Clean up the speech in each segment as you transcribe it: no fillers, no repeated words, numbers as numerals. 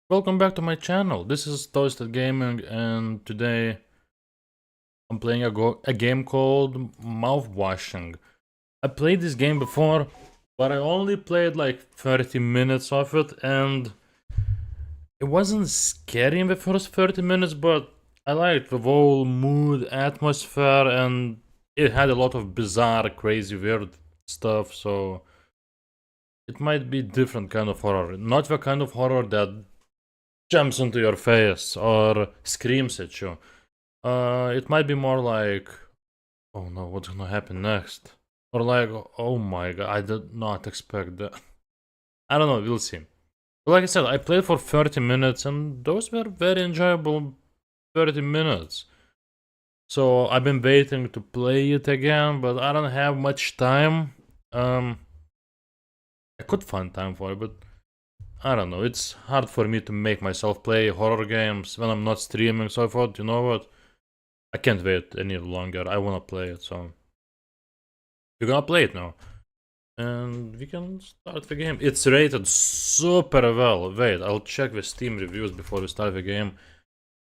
Welcome back to my channel. This is Toasted Gaming, and today I'm playing a game called Mouthwashing. I played this game before, but I only played like 30 minutes of it, and it wasn't scary in the first 30 minutes, but I liked the whole mood, atmosphere, and it had a lot of bizarre, crazy, weird stuff, so it might be different kind of horror. Not the kind of horror that jumps into your face or screams at you. It might be more like, oh no, what's gonna happen next? Or like, oh my god, I did not expect that. I don't know, we'll see. But like I said, I played for 30 minutes and those were very enjoyable 30 minutes. So I've been waiting to play it again, but I don't have much time. I could find time for it, but I don't know, it's hard for me to make myself play horror games when I'm not streaming, so I thought, you know what? I can't wait any longer, I wanna play it, so... We're gonna play it now. And we can start the game. It's rated super well. Wait, I'll check the Steam reviews before we start the game.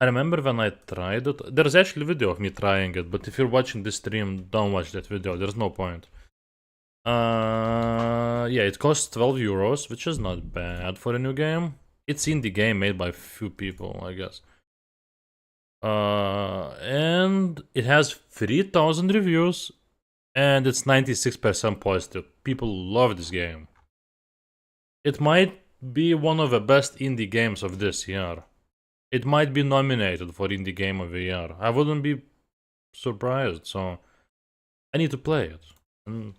I remember when I tried it, there's actually a video of me trying it, but if you're watching this stream, don't watch that video, there's no point. Yeah, it costs 12 euros, which is not bad for a new game. It's indie game made by a few people, I guess. And it has 3000 reviews, and it's 96% positive. People love this game. It might be one of the best indie games of this year. It might be nominated for Indie Game of the Year. I wouldn't be surprised, so I need to play it. And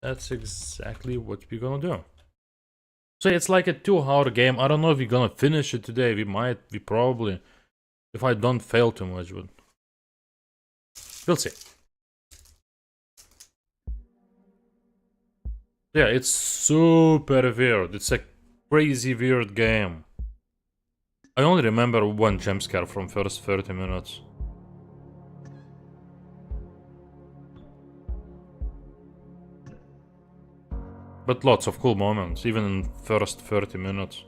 that's exactly what we're gonna do. So it's like a 2-hour game. I don't know if we're gonna finish it today. We probably, if I don't fail too much, but we'll see. Yeah, it's super weird. It's a crazy weird game. I only remember one jump scare from first 30 minutes. But lots of cool moments, even in first 30 minutes.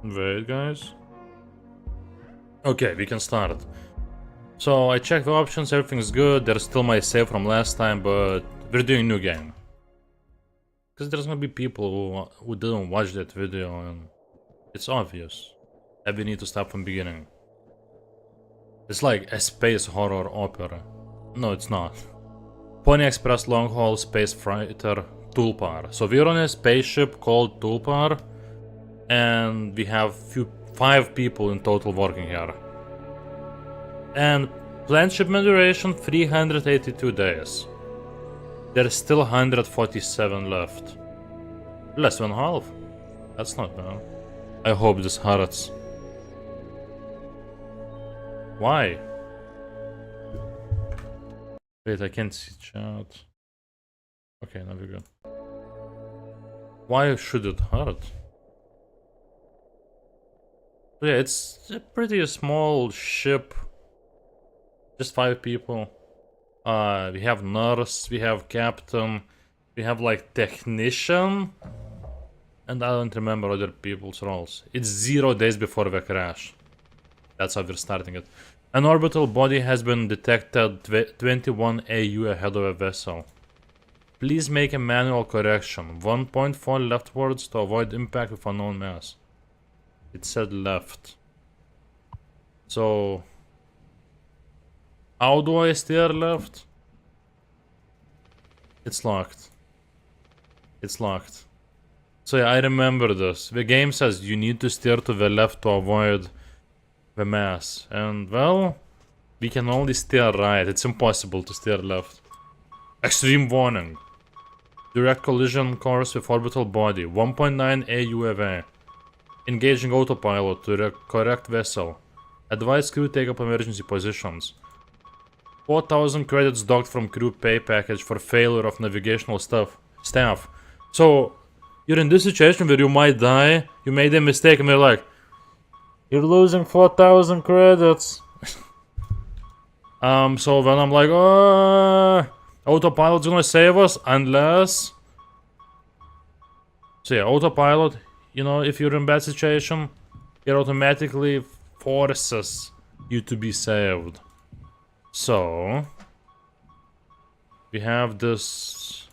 Wait, guys. Okay, we can start. So I checked the options, everything's good. There's still my save from last time, but we're doing a new game. Because there's gonna be people who didn't watch that video, and it's obvious that we need to start from beginning. It's like a space horror opera. No, it's not. Pony Express Long Haul Space Fighter Tulpar. So we're on a spaceship called Tulpar, and we have 5 people in total working here. And planned shipment duration 382 days. There's still 147 left. Less than half. That's not bad. I hope this hurts. Why? Wait, I can't see chat. Okay, now we're good. Why should it hurt? Yeah, it's a pretty small ship. Just 5 people. We have nurse, we have captain, we have like technician, and I don't remember other people's roles. It's 0 days before the crash. That's how we're starting it. An orbital body has been detected 21 AU ahead of a vessel. Please make a manual correction. 1.4 leftwards to avoid impact with unknown mass. It said left. So... how do I steer left? It's locked. It's locked. So yeah, I remember this. The game says you need to steer to the left to avoid the mass. And well, we can only steer right. It's impossible to steer left. Extreme warning. Direct collision course with orbital body. 1.9 AU away. Engaging autopilot to the correct vessel. Advise crew take up emergency positions. 4,000 credits docked from crew pay package for failure of navigational staff. So, you're in this situation where you might die, you made a mistake, and they're like, You're losing 4,000 credits. So when I'm like, oh, autopilot's gonna save us unless... So yeah, autopilot, you know, if you're in bad situation, it automatically forces you to be saved. So... we have this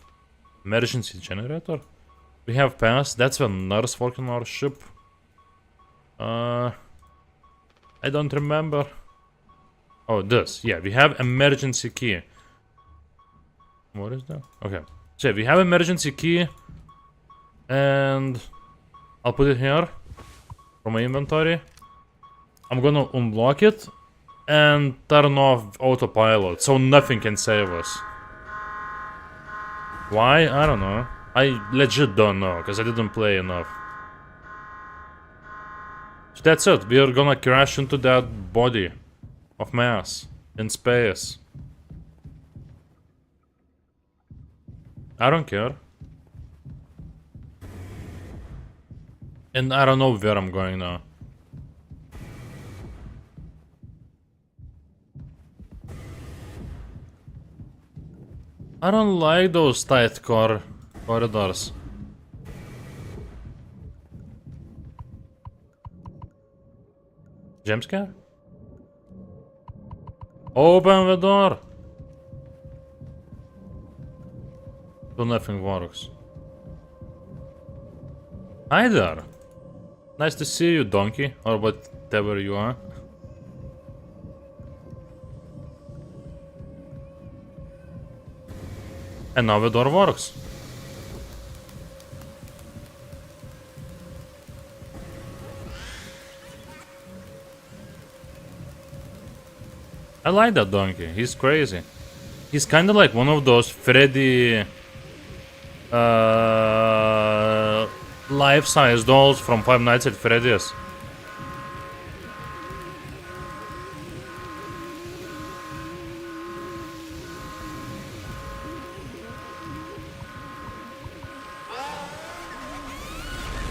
emergency generator. We have passed. That's a nurse working on our ship. I don't remember. Oh, this. Yeah, we have emergency key. What is that? Okay. So yeah, we have emergency key. And I'll put it here from my inventory. I'm gonna unlock it and turn off autopilot so nothing can save us. Why? I don't know. I legit don't know, because I didn't play enough. So that's it. We are gonna crash into that body of mass in space. I don't care. And I don't know where I'm going now. I don't like those tight corridors. Jump scare? Open the door! So nothing works. Hi there! Nice to see you, donkey, or whatever you are. And now the door works. I like that donkey, he's crazy. He's kinda like one of those Freddy... life-size dolls from Five Nights at Freddy's.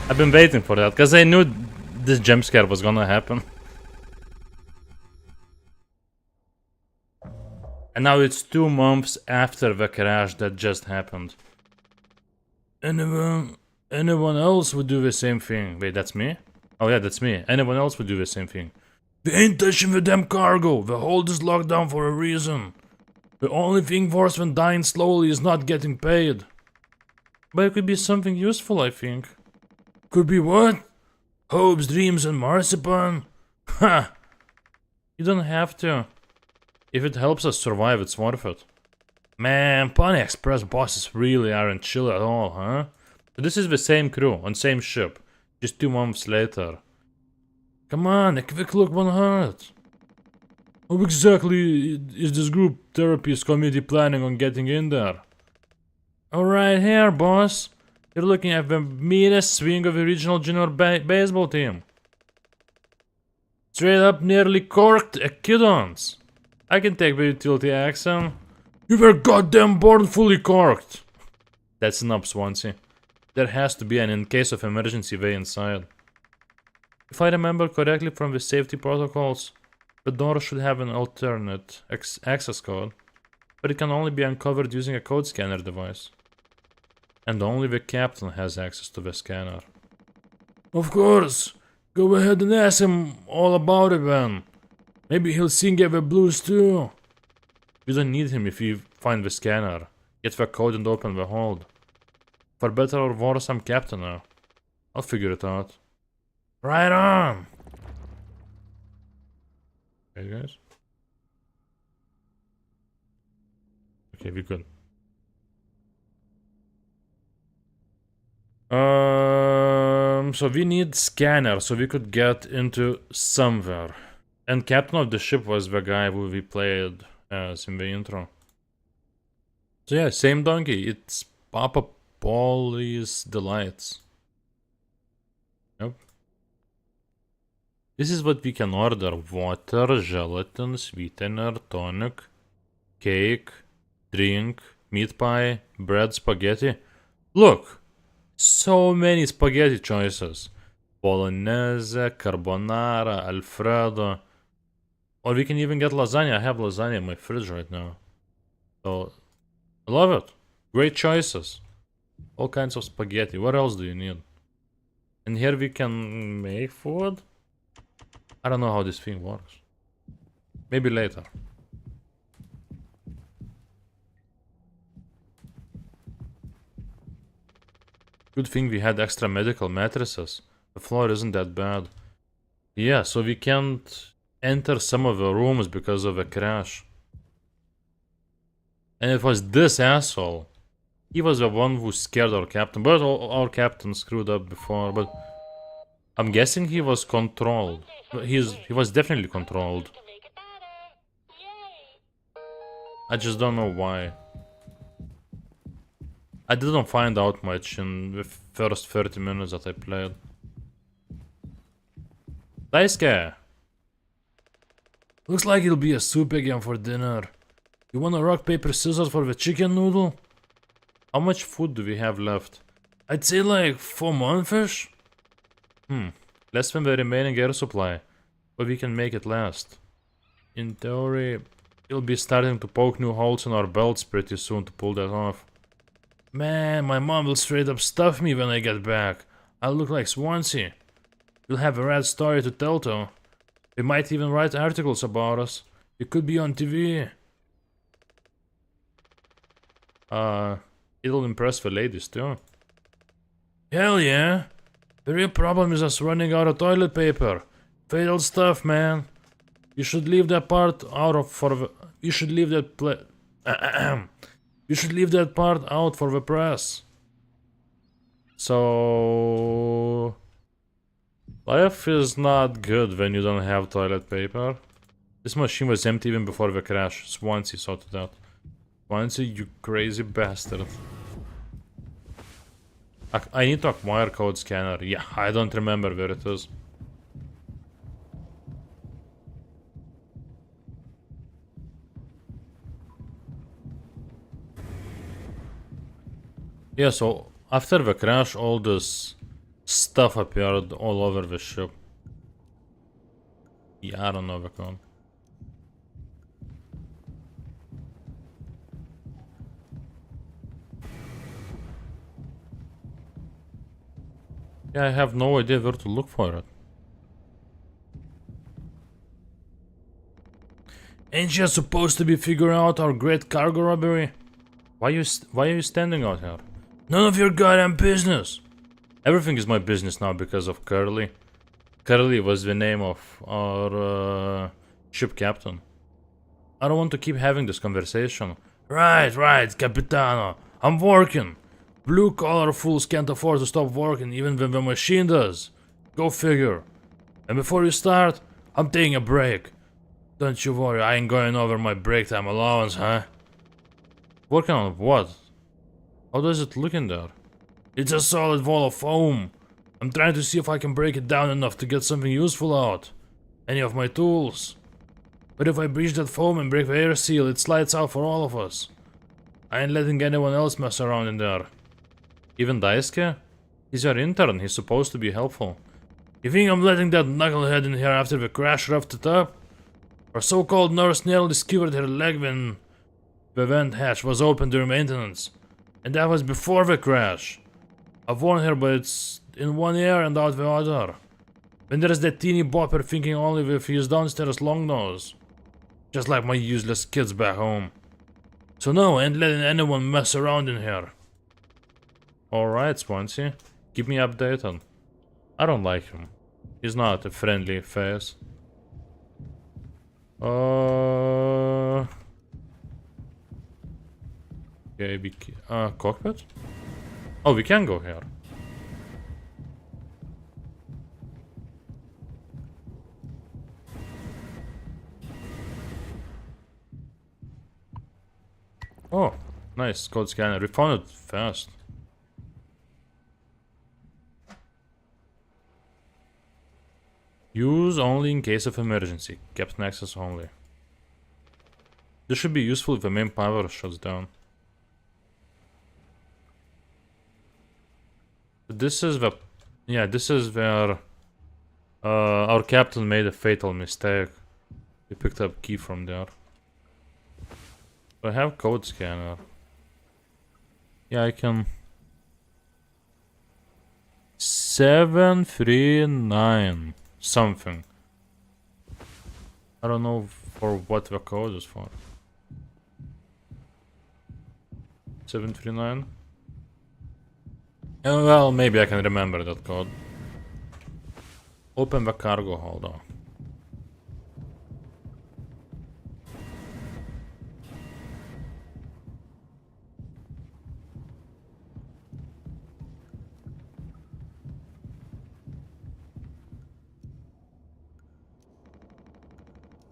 I've been waiting for that, because I knew this jump scare was gonna happen. And now it's 2 months after the crash that just happened. Anyone else would do the same thing. Wait, that's me? Oh yeah, that's me. Anyone else would do the same thing. We ain't touching the damn cargo. The hold is locked down for a reason. The only thing worse than dying slowly is not getting paid. But it could be something useful, I think. Could be what? Hopes, dreams, and marzipan? Ha! You don't have to. If it helps us survive, it's worth it. Man, Pony Express bosses really aren't chill at all, huh? But this is the same crew, on same ship, just 2 months later. Come on, a quick look won't hurt. How exactly is this group therapist committee planning on getting in there? Alright here, boss. You're looking at the meanest swing of the regional junior baseball team. Straight up nearly corked Echidons. I can take the utility accent. You were goddamn born fully corked. That's enough, Swansea. There has to be an in case of emergency way inside. If I remember correctly from the safety protocols, the door should have an alternate access code, but it can only be uncovered using a code scanner device. And only the captain has access to the scanner. Of course! Go ahead and ask him all about it then. Maybe he'll sing you the blues too. You don't need him if you find the scanner. Get the code and open the hold. For better or worse, I'm captain now. I'll figure it out. Right on! Okay, guys. Okay, we're good. So we need scanner so we could get into somewhere. And captain of the ship was the guy who we played as in the intro. So yeah, same donkey. It's Papa Polly's Delights. Yep. This is what we can order. Water, gelatin, sweetener, tonic, cake, drink, meat pie, bread, spaghetti. Look! So many spaghetti choices. bolognese, carbonara, alfredo. Or we can even get lasagna. I have lasagna in my fridge right now. So, I love it. Great choices. All kinds of spaghetti. What else do you need? And here we can make food? I don't know how this thing works. Maybe later. Good thing we had extra medical mattresses. The floor isn't that bad. Yeah, so we can't enter some of the rooms because of a crash. And it was this asshole. He was the one who scared our captain, but our captain screwed up before, but I'm guessing he was controlled. He was definitely controlled. I just don't know why. I didn't find out much in the first 30 minutes that I played. Daisuke! Looks like it'll be a soup again for dinner. You want a rock, paper, scissors for the chicken noodle? How much food do we have left? I'd say like 4 months. Less than the remaining air supply. But we can make it last. In theory, it'll be starting to poke new holes in our belts pretty soon to pull that off. Man, my mom will straight up stuff me when I get back. I'll look like Swansea. We'll have a rad story to tell though. They might even write articles about us. We could be on TV. It'll impress the ladies too. Hell yeah. The real problem is us running out of toilet paper. Fatal stuff, man. You should leave that part out of for the... You should leave that You should leave that part out for the press. So... Life is not good when you don't have toilet paper. This machine was empty even before the crash. Swansea saw to that. Swansea, you crazy bastard. I need to acquire code scanner. Yeah, I don't remember where it is. Yeah, so after the crash, all this stuff appeared all over the ship. Yeah, I don't know the code. Yeah, I have no idea where to look for it. Ain't you supposed to be figuring out our great cargo robbery? Why are you standing out here? None of your goddamn business! Everything is my business now because of Curly. Curly was the name of our ship captain. I don't want to keep having this conversation. Right, Capitano. I'm working. Blue-collar fools can't afford to stop working even when the machine does. Go figure. And before you start, I'm taking a break. Don't you worry, I ain't going over my break time allowance, huh? Working on what? How does it look in there? It's a solid wall of foam. I'm trying to see if I can break it down enough to get something useful out. Any of my tools. But if I breach that foam and break the air seal, it slides out for all of us. I ain't letting anyone else mess around in there. Even Daisuke? He's your intern, he's supposed to be helpful. You think I'm letting that knucklehead in here after the crash roughed it up? Our so-called nurse nearly skewered her leg when the vent hatch was open during maintenance. And that was before the crash. I've warned her, but it's in one ear and out the other. When there's that teeny bopper thinking only with his downstairs long nose. Just like my useless kids back home. So no, I ain't letting anyone mess around in here. Alright, Swansea. Keep me updated. I don't like him. He's not a friendly face. Okay, cockpit? Oh, we can go here. Oh, nice, code scanner. We found it fast. Use only in case of emergency. Captain access only. This should be useful if the main power shuts down. This is the... Yeah, this is where Our captain made a fatal mistake. We picked up key from there. I have code scanner. Yeah, I can. 739 something. I don't know for what the code is for. 739. Well, maybe I can remember that code. Open the cargo hold on.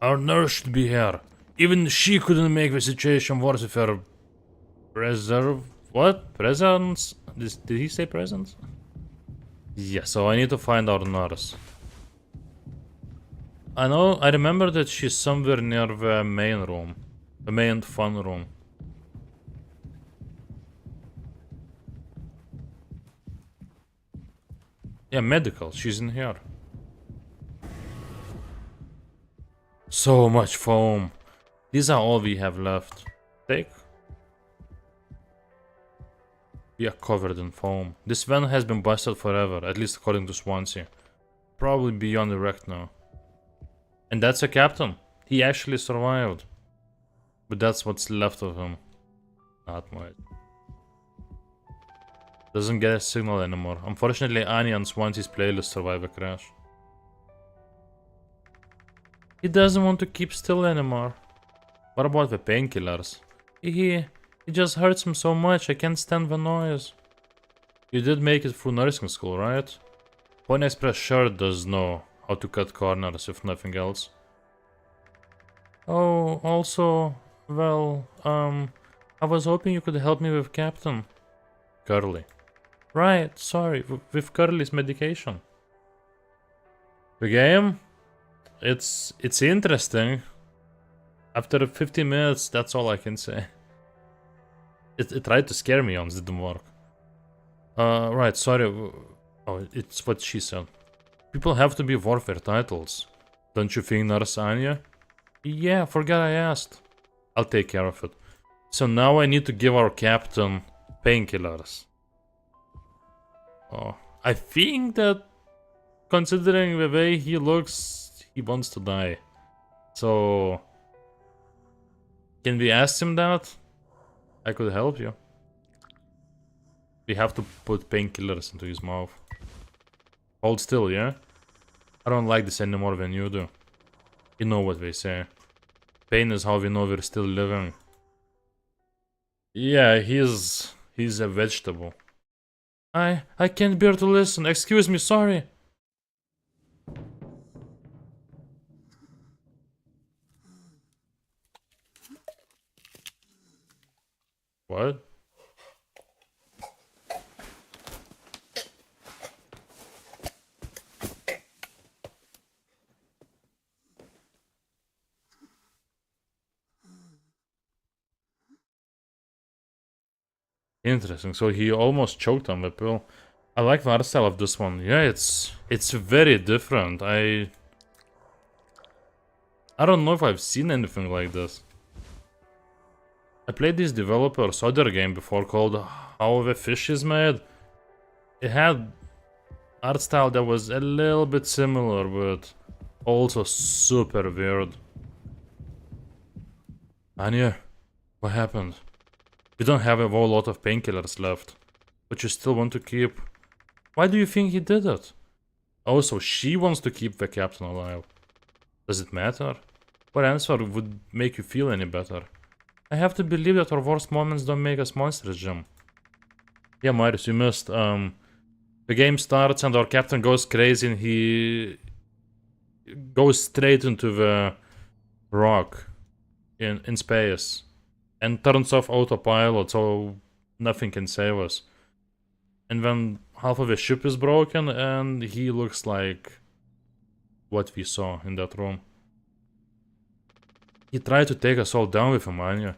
Our nurse should be here. Even she couldn't make the situation worse with her what? Presence? Did he say presence? Yeah, so I need to find our nurse. I remember that she's somewhere near the main room. The main fun room. Yeah, medical, she's in here. So much foam. These are all we have left. Take. We are covered in foam. This van has been busted forever, at least according to Swansea. Probably beyond the wreck now. And that's a captain. He actually survived. But that's what's left of him. Not much. Doesn't get a signal anymore. Unfortunately, Annie and Swansea's playlist survived a crash. He doesn't want to keep still anymore. What about the painkillers? It just hurts him so much, I can't stand the noise. You did make it through nursing school, right? Pony Express sure does know how to cut corners, if nothing else. Oh, also, well, I was hoping you could help me with Captain. Curly. Right, sorry, with Curly's medication. The game? It's interesting. After 15 minutes, that's all I can say. It tried to scare me once, didn't work. Right, sorry. Oh, it's what she said. People have to be worth their titles. Don't you think, Nurse Anya? Yeah, forgot I asked. I'll take care of it. So now I need to give our captain painkillers. Oh, I think that considering the way he looks, he wants to die. So, can we ask him that? I could help you. We have to put painkillers into his mouth. Hold still, yeah? I don't like this any more than you do. You know what they say. Pain is how we know we're still living. Yeah, he's a vegetable. I can't bear to listen. Excuse me, sorry. What? Interesting. So he almost choked on the pill. I like the art style of this one. Yeah, it's very different. I don't know if I've seen anything like this. I played this developer's other game before called How the Fish is Made. It had art style that was a little bit similar, but also super weird. Anya, what happened? We don't have a whole lot of painkillers left, but you still want to keep... Why do you think he did it? Oh, so she wants to keep the captain alive. Does it matter? What answer would make you feel any better? I have to believe that our worst moments don't make us monsters, Jim. Yeah, Marius, you missed. The game starts and our captain goes crazy and he goes straight into the rock in space and turns off autopilot so nothing can save us. And then half of the ship is broken and he looks like what we saw in that room. He tried to take us all down with him, Anya.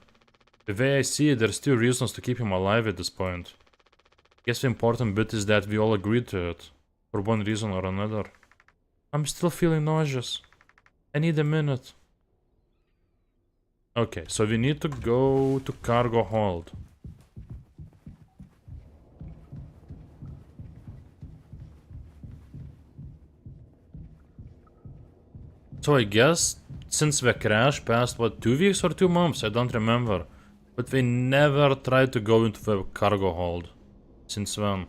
The way I see it, there's still reasons to keep him alive at this point. Guess the important bit is that we all agreed to it, for one reason or another. I'm still feeling nauseous. I need a minute. Okay, so we need to go to cargo hold. So I guess since the crash passed, what, 2 weeks or 2 months? I don't remember. But we never tried to go into the cargo hold since then.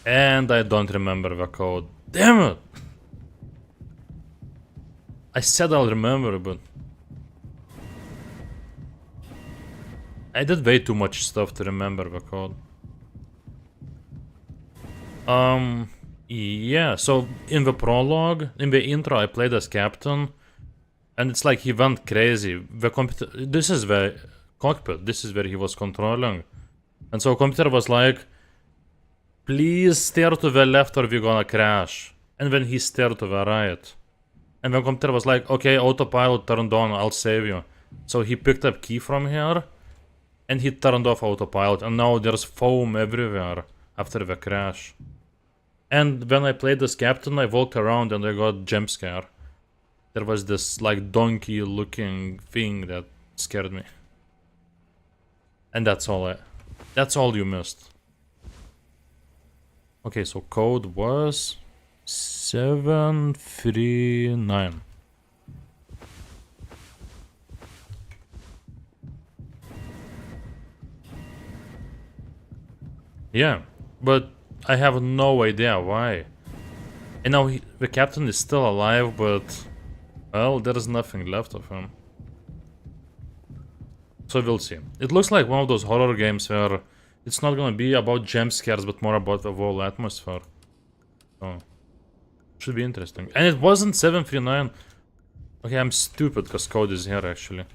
And I don't remember the code. Damn it! I said I'll remember, but I did way too much stuff to remember the code. Yeah, so in the prologue, in the intro, I played as captain, and it's like he went crazy. The computer, this is the cockpit, this is where he was controlling. And so computer was like, please steer to the left or we're gonna crash. And then he steered to the right. And the computer was like, okay, autopilot turned on, I'll save you. So he picked up key from here, and he turned off autopilot, and now there's foam everywhere after the crash. And when I played as captain, I walked around and I got jump scare. There was this like donkey looking thing that scared me. And that's all you missed. Okay, so code was 739. Yeah, but I have no idea why. And now the captain is still alive, but well, there's nothing left of him. So we'll see. It looks like one of those horror games where it's not gonna be about jump scares, but more about the whole atmosphere. So, should be interesting. And it wasn't 739. Okay, I'm stupid because code is here actually.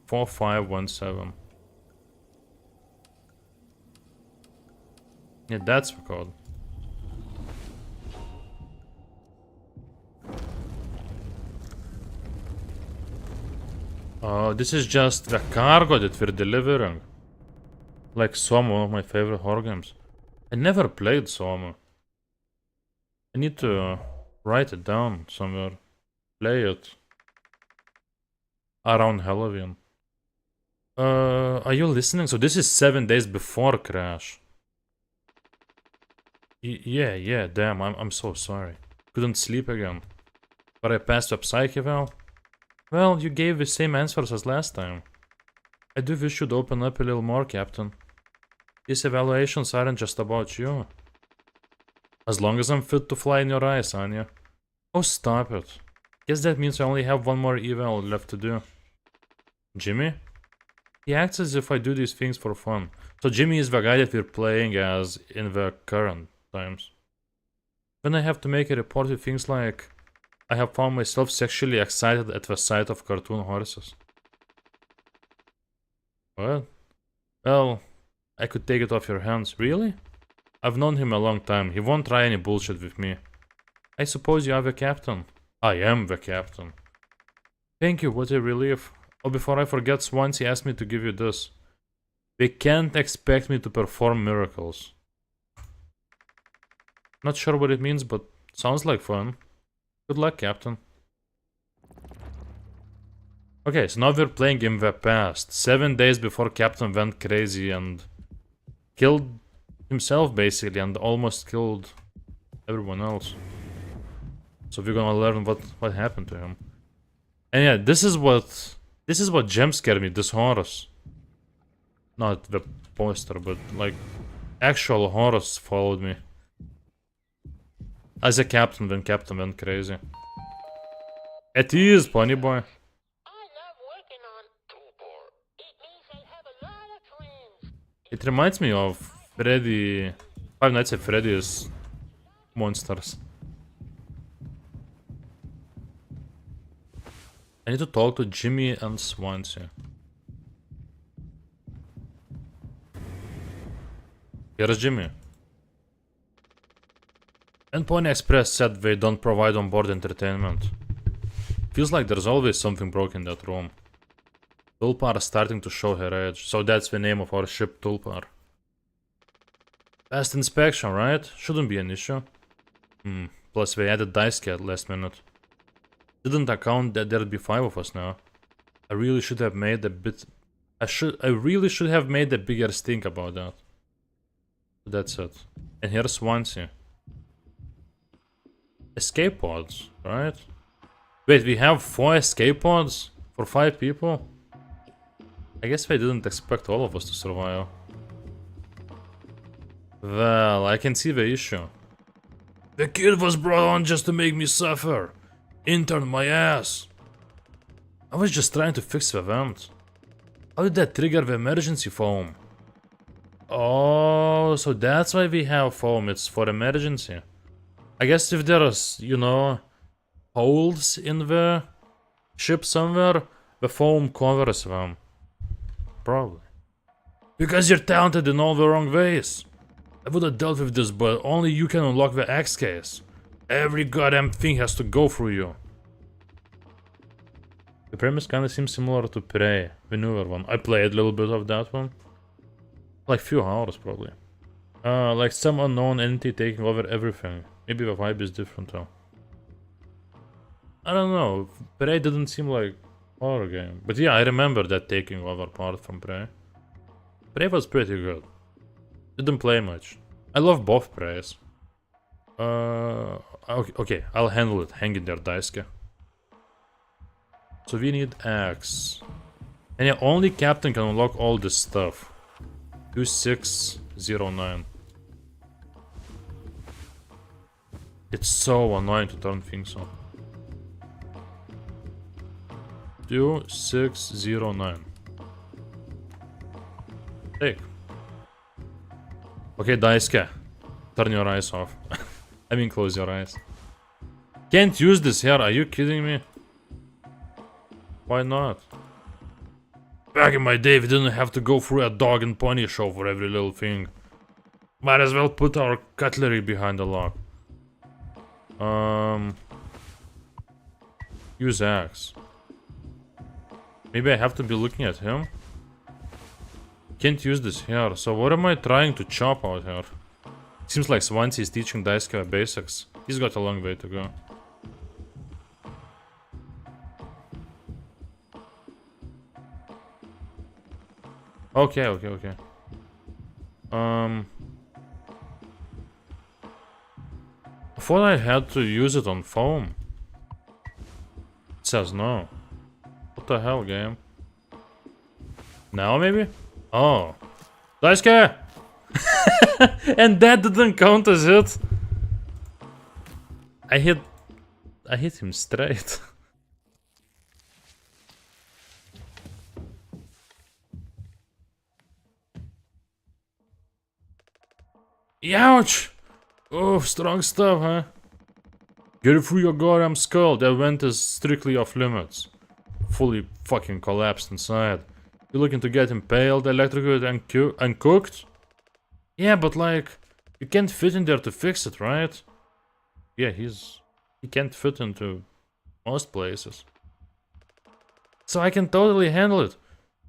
4517. Yeah, that's the code. This is just the cargo that we're delivering. Like Soma, one of my favorite horror games. I never played Soma. I need to write it down somewhere. Play it. Around Halloween. Are you listening? So this is 7 days before crash. Yeah, damn, I'm so sorry. Couldn't sleep again. But I passed the psych eval. Well, you gave the same answers as last time. I do wish you'd open up a little more, Captain. These evaluations aren't just about you. As long as I'm fit to fly in your eyes, Anya. Oh, stop it. Guess that means I only have one more eval left to do. Jimmy? He acts as if I do these things for fun. So Jimmy is the guy that we're playing as in the current times. Then I have to make a report with things like, I have found myself sexually excited at the sight of cartoon horses. What? Well, I could take it off your hands. Really? I've known him a long time. He won't try any bullshit with me. I suppose you are the captain. I am the captain. Thank you, what a relief. Oh, before I forget, Swansea asked me to give you this. They can't expect me to perform miracles. Not sure what it means, but sounds like fun. Good luck, Captain. Okay, so now we're playing in the past. 7 days before Captain went crazy and killed himself, basically, and almost killed everyone else. So we're gonna learn what happened to him. And yeah, this is what jump scared me, this horse. Not the poster, but like actual horse followed me. As a captain when Captain went crazy. It is, Pony Boy. I love working on Tulpar. It means I have a lot of friends. It reminds me of Freddy... Five Nights at Freddy's monsters. I need to talk to Jimmy and Swansea. Here's Jimmy. And Pony Express said they don't provide onboard entertainment. Feels like there's always something broken in that room. Tulpar is starting to show her age, so that's the name of our ship, Tulpar. Past inspection, right? Shouldn't be an issue. Plus we added dice at last minute. Didn't account that there'd be 5 of us now. I really should have made a bit... I really should have made a bigger stink about that. That's it. And here's Swansea. Escape pods, right? Wait, we have 4 escape pods for 5 people? I guess they didn't expect all of us to survive. Well, I can see the issue. The kid was brought on just to make me suffer. Intern my ass. I was just trying to fix the vent. How did that trigger the emergency foam? Oh, so that's why we have foam. It's for emergency. I guess if there's, you know, holes in the ship somewhere, the foam covers them. Probably. Because you're talented in all the wrong ways. I would have dealt with this, but only you can unlock the X case. Every goddamn thing has to go through you. The premise kinda seems similar to Prey, the newer one. I played a little bit of that one. Like few hours probably. Like some unknown entity taking over everything. Maybe the vibe is different though. I don't know. Prey didn't seem like horror game. But yeah, I remember that taking over part from Prey. Prey was pretty good. Didn't play much. I love both Preys. Okay, I'll handle it. Hang in there, Daisuke. So we need X. And yeah, only Captain can unlock all this stuff. 2609. It's so annoying to turn things on. 2609. Take. Okay, Daisuke. Turn your eyes off. I mean, close your eyes. Can't use this here, are you kidding me? Why not? Back in my day, we didn't have to go through a dog and pony show for every little thing. Might as well put our cutlery behind the lock. Use axe. Maybe I have to be looking at him? Can't use this here, so what am I trying to chop out here? Seems like Swansea is teaching Daisuke basics. He's got a long way to go. Okay. I thought I had to use it on foam. It says no. What the hell, game? Now maybe? Oh. Daisuke! And that didn't count as it. I hit him straight. Ouch! Oh, strong stuff, huh? Get it through your goddamn skull. That vent is strictly off limits. Fully fucking collapsed inside. You looking to get impaled, electrocuted, and cooked? Yeah, but like, you can't fit in there to fix it, right? Yeah, he can't fit into most places. So I can totally handle it.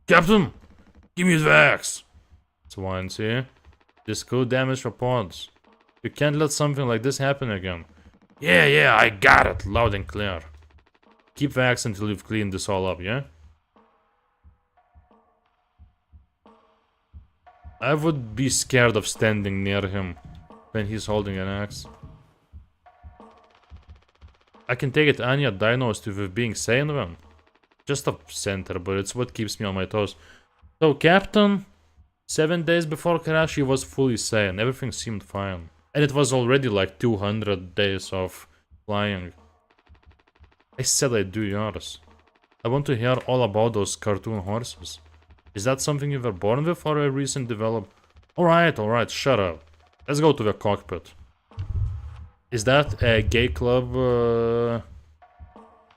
Captain, give me the axe. Swansea, this could damage your pods. You can't let something like this happen again. Yeah, I got it, loud and clear. Keep the axe until you've cleaned this all up, yeah? I would be scared of standing near him when he's holding an axe. I can take it Anya dinos to with being sane then. Just a center, but it's what keeps me on my toes. So, Captain, 7 days before crash, he was fully sane. Everything seemed fine. And it was already like 200 days of flying. I said I'd do yours. I want to hear all about those cartoon horses. Is that something you were born with or a recent develop? Alright, shut up. Let's go to the cockpit. Is that a gay club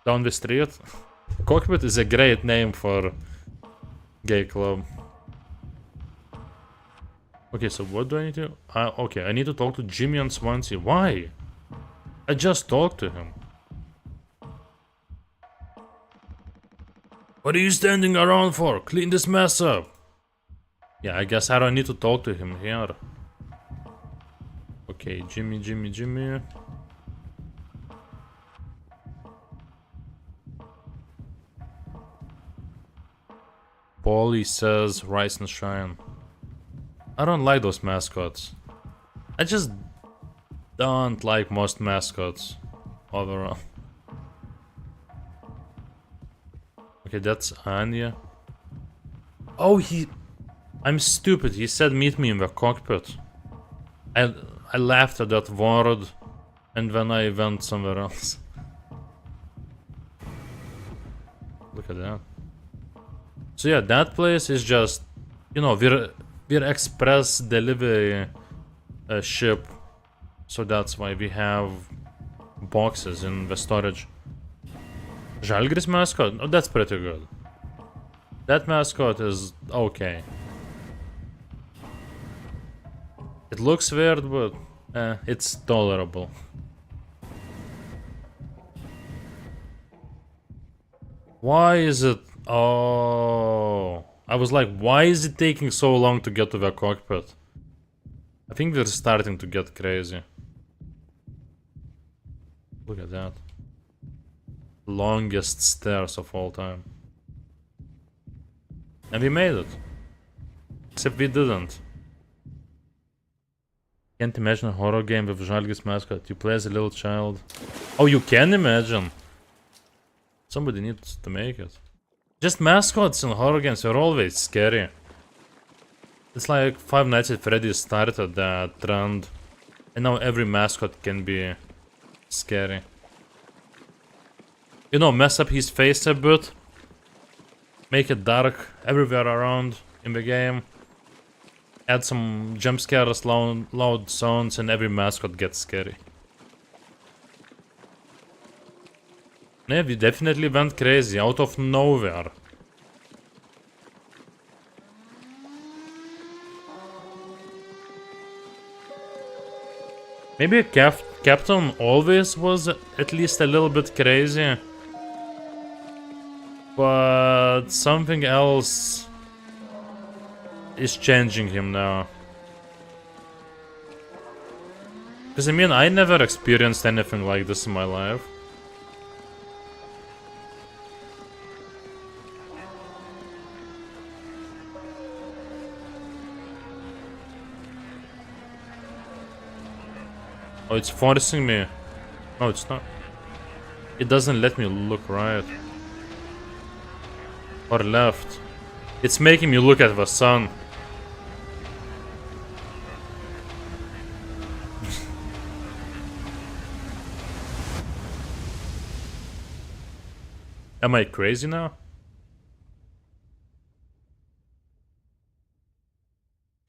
down the street? Cockpit is a great name for gay club. Okay, so what do I need to... okay, I need to talk to Jimmy and Swansea. Why? I just talked to him. What are you standing around for? Clean this mess up. Yeah, I guess I don't need to talk to him here. Okay, Jimmy. Polly says rise and shine. I don't like those mascots. I just don't like most mascots overall. Okay, that's Anya. Oh, I'm stupid. He said meet me in the cockpit. I laughed at that word, and then I went somewhere else. Look at that. So yeah, that place is just, you know, we're express delivery ship. So that's why we have boxes in the storage. Žalgiris mascot? Oh, that's pretty good. That mascot is okay. It looks weird, but it's tolerable. Why is it... Oh... I was like, why is it taking so long to get to the cockpit? I think we're starting to get crazy. Look at that. Longest stairs of all time. And we made it. Except we didn't. Can't imagine a horror game with Žalgiris mascot. You play as a little child. Oh, you can imagine? Somebody needs to make it. Just mascots in horror games are always scary. It's like Five Nights at Freddy's started that trend. And now every mascot can be scary. You know, mess up his face a bit. Make it dark everywhere around in the game. Add some jump scares, loud sounds, and every mascot gets scary. Yeah, we definitely went crazy out of nowhere. Maybe Captain always was at least a little bit crazy. But something else is changing him now. Because I mean, I never experienced anything like this in my life. Oh, it's forcing me. No, it's not. It doesn't let me look right. Or left. It's making me look at the sun. Am I crazy now?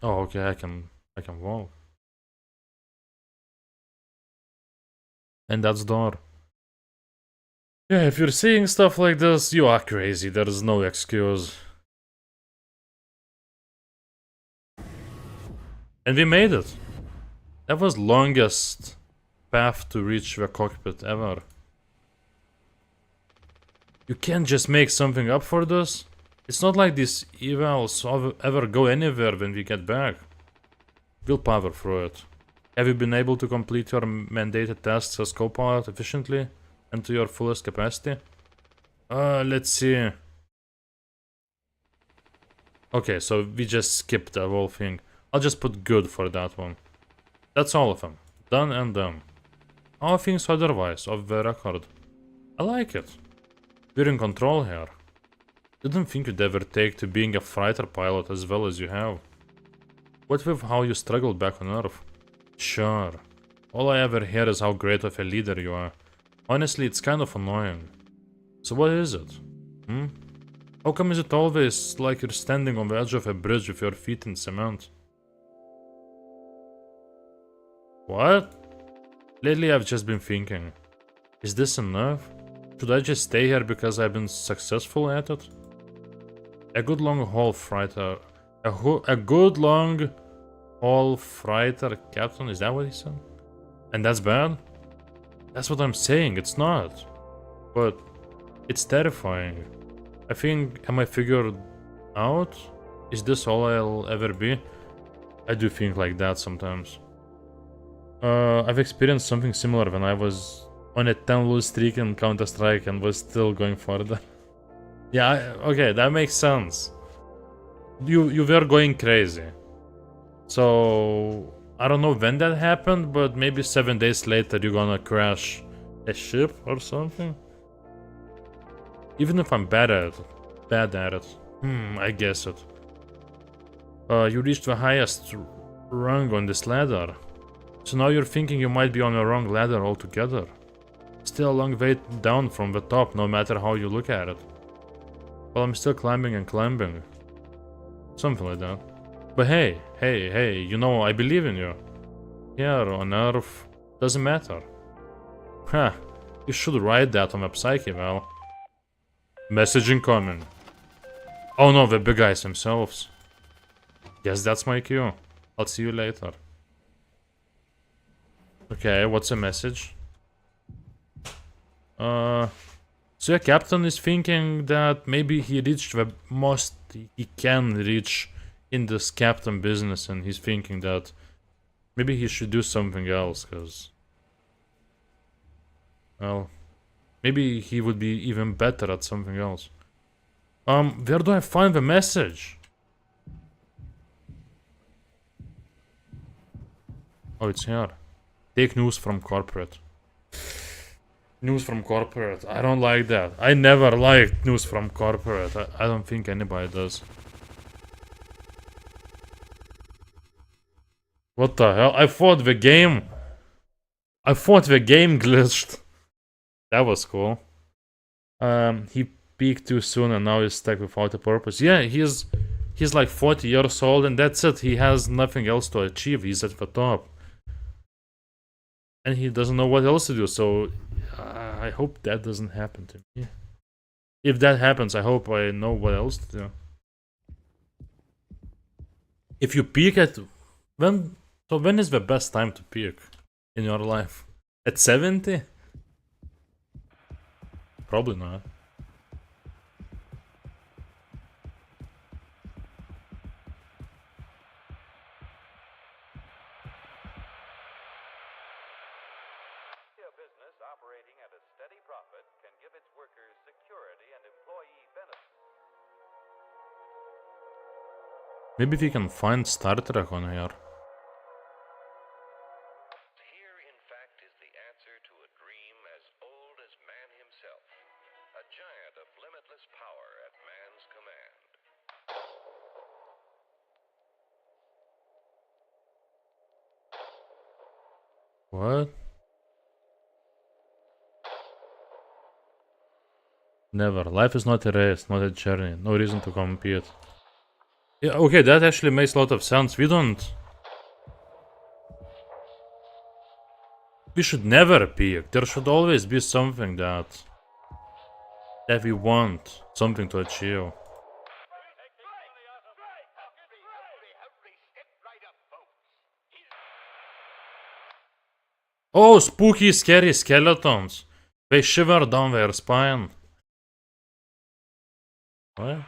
Oh, okay, I can walk. And that's door. Yeah, if you're seeing stuff like this, you are crazy. There is no excuse. And we made it. That was longest path to reach the cockpit ever. You can't just make something up for this. It's not like these evals ever go anywhere when we get back. We'll power through it. Have you been able to complete your mandated tasks as co-pilot efficiently and to your fullest capacity? Let's see. Okay, so we just skipped the whole thing. I'll just put good for that one. That's all of them. Done and done. All things otherwise of the record. I like it. We're in control here. Didn't think you'd ever take to being a fighter pilot as well as you have. What with how you struggled back on Earth? Sure. All I ever hear is how great of a leader you are. Honestly, it's kind of annoying. So what is it? How come is it always like you're standing on the edge of a bridge with your feet in cement? What? Lately I've just been thinking. Is this enough? Should I just stay here because I've been successful at it? A good long haul freighter. A good long haul freighter captain, is that what he said? And that's bad? That's what I'm saying, it's not. But it's terrifying. I think, am I figured out? Is this all I'll ever be? I do think like that sometimes. I've experienced something similar when I was on a 10-lose streak in Counter-Strike and was still going further. Yeah, okay, that makes sense. You were going crazy. So I don't know when that happened, but maybe 7 days later you're gonna crash a ship or something. Even if I'm bad at it. I guess it. You reached the highest rung on this ladder. So now you're thinking you might be on the wrong ladder altogether. Still a long way down from the top, no matter how you look at it. Well, I'm still climbing and climbing. Something like that. But hey, you know, I believe in you. Here on Earth, doesn't matter. Huh, you should write that on a psyche, well. Message incoming. Oh no, the big guys themselves. Guess that's my cue. I'll see you later. Okay, what's the message? So yeah, Captain is thinking that maybe he reached the most he can reach in this captain business, and he's thinking that maybe he should do something else, cause well, maybe he would be even better at something else. Where do I find the message? Oh, it's here. Take news from corporate. News from corporate. I don't like that. I never liked news from corporate. I don't think anybody does. What the hell? I thought the game glitched. That was cool. He peaked too soon and now he's stuck without a purpose. Yeah, he's like 40 years old and that's it. He has nothing else to achieve. He's at the top. And he doesn't know what else to do, so I hope that doesn't happen to me. If that happens, I hope I know what else to do. If you peak at... when is the best time to peak in your life? At 70? Probably not. Operating at a steady profit can give its workers security and employee benefits. Maybe we can find Star Trek on here. Here, in fact, is the answer to a dream as old as man himself. A giant of limitless power at man's command. What? Never. Life is not a race, not a journey. No reason to compete. Yeah, okay, that actually makes a lot of sense. We should never peak. There should always be something that we want. Something to achieve. Oh, spooky, scary skeletons. They shiver down their spine. What?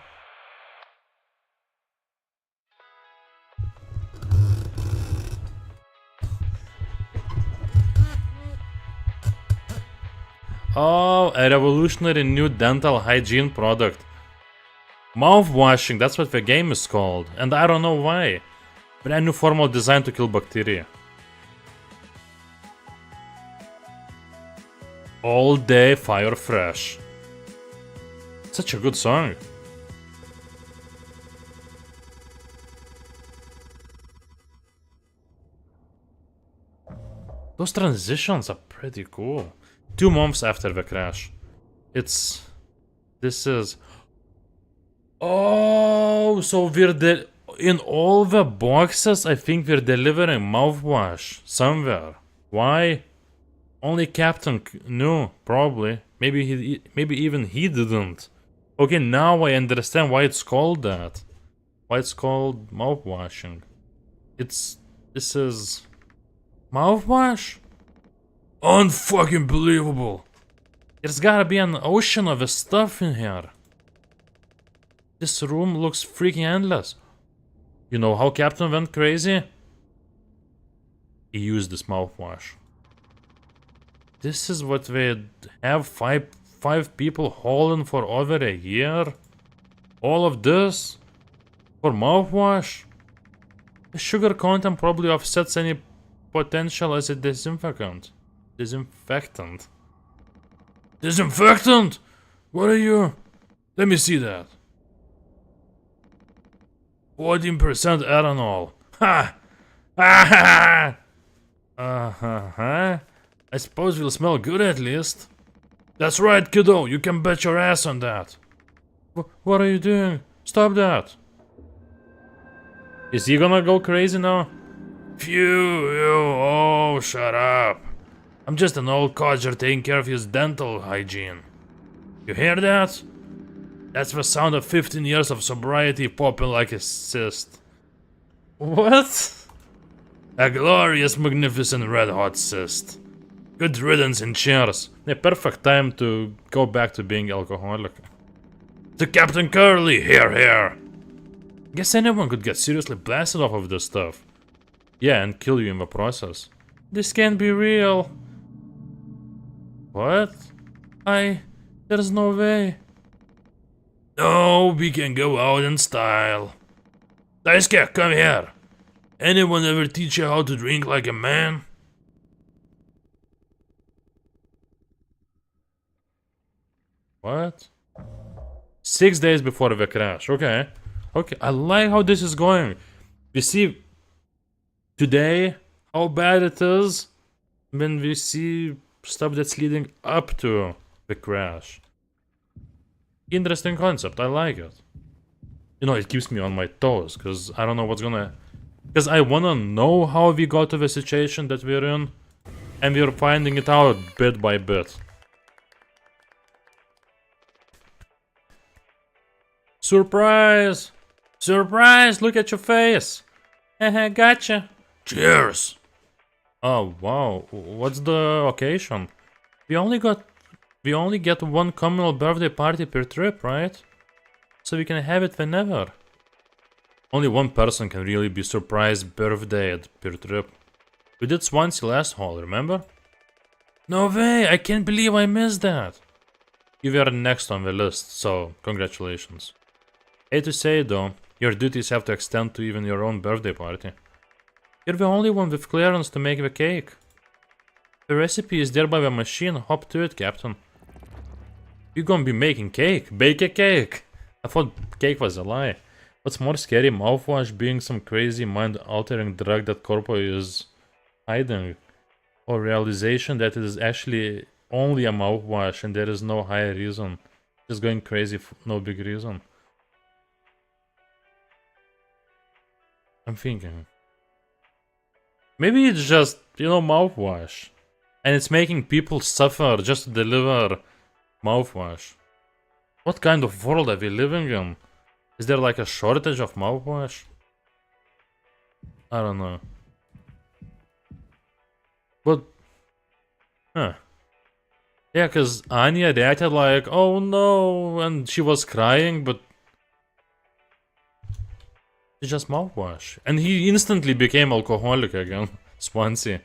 Oh, a revolutionary new dental hygiene product. Mouthwashing, that's what the game is called. And I don't know why. Brand new formal design to kill bacteria. All day fire fresh. Such a good song. Those transitions are pretty cool. 2 months after the crash. This is... Oh, so in all the boxes, I think we're delivering mouthwash somewhere. Why? Only Captain knew, probably. Maybe even he didn't. Okay, now I understand why it's called that. Why it's called mouthwashing. This is mouthwash? Unfucking believable. There's gotta be an ocean of stuff in here. This room looks freaking endless. You know how Captain went crazy? He used this mouthwash. This is what they have five people hauling for over a year? All of this? For mouthwash? The sugar content probably offsets any potential as a disinfectant. Disinfectant? Disinfectant? What are you? Let me see that. 14% ethanol. Ha! Ah! Uh-huh. I suppose we'll smell good at least. That's right, kiddo. You can bet your ass on that. What are you doing? Stop that. Is he gonna go crazy now? Phew, oh, shut up. I'm just an old codger taking care of his dental hygiene. You hear that? That's the sound of 15 years of sobriety popping like a cyst. What? A glorious, magnificent red-hot cyst. Good riddance and cheers. A perfect time to go back to being alcoholic. To Captain Curly, here. Guess anyone could get seriously blasted off of this stuff. Yeah, and kill you in the process. This can't be real. What? There's no way. No, we can go out in style. Daisuke, come here. Anyone ever teach you how to drink like a man? What? 6 days before the crash. Okay. Okay, I like how this is going. We see today how bad it is when we see stuff that's leading up to the crash. Interesting concept, I like it. You know, it keeps me on my toes, because I don't know what's gonna... Because I wanna know how we got to the situation that we're in, and we're finding it out bit by bit. Surprise! Surprise! Look at your face! Haha, gotcha! Cheers! Oh, wow. What's the occasion? We only get one communal birthday party per trip, right? So we can have it whenever. Only one person can really be surprised birthday per trip. We did Swansea last haul, remember? No way! I can't believe I missed that! You were next on the list, so congratulations. Hate to say it though, your duties have to extend to even your own birthday party. You're the only one with clearance to make the cake. The recipe is there by the machine, hop to it, Captain. You're gonna be making cake, bake a cake! I thought cake was a lie. What's more scary, mouthwash being some crazy mind-altering drug that Corpo is hiding? Or realization that it is actually only a mouthwash and there is no higher reason. Just going crazy for no big reason. I'm thinking. Maybe it's just, you know, mouthwash. And it's making people suffer just to deliver mouthwash. What kind of world are we living in? Is there like a shortage of mouthwash? I don't know. But... Huh. Yeah, cause Anya reacted like, oh no, and she was crying, but... It's just mouthwash. And he instantly became alcoholic again. Swansea.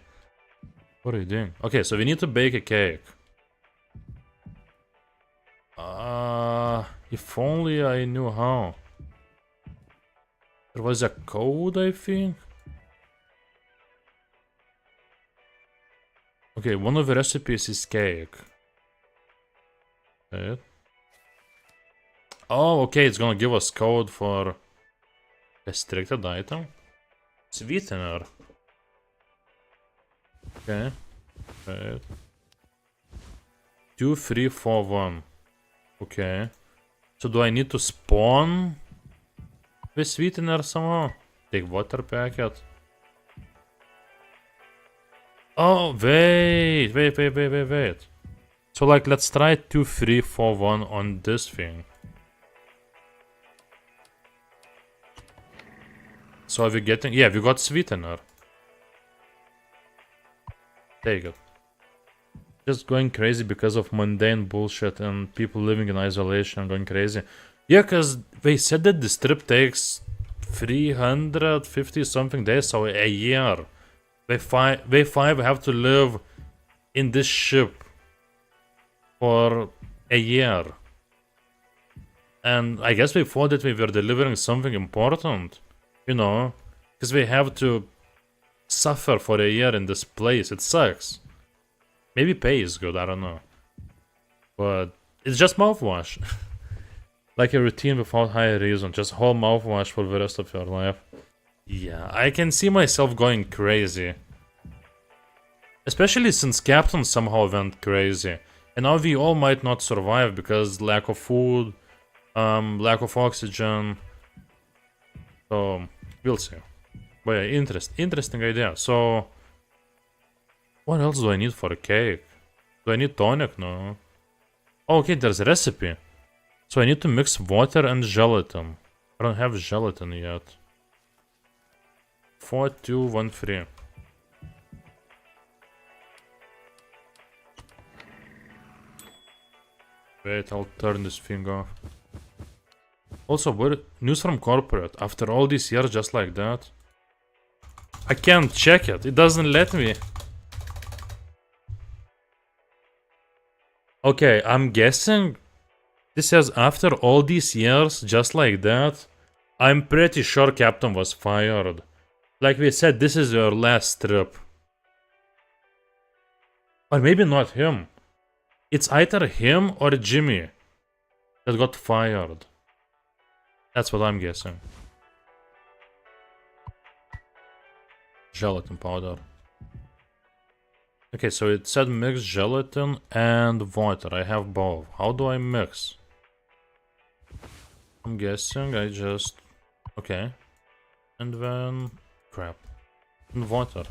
What are you doing? Okay, so we need to bake a cake. If only I knew how. There was a code, I think? Okay, one of the recipes is cake. Okay. Oh, okay, it's gonna give us code for restricted item. Sweetener. Okay. Right. 2, 3, 4, 1. Okay. So do I need to spawn the sweetener somehow? Take water packet. Oh, wait. So like, let's try 2, 3, 4, 1 on this thing. So are we getting... Yeah, we got sweetener. Take it. Just going crazy because of mundane bullshit and people living in isolation going crazy. Yeah, cause they said that this trip takes 350 something days, so a year. They five have to live in this ship for a year. And I guess we thought that we were delivering something important, you know, because we have to suffer for a year in this place. It sucks. Maybe pay is good, I don't know. But it's just mouthwash. Like a routine without high reason, just whole mouthwash for the rest of your life. Yeah, I can see myself going crazy. Especially since Captain somehow went crazy. And now we all might not survive because lack of food, lack of oxygen. So, we'll see. But yeah, interesting idea. So, what else do I need for a cake? Do I need tonic? No. Oh, okay, there's a recipe. So I need to mix water and gelatin. I don't have gelatin yet. 4213. Wait, I'll turn this thing off. Also, what news from corporate? After all these years, just like that? I can't check it. It doesn't let me. Okay, I'm guessing this says after all these years, just like that. I'm pretty sure Captain was fired. Like we said, this is your last trip. Or maybe not him. It's either him or Jimmy that got fired. That's what I'm guessing. Gelatin powder. Okay, so it said mix gelatin and water. I have both. How do I mix? I'm guessing I just... Okay. And then... Crap. And water.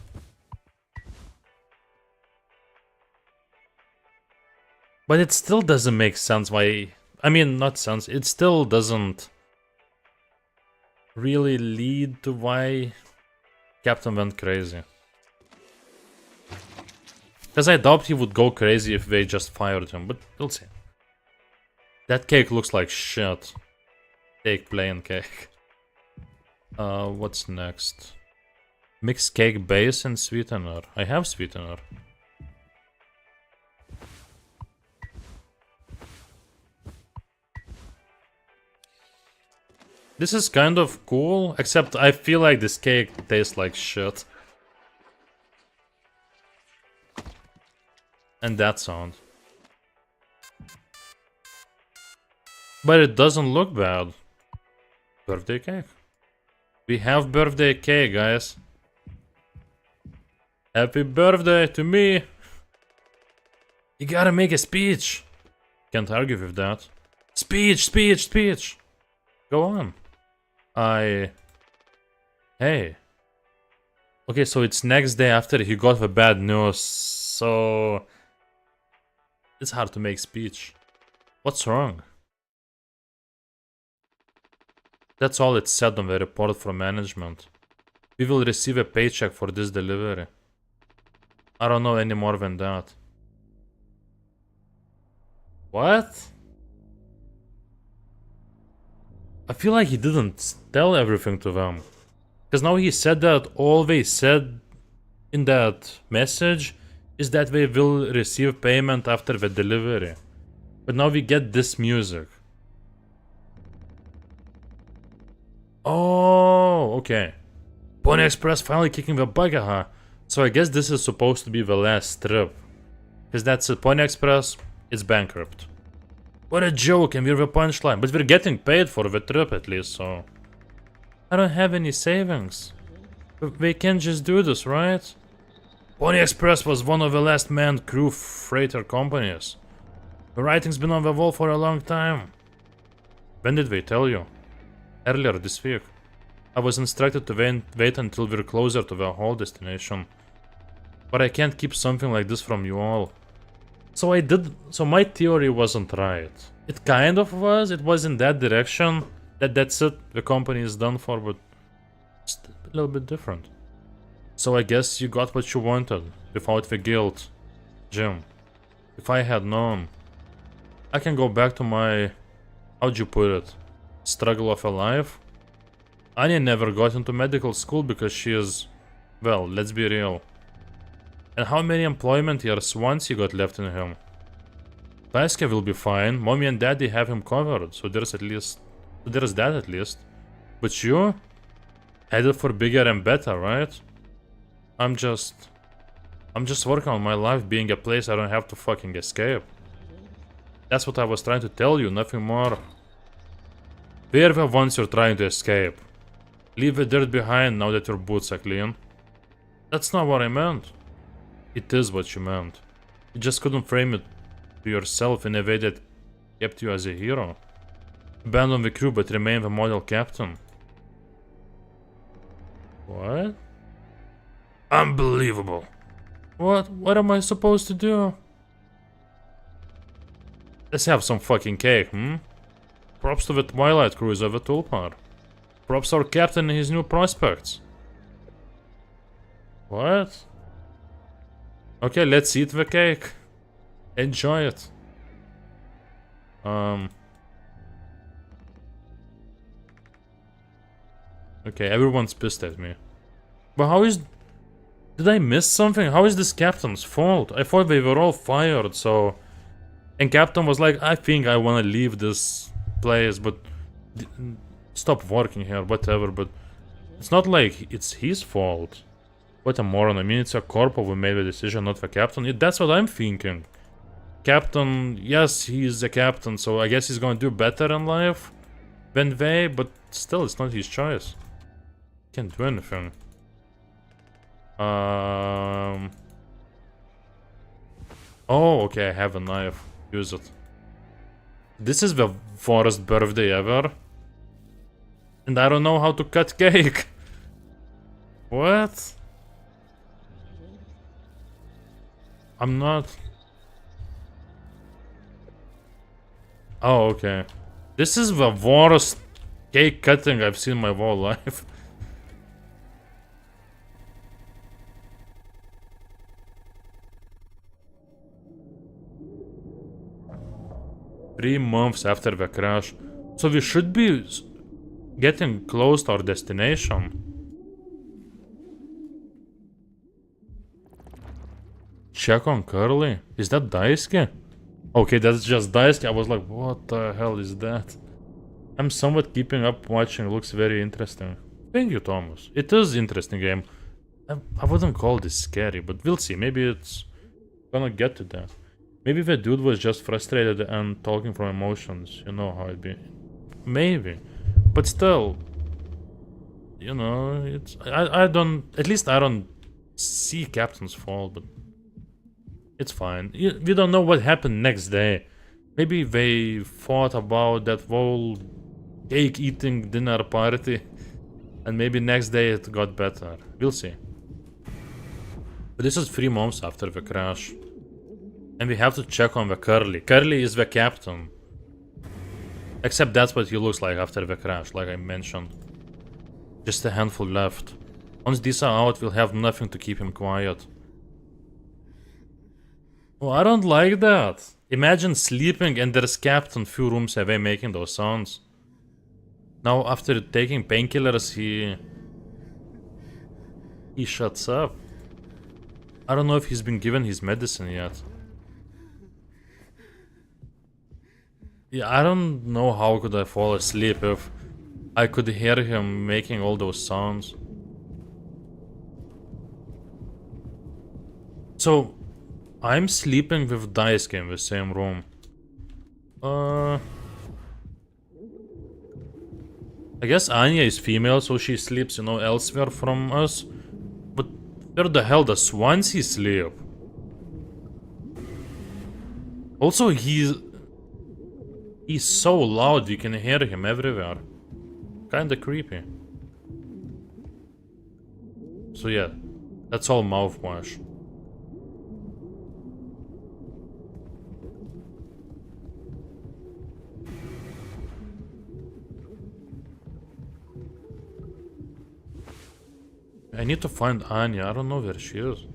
But it still doesn't make sense why... I mean, not sense. It still doesn't really lead to why Captain went crazy. Because I doubt he would go crazy if they just fired him, but we'll see. That cake looks like shit. Take plain cake. What's next? Mix cake base and sweetener. I have sweetener. This is kind of cool, except I feel like this cake tastes like shit. And that sound. But it doesn't look bad. Birthday cake. We have birthday cake, guys. Happy birthday to me. You gotta make a speech. Can't argue with that. Speech, speech, speech. Go on. Hey. Okay, so it's next day after he got the bad news, so... It's hard to make speech. What's wrong? That's all it said on the report from management. We will receive a paycheck for this delivery. I don't know any more than that. What? I feel like he didn't tell everything to them. Because now he said that all they said in that message is that they will receive payment after the delivery. But now we get this music. Oh, okay. Pony Express finally kicking the bugger, huh? So I guess this is supposed to be the last trip. Because that's it, Pony Express is bankrupt. What a joke, and we're the punchline. But we're getting paid for the trip at least, so... I don't have any savings. We can't just do this, right? Pony Express was one of the last manned crew freighter companies. The writing's been on the wall for a long time. When did they tell you? Earlier this week. I was instructed to wait until we're closer to the whole destination. But I can't keep something like this from you all. So my theory wasn't right. It kind of was, it was in that direction. That's it, the company is done for, but it's a little bit different. So I guess you got what you wanted, without the guilt. Jim, if I had known, I can go back to my, how'd you put it, struggle of a life? Anya never got into medical school because she is, well, let's be real. And how many employment years once you got left in him? Daisuke will be fine. Mommy and Daddy have him covered, so there's that at least. But you headed for bigger and better, right? I'm just working on my life being a place I don't have to fucking escape. That's what I was trying to tell you, nothing more. Where were once you're trying to escape? Leave the dirt behind now that your boots are clean. That's not what I meant. It is what you meant. You just couldn't frame it to yourself in a way that kept you as a hero. Abandon the crew but remain the model captain. What? Unbelievable. What am I supposed to do? Let's have some fucking cake, Props to the Twilight Cruiser of the Tulpar. Props our captain and his new prospects. What? Okay, let's eat the cake. Enjoy it. Okay, everyone's pissed at me. But how is... Did I miss something? How is this captain's fault? I thought they were all fired, so... And captain was like, I think I wanna leave this place, but... Stop working here, whatever, but... It's not like it's his fault. What a moron. I mean, it's a corpo who made the decision, not the captain. That's what I'm thinking. Captain, yes, he's a captain, so I guess he's gonna do better in life than they, but still, it's not his choice. Can't do anything. Oh, okay, I have a knife. Use it. This is the worst birthday ever. And I don't know how to cut cake. What? I'm not... Oh, okay. This is the worst cake cutting I've seen my whole life. Three months after the crash. So we should be getting close to our destination. Check on Curly. Is that Daisuke? Okay, that's just Daisuke. I was like, what the hell is that? I'm somewhat keeping up watching. Looks very interesting. Thank you, Thomas. It is interesting game. I wouldn't call this scary, but we'll see. Maybe it's gonna get to that. Maybe the dude was just frustrated and talking from emotions. You know how it be. Maybe. But still, you know, it's... I don't... At least I don't see Captain's fault, but... It's fine. We don't know what happened next day. Maybe they thought about that whole cake-eating dinner party. And maybe next day it got better. We'll see. But this is 3 months after the crash. And we have to check on the Curly. Curly is the captain. Except that's what he looks like after the crash, like I mentioned. Just a handful left. Once these are out, we'll have nothing to keep him quiet. Oh, I don't like that. Imagine sleeping and there's captain few rooms away making those sounds. Now after taking painkillers, he shuts up. I don't know if he's been given his medicine yet. Yeah, I don't know how could I fall asleep if I could hear him making all those sounds. So, I'm sleeping with Daisuke in the same room. I guess Anya is female, so she sleeps, you know, elsewhere from us. But where the hell does Swansea sleep? Also, he's so loud, you can hear him everywhere. Kinda creepy. So yeah, that's all mouthwash. I need to find Anya. I don't know where she is.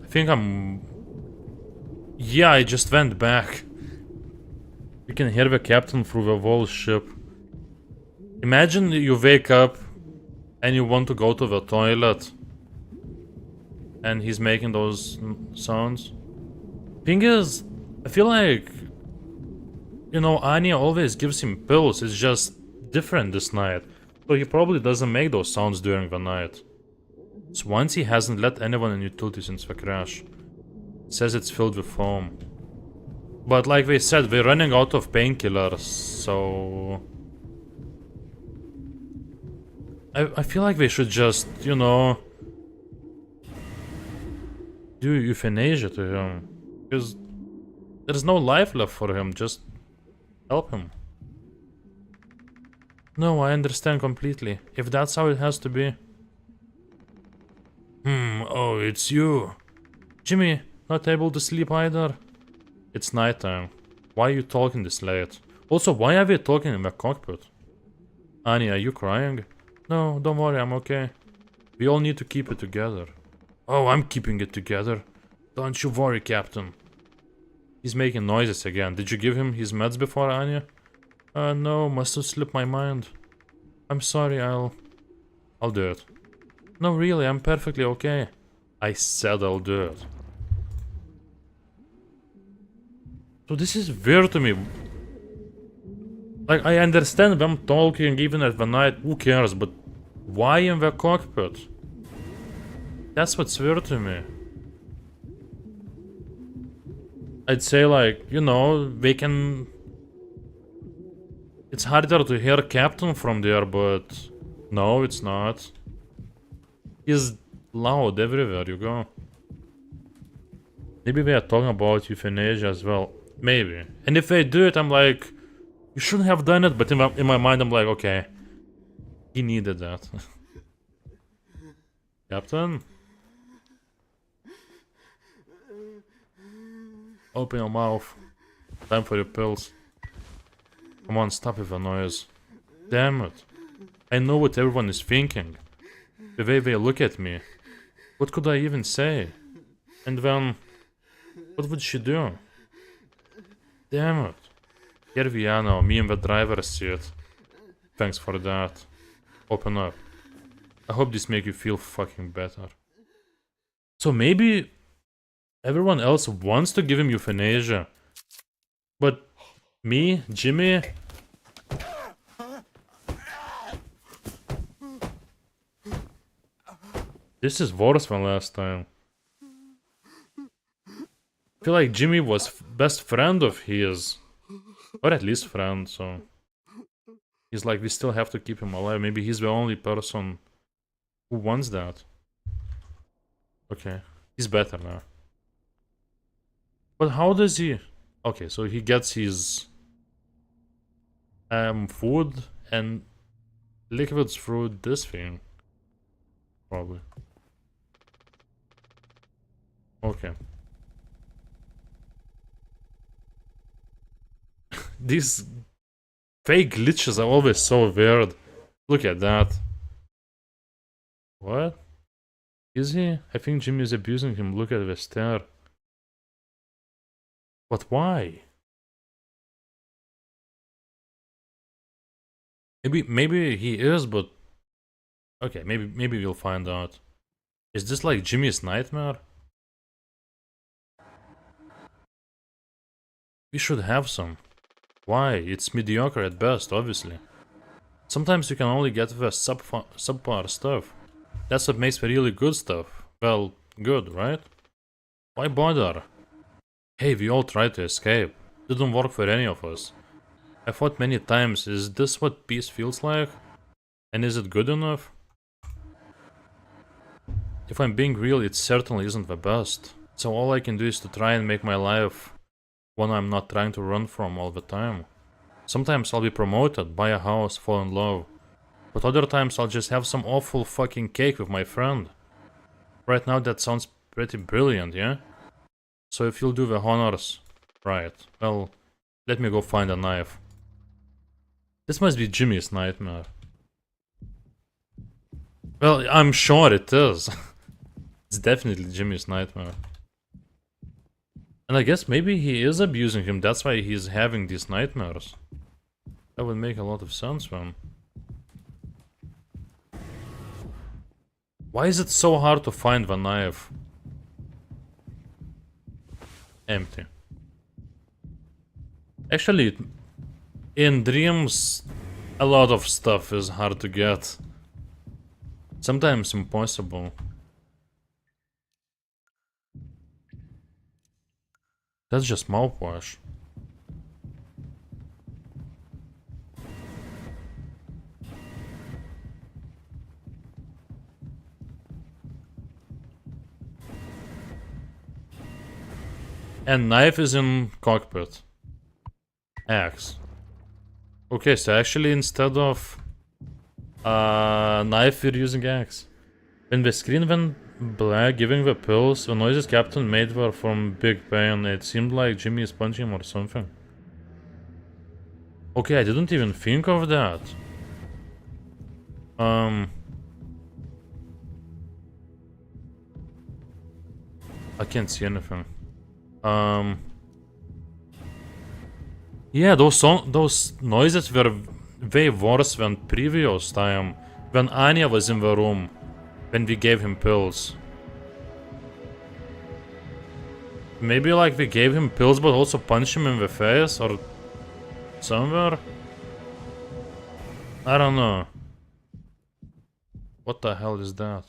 I think I'm... Yeah, I just went back. You can hear the captain through the whole ship. Imagine you wake up and you want to go to the toilet. And he's making those sounds. Thing is, I feel like, you know, Anya always gives him pills. It's just different this night. So he probably doesn't make those sounds during the night. So once he hasn't let anyone in utility since the crash. It says it's filled with foam. But like they said, we're running out of painkillers, so... I feel like we should just, you know... do euthanasia to him. Because there's no life left for him, just help him. No, I understand completely. If that's how it has to be. Oh, it's you. Jimmy, not able to sleep either? It's nighttime. Why are you talking this late? Also, why are we talking in the cockpit? Annie, are you crying? No, don't worry, I'm okay. We all need to keep it together. Oh, I'm keeping it together. Don't you worry, Captain. He's making noises again. Did you give him his meds before, Anya? No, must have slipped my mind. I'm sorry, I'll do it. No, really, I'm perfectly okay. I said I'll do it. So this is weird to me. Like, I understand them talking even at the night, who cares, but why in the cockpit? That's what's weird to me. I'd say, like, you know, they can... It's harder to hear Captain from there, but... No, it's not. He's loud everywhere you go. Maybe they are talking about euthanasia as well. Maybe. And if they do it, I'm like... You shouldn't have done it, but in my mind I'm like, okay. He needed that. Captain? Open your mouth. Time for your pills. Come on, stop with the noise. Damn it. I know what everyone is thinking. The way they look at me. What could I even say? And then... What would she do? Damn it. Here we are now, me in the driver's seat. Thanks for that. Open up. I hope this makes you feel fucking better. So maybe... Everyone else wants to give him euthanasia. But... Me? Jimmy? This is worse than last time. I feel like Jimmy was best friend of his. Or at least friend, so... He's like, we still have to keep him alive. Maybe he's the only person who wants that. Okay, he's better now. But how does he... Okay, so he gets his... food and liquids through this thing. Probably. Okay. These fake glitches are always so weird. Look at that. What? Is he? I think Jimmy is abusing him. Look at the stare. But why? Maybe he is, but... Okay, maybe we'll find out. Is this like Jimmy's nightmare? We should have some. Why? It's mediocre at best, obviously. Sometimes you can only get the subpar stuff. That's what makes the really good stuff. Well, good, right? Why bother? Hey, we all tried to escape. Didn't work for any of us. I thought many times, is this what peace feels like? And is it good enough? If I'm being real, it certainly isn't the best. So all I can do is to try and make my life one I'm not trying to run from all the time. Sometimes I'll be promoted, buy a house, fall in love. But other times I'll just have some awful fucking cake with my friend. Right now that sounds pretty brilliant, yeah? So if you'll do the honors... Right, well, let me go find a knife. This must be Jimmy's nightmare. Well, I'm sure it is. It's definitely Jimmy's nightmare. And I guess maybe he is abusing him, that's why he's having these nightmares. That would make a lot of sense then. Why is it so hard to find the knife? Empty. Actually, in dreams, a lot of stuff is hard to get. Sometimes impossible. That's just mouthwash. And knife is in cockpit. Axe. Okay, so actually instead of knife, we're using axe. When the screen went black, giving the pills, the noises Captain made were from big pain. It seemed like Jimmy is punching him or something. Okay, I didn't even think of that. I can't see anything. Yeah, those noises were way worse than previous time, when Anya was in the room, when we gave him pills. Maybe like we gave him pills but also punched him in the face or somewhere? I don't know. What the hell is that?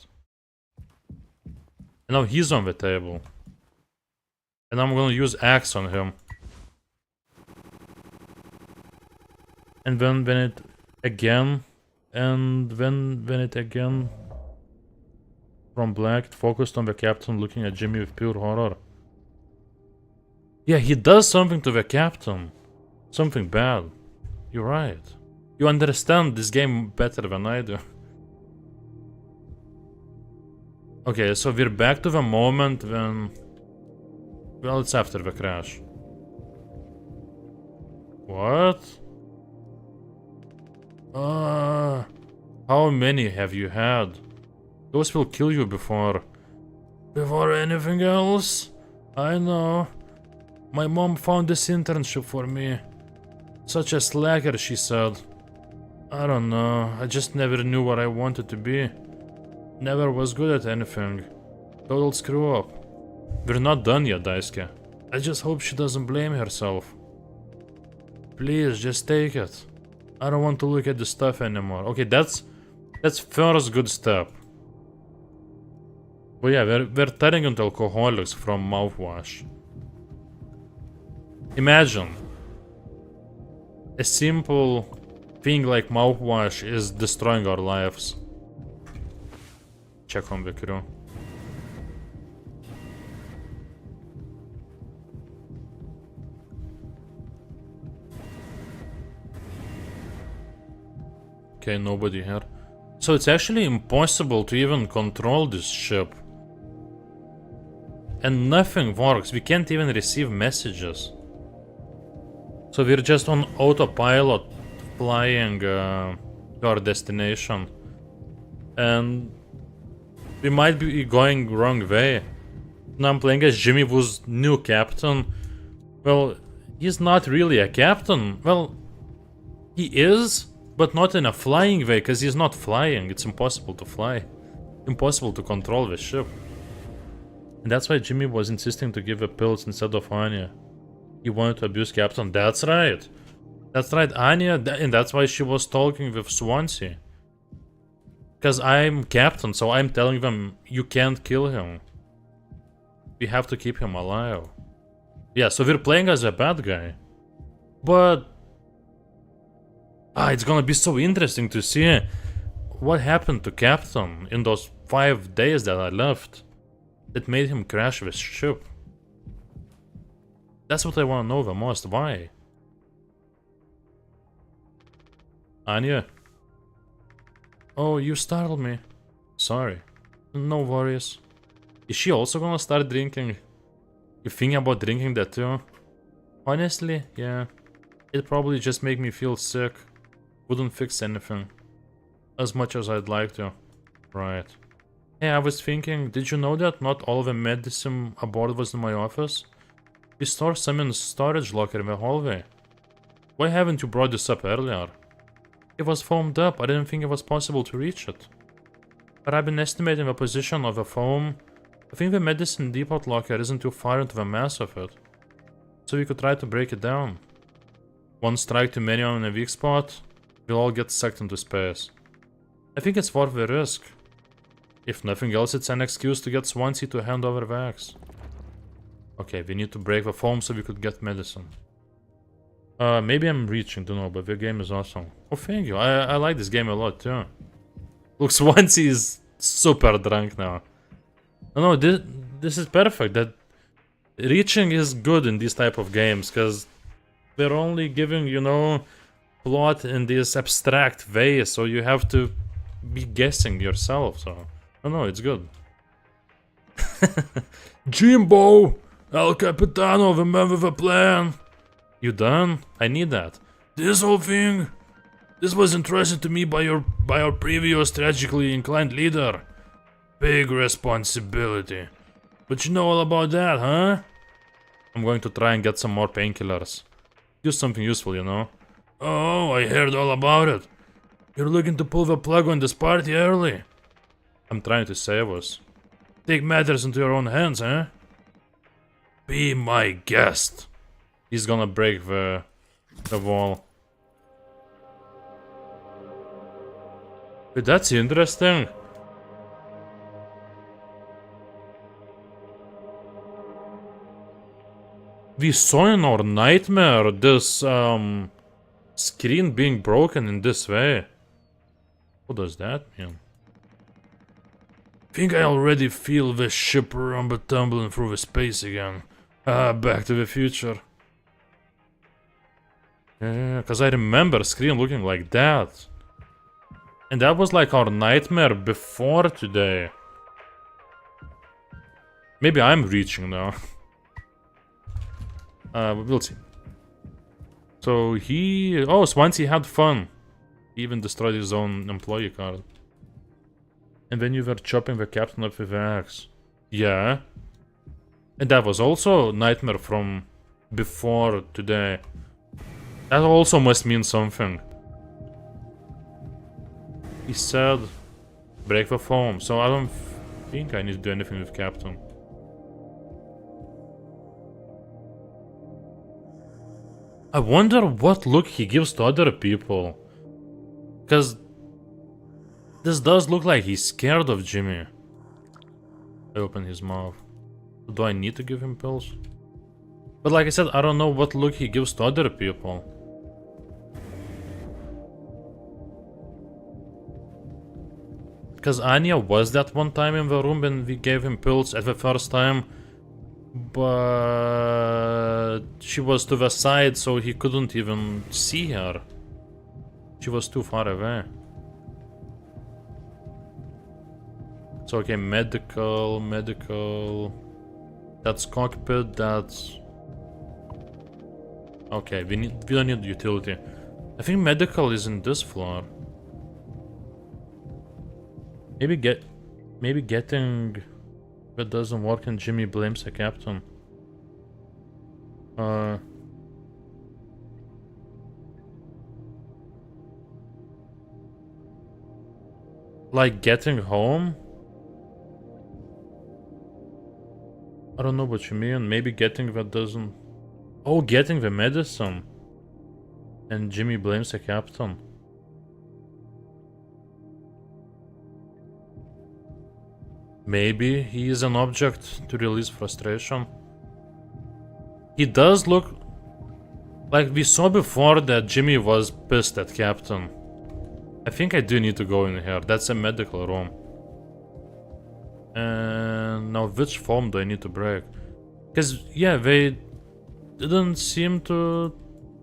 And now he's on the table. And I'm gonna use axe on him. And then when it again, and when it again from black, it focused on the captain looking at Jimmy with pure horror. Yeah, he does something to the captain. Something bad. You're right. You understand this game better than I do. Okay, so we're back to the moment when... Well, it's after the crash. What? How many have you had? Those will kill you before anything else? I know. My mom found this internship for me. Such a slacker, she said. I don't know. I just never knew what I wanted to be. Never was good at anything. Total screw up. We're not done yet, Daisuke. I just hope she doesn't blame herself. Please, just take it. I don't want to look at the stuff anymore. Okay, that's first good step. But yeah, we're turning into alcoholics from mouthwash. Imagine a simple thing like mouthwash is destroying our lives. Check on the crew. Okay, nobody here. So it's actually impossible to even control this ship. And nothing works. We can't even receive messages. So we're just on autopilot flying to our destination. And we might be going wrong way. Now I'm playing as Jimmy, who's new captain. Well, he's not really a captain. Well, he is, but not in a flying way, because he's not flying. It's impossible to fly. Impossible to control the ship. And that's why Jimmy was insisting to give the pills instead of Anya. He wanted to abuse Captain. That's right. That's right, Anya. And that's why she was talking with Swansea. Because I'm Captain, so I'm telling them, you can't kill him. We have to keep him alive. Yeah, so we're playing as a bad guy. But... it's gonna be so interesting to see what happened to Captain in those 5 days that I left. That made him crash the ship. That's what I want to know the most. Why? Anya? Oh, you startled me. Sorry. No worries. Is she also gonna start drinking? You think about drinking that too? Honestly, yeah. It'd probably just make me feel sick. Wouldn't fix anything. As much as I'd like to. Right. Hey, I was thinking, did you know that not all the medicine aboard was in my office? We stored some in the storage locker in the hallway. Why haven't you brought this up earlier? It was foamed up, I didn't think it was possible to reach it. But I've been estimating the position of the foam. I think the medicine depot locker isn't too far into the mass of it. So we could try to break it down. One strike too many on a weak spot, we'll all get sucked into space. I think it's worth the risk. If nothing else, it's an excuse to get Swansea to hand over Vax. Okay, we need to break the foam so we could get medicine. Maybe I'm reaching, don't know, but the game is awesome. Oh, thank you. I like this game a lot too. Look, Swansea is super drunk now. No, this is perfect. That reaching is good in these type of games, because they're only giving, you know, plot in this abstract way, so you have to be guessing yourself, so... No, it's good. Jimbo! El Capitano, the man with a plan! You done? I need that. This whole thing? This was entrusted to me by our previous tragically inclined leader. Big responsibility. But you know all about that, huh? I'm going to try and get some more painkillers. Do something useful, you know? Oh, I heard all about it. You're looking to pull the plug on this party early. I'm trying to save us. Take matters into your own hands, huh? Be my guest. He's gonna break the wall. But that's interesting. We saw in our nightmare this screen being broken in this way. What does that mean? Think I already feel the ship rumble tumbling through the space again. Back to the future. Yeah, cause I remember screen looking like that. And that was like our nightmare before today. Maybe I'm reaching now. We'll see. So he... Oh, Swansea had fun. He even destroyed his own employee card. And then you were chopping the captain up with an axe. Yeah. And that was also nightmare from before today. That also must mean something. He said, break the foam. So I don't think I need to do anything with captain. I wonder what look he gives to other people. Because this does look like he's scared of Jimmy. I open his mouth. Do I need to give him pills? But like I said, I don't know what look he gives to other people. Because Anya was that one time in the room when we gave him pills at the first time. But she was to the side, so he couldn't even see her. She was too far away. So okay, medical. That's cockpit, that's... Okay, we don't need utility. I think medical is in this floor. Maybe getting that doesn't work and Jimmy blames the captain. Like getting home? I don't know what you mean. Maybe getting that doesn't... Oh, getting the medicine. And Jimmy blames the captain. Maybe he is an object to release frustration. He does look... Like we saw before that Jimmy was pissed at Captain. I think I do need to go in here. That's a medical room. And now which foam do I need to break? Because, yeah, they didn't seem to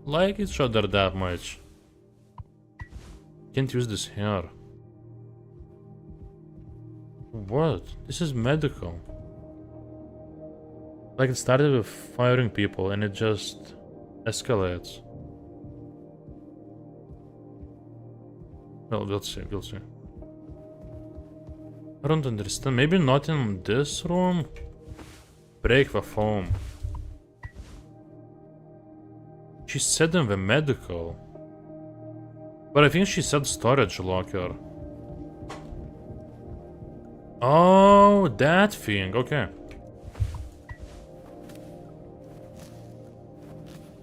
like each other that much. Can't use this here. What? This is medical. Like it started with firing people and it just escalates. Well, we'll see. I don't understand. Maybe not in this room? Break the foam. She said in the medical. But I think she said storage locker. Oh, that thing. Okay.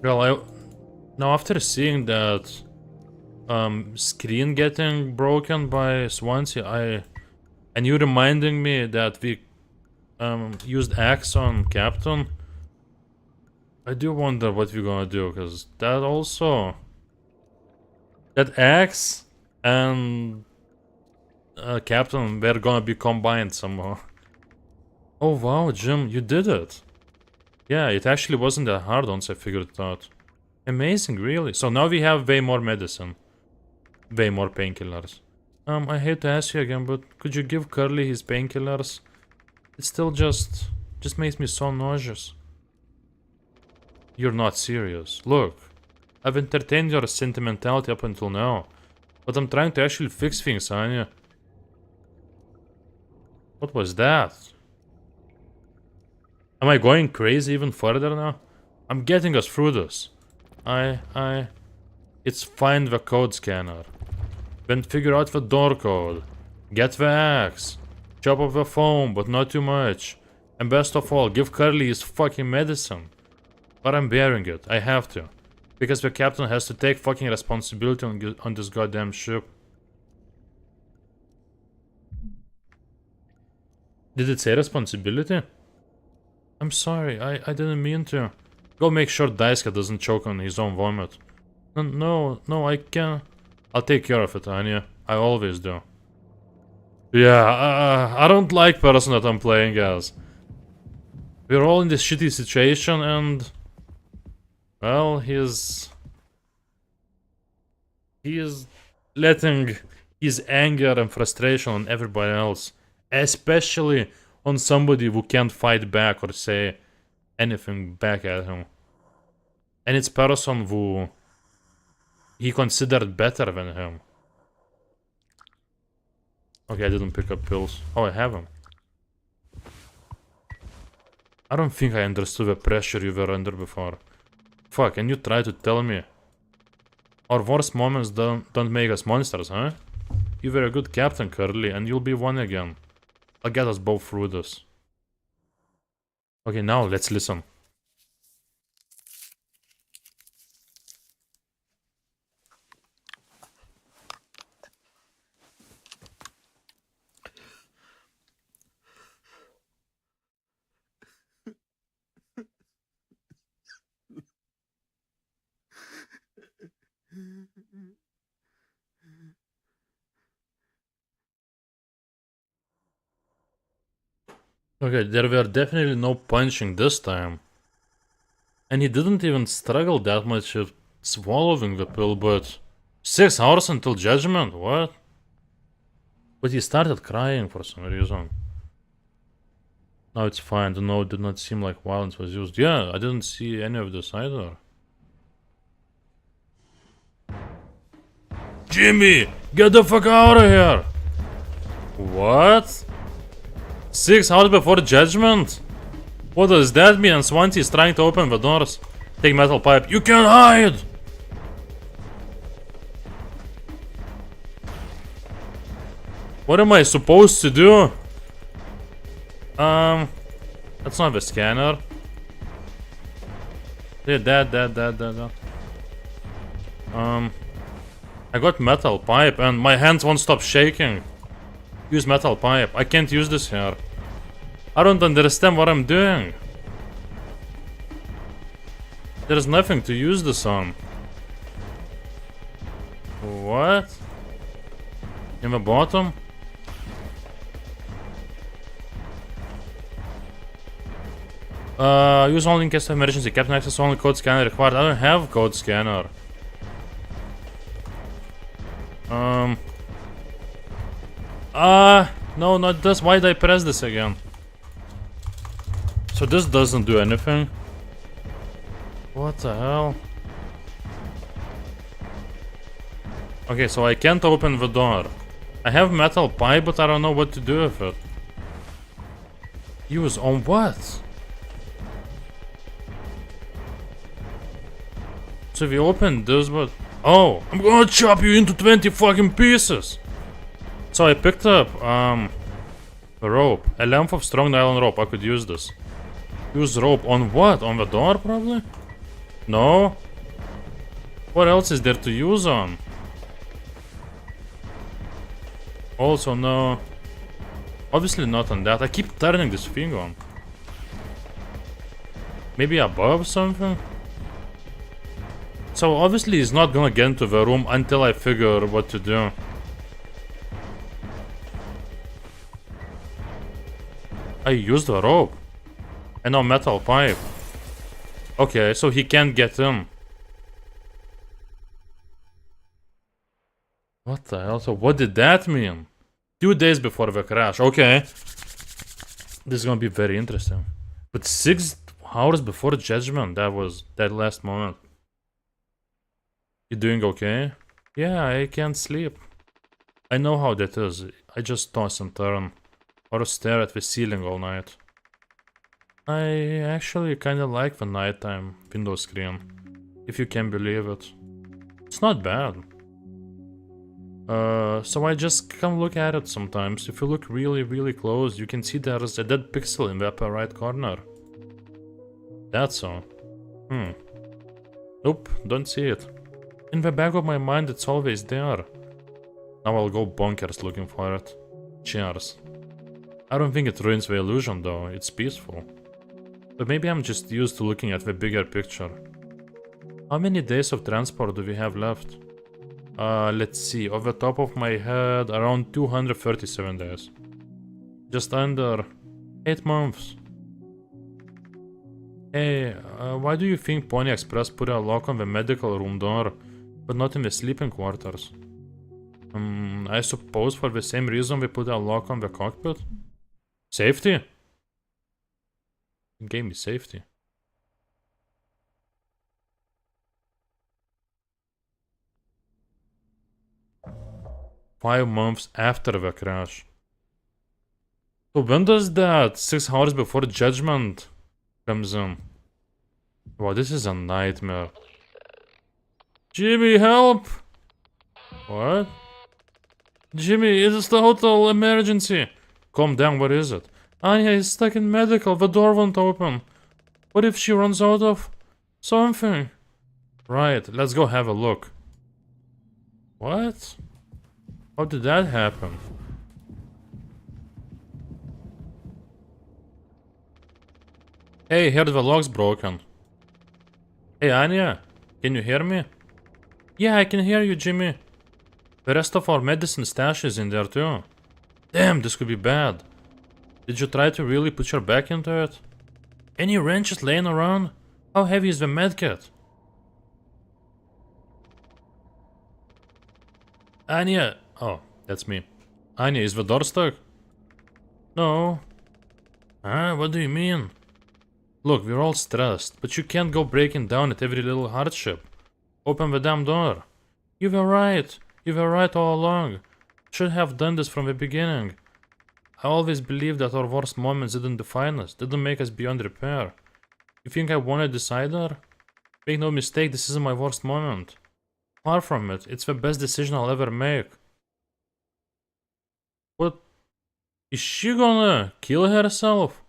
Well, now after seeing that screen getting broken by Swansea, and you reminding me that we used axe on Captain, I do wonder what we're gonna do, because that also... That axe and Captain were gonna be combined somehow. Oh wow, Jim, you did it. Yeah, it actually wasn't that hard once I figured it out. Amazing, really. So now we have way more medicine. Way more painkillers. I hate to ask you again, but could you give Curly his painkillers? It still just makes me so nauseous. You're not serious. Look, I've entertained your sentimentality up until now, but I'm trying to actually fix things, Anya. What was that? Am I going crazy even further now? I'm getting us through this. It's find the code scanner. Then figure out the door code. Get the axe. Chop off the foam, but not too much. And best of all, give Curly his fucking medicine. But I'm bearing it. I have to. Because the captain has to take fucking responsibility on this goddamn ship. Did it say responsibility? I'm sorry, I didn't mean to. Go make sure Daisuke doesn't choke on his own vomit. No, I can't. I'll take care of it, Anya. I always do. Yeah, I don't like the person that I'm playing as. We're all in this shitty situation and... Well, he's letting his anger and frustration on everybody else. Especially on somebody who can't fight back or say anything back at him. And it's person who he considered better than him. Okay, I didn't pick up pills. Oh, I have them. I don't think I understood the pressure you were under before. Fuck, and you try to tell me our worst moments don't make us monsters, huh? You were a good captain, Curly, and you'll be one again. I'll get us both through this. Okay, now let's listen. Okay, there were definitely no punching this time. And he didn't even struggle that much with swallowing the pill, but... 6 hours until judgment? What? But he started crying for some reason. No, it's fine. The note did not seem like violence was used. Yeah, I didn't see any of this either. Jimmy! Get the fuck out of here! What? 6 hours before judgment? What does that mean? And Swansea is trying to open the doors. Take metal pipe. You can't hide! What am I supposed to do? That's not the scanner. Yeah, that. I got metal pipe and my hands won't stop shaking. Use metal pipe. I can't use this here. I don't understand what I'm doing. There's nothing to use this on. What? In the bottom? Use only in case of emergency. Captain access only code scanner required. I don't have code scanner. No, not this. Why did I press this again? So this doesn't do anything. What the hell? Okay, so I can't open the door. I have metal pipe, but I don't know what to do with it. Use on what? So we open this, but... Oh, I'm gonna chop you into 20 fucking pieces! So I picked up, a rope. A length of strong nylon rope. I could use this. Use rope on what? On the door, probably? No? What else is there to use on? Also, no. Obviously not on that. I keep turning this thing on. Maybe above something? So obviously he's not gonna get into the room until I figure what to do. I used the rope. And a metal pipe. Okay, so he can't get in. What the hell? So what did that mean? 2 days before the crash. Okay. This is gonna be very interesting. But 6 hours before judgment, that was that last moment. You doing okay? Yeah, I can't sleep. I know how that is. I just toss and turn. Or stare at the ceiling all night. I actually kinda like the nighttime window screen. If you can believe it. It's not bad. So I just come look at it sometimes. If you look really close, you can see there's a dead pixel in the upper right corner. That's all. Nope, don't see it. In the back of my mind, it's always there. Now I'll go bonkers looking for it. Cheers. I don't think it ruins the illusion though, it's peaceful. But maybe I'm just used to looking at the bigger picture. How many days of transport do we have left? Let's see, off the top of my head, around 237 days. Just under 8 months. Hey, why do you think Pony Express put a lock on the medical room door, but not in the sleeping quarters? I suppose for the same reason we put a lock on the cockpit? Safety? It gave me safety. Five months after the crash. So when does that 6 hours before judgment comes in? Wow, this is a nightmare. Jimmy, help! What? Jimmy, it is the hotel emergency. Calm down, what is it? Anya is stuck in medical, the door won't open. What if she runs out of something? Right, let's go have a look. What? How did that happen? Hey, here the lock's broken. Hey Anya, can you hear me? Yeah, I can hear you, Jimmy. The rest of our medicine stash is in there too. Damn, this could be bad. Did you try to really put your back into it? Any wrenches laying around? How heavy is the medkit? Anya! Oh, that's me. Anya, is the door stuck? No. Huh? What do you mean? Look, we're all stressed, but you can't go breaking down at every little hardship. Open the damn door. You were right. You were right all along. Should have done this from the beginning. I always believed that our worst moments didn't define us, didn't make us beyond repair. You think I wanted this either? Make no mistake, this isn't my worst moment. Far from it, it's the best decision I'll ever make. What? Is she gonna kill herself?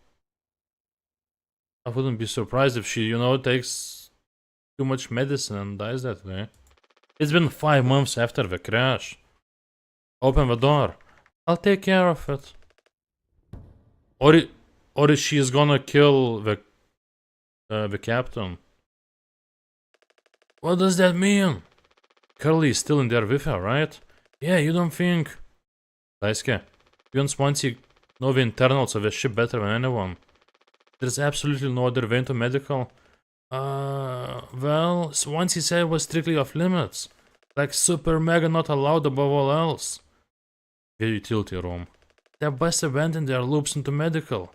I wouldn't be surprised if she, takes too much medicine and dies that way. It's been 5 months after the crash. Open the door. I'll take care of it. Or she is gonna kill the captain. What does that mean? Curly is still in there with her, right? Yeah, you don't think... Daisuke, once you know the internals of the ship better than anyone. There's absolutely no other way into medical. Well, once he said it was strictly off limits. Like super mega not allowed above all else. The utility room. They're best abandoned their loops into medical.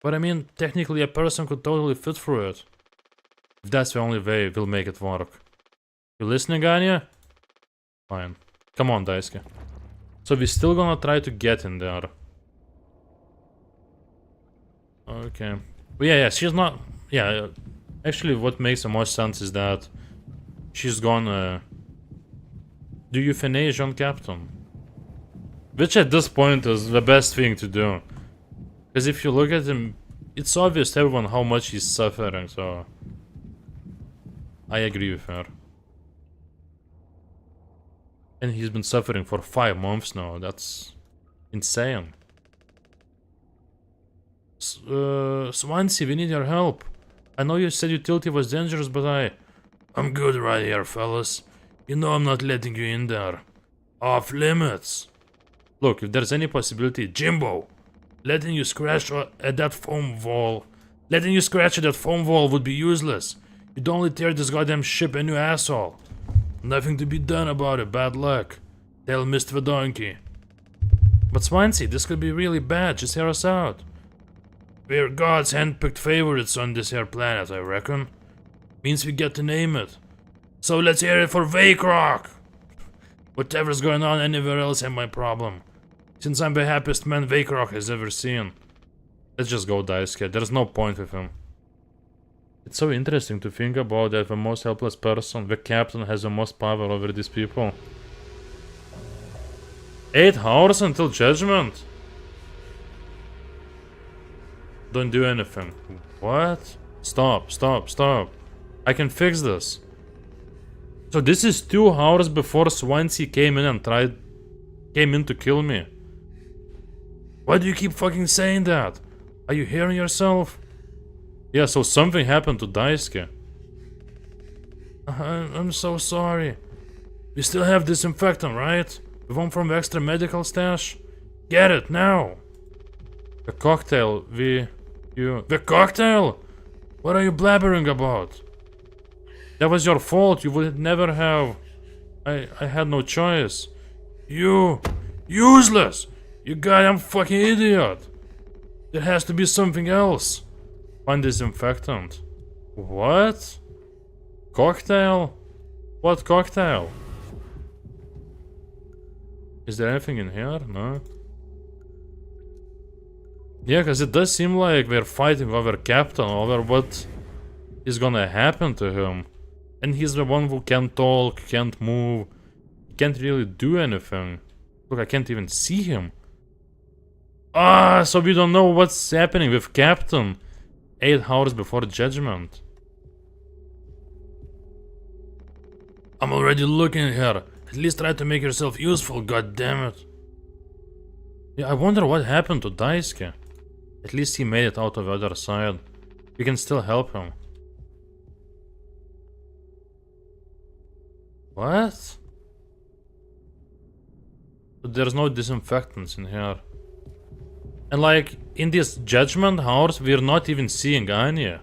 But I mean, technically a person could totally fit through it. If that's the only way, we'll make it work. You listening, Anya? Fine. Come on, Daisuke. So we're still gonna try to get in there. Okay. But yeah, she's not... Yeah, actually what makes the most sense is that she's gonna do euthanasia on Captain. Which at this point is the best thing to do. Because if you look at him, it's obvious to everyone how much he's suffering, so... I agree with her. And he's been suffering for 5 months now. That's insane. Swansea, we need your help. I know you said utility was dangerous, but I'm good right here, fellas. You know I'm not letting you in there. Off limits. Look, if there's any possibility, Jimbo, letting you scratch at that foam wall. Letting you scratch at that foam wall would be useless. You'd only tear this goddamn ship a new asshole. Nothing to be done about it, bad luck. Tell Mr. Donkey. But Swansea, this could be really bad, just hear us out. We're God's handpicked favorites on this here planet, I reckon. Means we get to name it. So let's hear it for Vakerock! Whatever's going on anywhere else ain't my problem. Since I'm the happiest man Vakerock has ever seen. Let's just go Daisuke, there's no point with him. It's so interesting to think about that the most helpless person, the captain, has the most power over these people. 8 hours until judgment? Don't do anything. What? Stop, stop, stop. I can fix this. So this is 2 hours before Swansea came in and came in to kill me. Why do you keep fucking saying that? Are you hearing yourself? Yeah, so something happened to Daisuke. I'm so sorry. We still have disinfectant, right? The one from the extra medical stash? Get it, now! The cocktail, The cocktail? What are you blabbering about? That was your fault, you would never have... I had no choice. You... useless! You goddamn fucking idiot! There has to be something else. Find disinfectant. What? Cocktail? What cocktail? Is there anything in here? No. Yeah, because it does seem like we're fighting over Captain, over what is gonna happen to him. And he's the one who can't talk, can't move, can't really do anything. Look, I can't even see him. Ah, so we don't know what's happening with Captain 8 hours before judgment. I'm already looking here. At least try to make yourself useful, goddammit. Yeah, I wonder what happened to Daisuke. At least he made it out of the other side. We can still help him. What? But there's no disinfectants in here. And like, in this judgment hours, we're not even seeing Anya.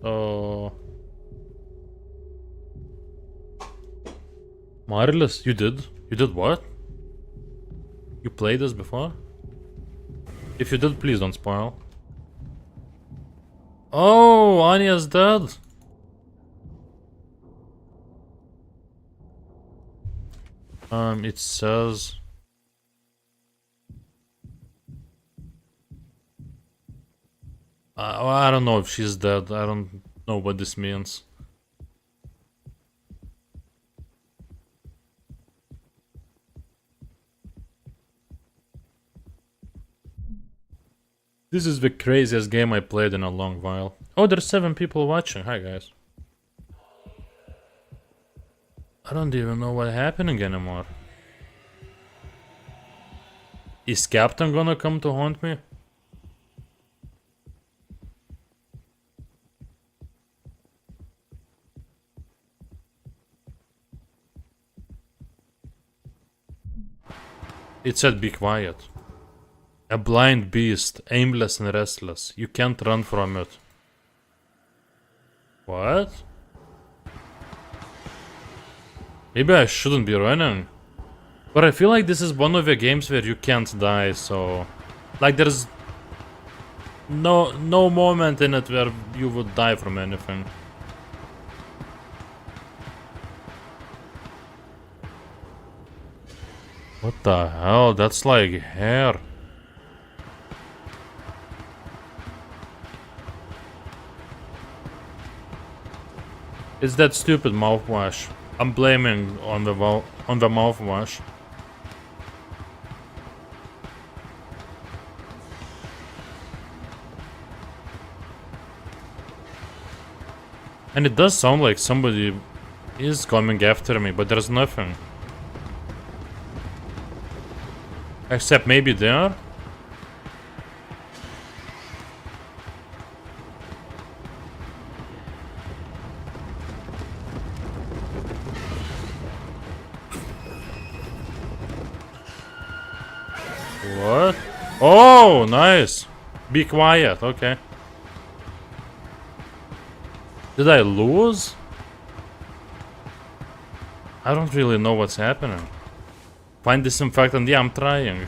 Oh. Marvelous, you did? You did what? You played this before? If you did, please don't spoil. Oh, Anya's dead. It says... I don't know if she's dead. I don't know what this means. This is the craziest game I played in a long while. Oh, there's 7 people watching. Hi, guys. I don't even know what's happening anymore. Is Captain gonna come to haunt me? It said be quiet. A blind beast, aimless and restless. You can't run from it. What? Maybe I shouldn't be running. But I feel like this is one of the games where you can't die, so... Like there's... No moment in it where you would die from anything. What the hell? That's like hair. It's that stupid mouthwash. I'm blaming on the mouthwash. And it does sound like somebody is coming after me, but there's nothing. Except maybe there? What? Oh, nice. Be quiet, okay. Did I lose? I don't really know what's happening. Find disinfectant, yeah, I'm trying.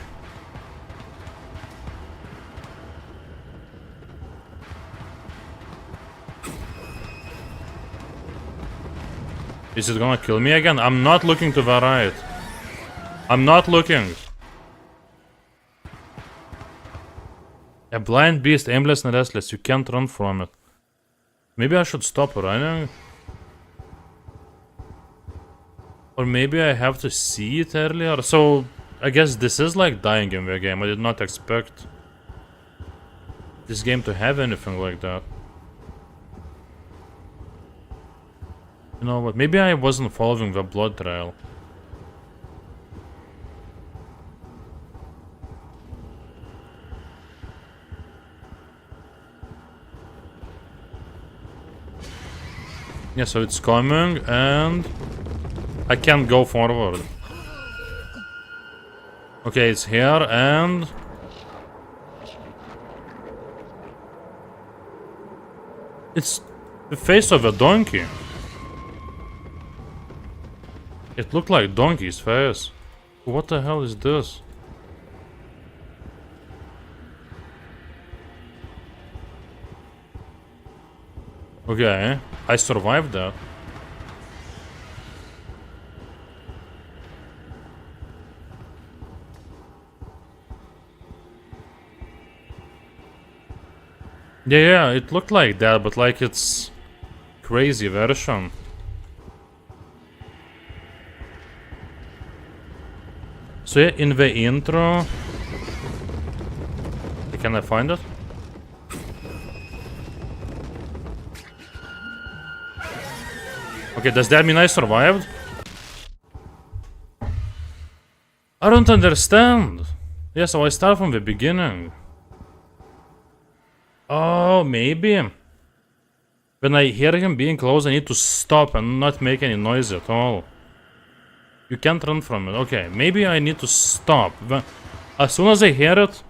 Is it gonna kill me again? I'm not looking to the right. I'm not looking. A blind beast, aimless and restless. You can't run from it. Maybe I should stop running? Or maybe I have to see it earlier? So, I guess this is like dying in the game. I did not expect this game to have anything like that. You know what? Maybe I wasn't following the blood trail. Yeah, so it's coming and I can't go forward. Okay, it's here and it's the face of a donkey. It looked like donkey's face. What the hell is this? Okay, I survived that. Yeah, it looked like that, but like it's crazy version. So yeah, in the intro, can I find it? Okay, does that mean I survived? I don't understand. Yeah, so I start from the beginning. Oh, maybe. When I hear him being close, I need to stop and not make any noise at all. You can't run from it. Okay, maybe I need to stop. As soon as I hear it,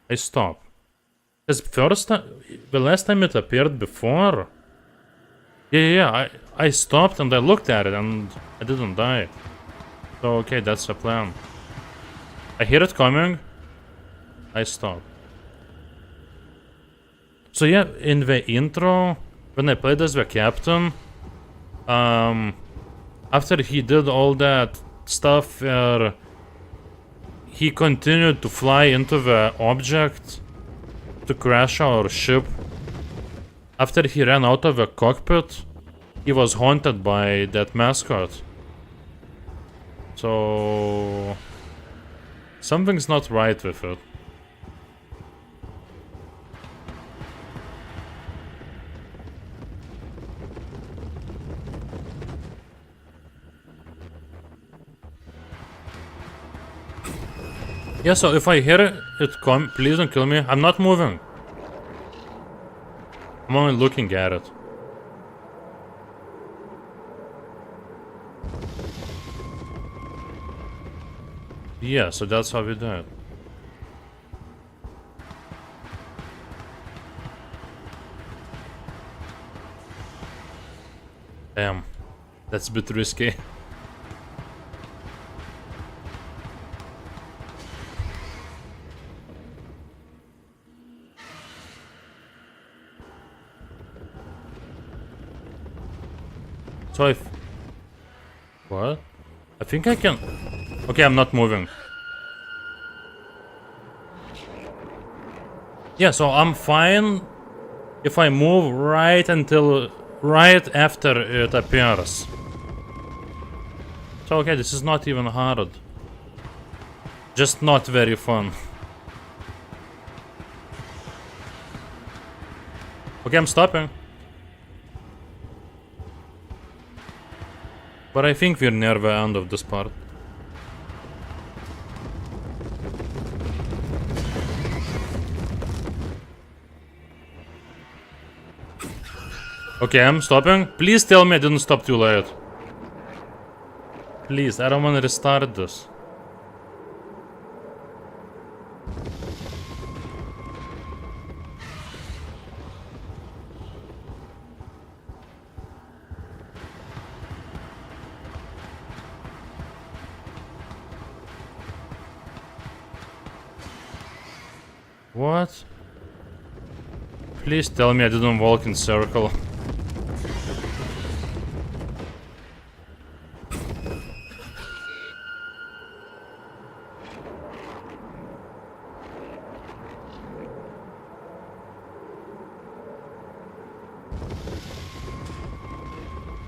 I stop. Because the last time it appeared before. Yeah, I stopped and I looked at it and I didn't die. So, okay, that's the plan. I hear it coming. I stop. So yeah, in the intro, when I played as the captain, after he did all that stuff where he continued to fly into the object to crash our ship, after he ran out of the cockpit, he was haunted by that mascot. So something's not right with it. Yeah, so if I hear it come, please don't kill me. I'm not moving. I'm only looking at it. Yeah, so that's how we do it. Damn, that's a bit risky. So if... What? I think I can... Okay, I'm not moving. Yeah, so I'm fine if I move right until... right after it appears. So okay, this is not even hard. Just not very fun. Okay, I'm stopping. But I think we're near the end of this part. Okay, I'm stopping. Please tell me I didn't stop too late. Please, I don't want to restart this. What? Please tell me I didn't walk in circle.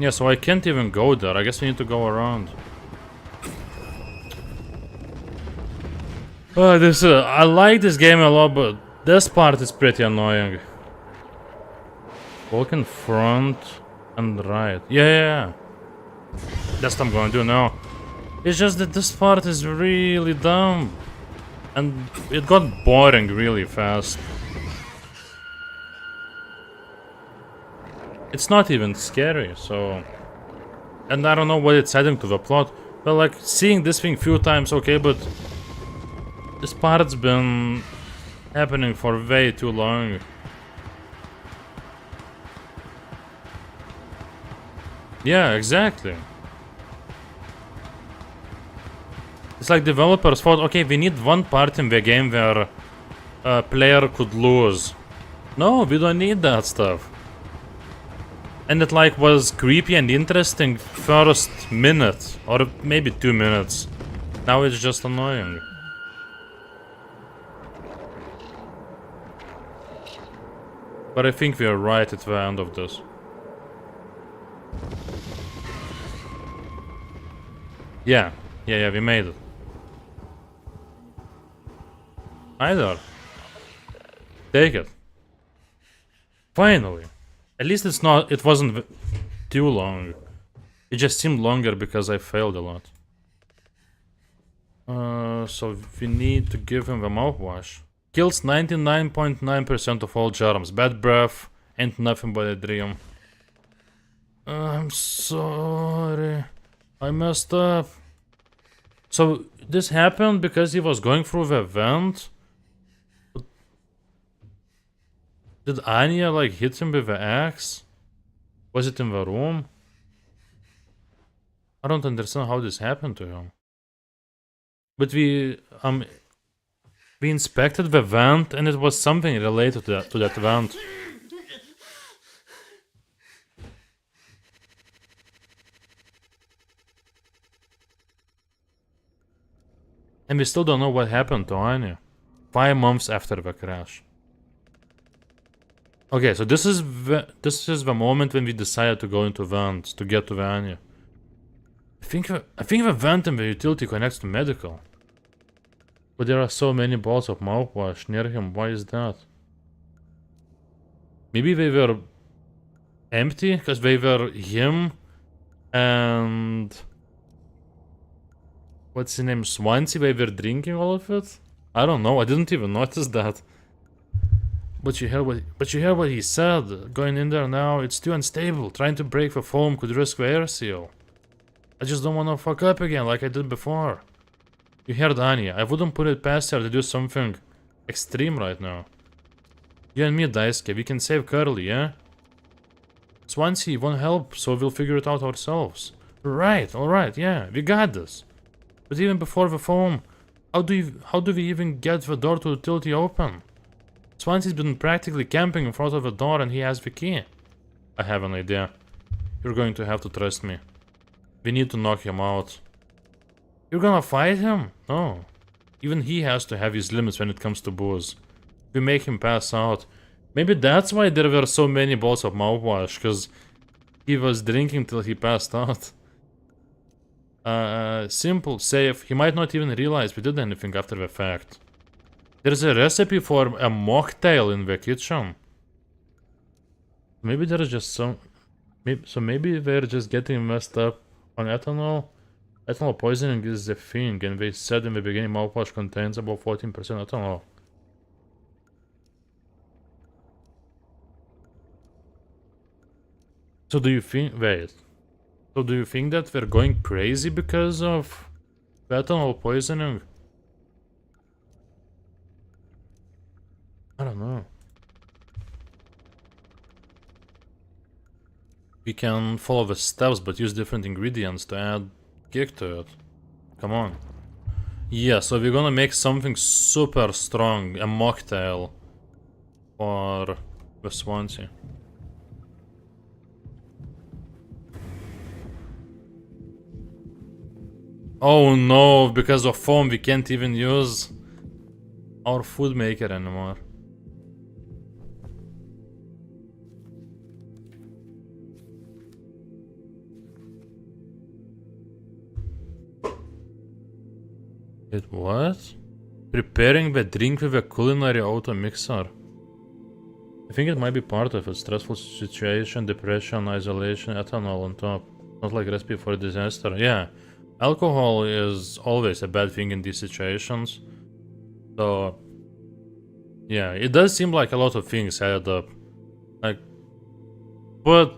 Yeah, so I can't even go there. I guess we need to go around. I like this game a lot, but this part is pretty annoying. Walk in front and right. Yeah. That's what I'm gonna do now. It's just that this part is really dumb. And it got boring really fast. It's not even scary, so... And I don't know what it's adding to the plot. But like, seeing this thing few times, okay, but... This part's been happening for way too long. Yeah, exactly. It's like developers thought, okay, we need one part in the game where a player could lose. No, we don't need that stuff. And it like was creepy and interesting first minute, or maybe 2 minutes. Now it's just annoying. But I think we are right at the end of this. Yeah, we made it. Either. Take it. Finally. At least it wasn't too long. It just seemed longer because I failed a lot. So we need to give him the mouthwash. Kills 99.9% of all germs. Bad breath ain't nothing but a dream. I'm sorry. I messed up. So this happened because he was going through the vent? Did Anya like hit him with the axe? Was it in the room? I don't understand how this happened to him. But we inspected the vent and it was something related to that vent. And we still don't know what happened to Anya. 5 months after the crash. Okay, so this is the moment when we decided to go into vents to get to the Anya. I think the vent in the utility connects to medical. But there are so many balls of mouthwash near him. Why is that? Maybe they were empty because they were him and what's his name, Swansea. They were drinking all of it. I don't know. I didn't even notice that. But you heard what he said. Going in there now, it's too unstable. Trying to break the foam could risk the air seal. I just don't want to fuck up again like I did before. You heard Anya. I wouldn't put it past her to do something extreme right now. You and me, Daisuke, we can save Curly, yeah? Swansea won't help, so we'll figure it out ourselves. Right, alright, yeah, we got this. But even before the foam, how do we even get the door to the utility open? Swansea's been practically camping in front of the door and he has the key. I have an idea. You're going to have to trust me. We need to knock him out. You're gonna fight him? No. Even he has to have his limits when it comes to booze. We make him pass out. Maybe that's why there were so many balls of mouthwash, because he was drinking till he passed out. Simple, safe. He might not even realize we did anything after the fact. There's a recipe for a mocktail in the kitchen. Maybe there's just some... maybe they're just getting messed up On ethanol, ethanol poisoning is a thing, and they said in the beginning mouthwash contains about 14% ethanol. So do you think, wait, so do you think that we're going crazy because of ethanol poisoning? I don't know. We can follow the steps but use different ingredients to add kick to it. Come on. Yeah, so we're gonna make something super strong, a mocktail for the Swansea. Oh no, because of foam we can't even use our food maker anymore. Wait, what? Preparing the drink with a culinary auto mixer. I think it might be part of a stressful situation, depression, isolation, ethanol on top. Not like recipe for disaster. Yeah, alcohol is always a bad thing in these situations. So, yeah, it does seem like a lot of things added up. Like, but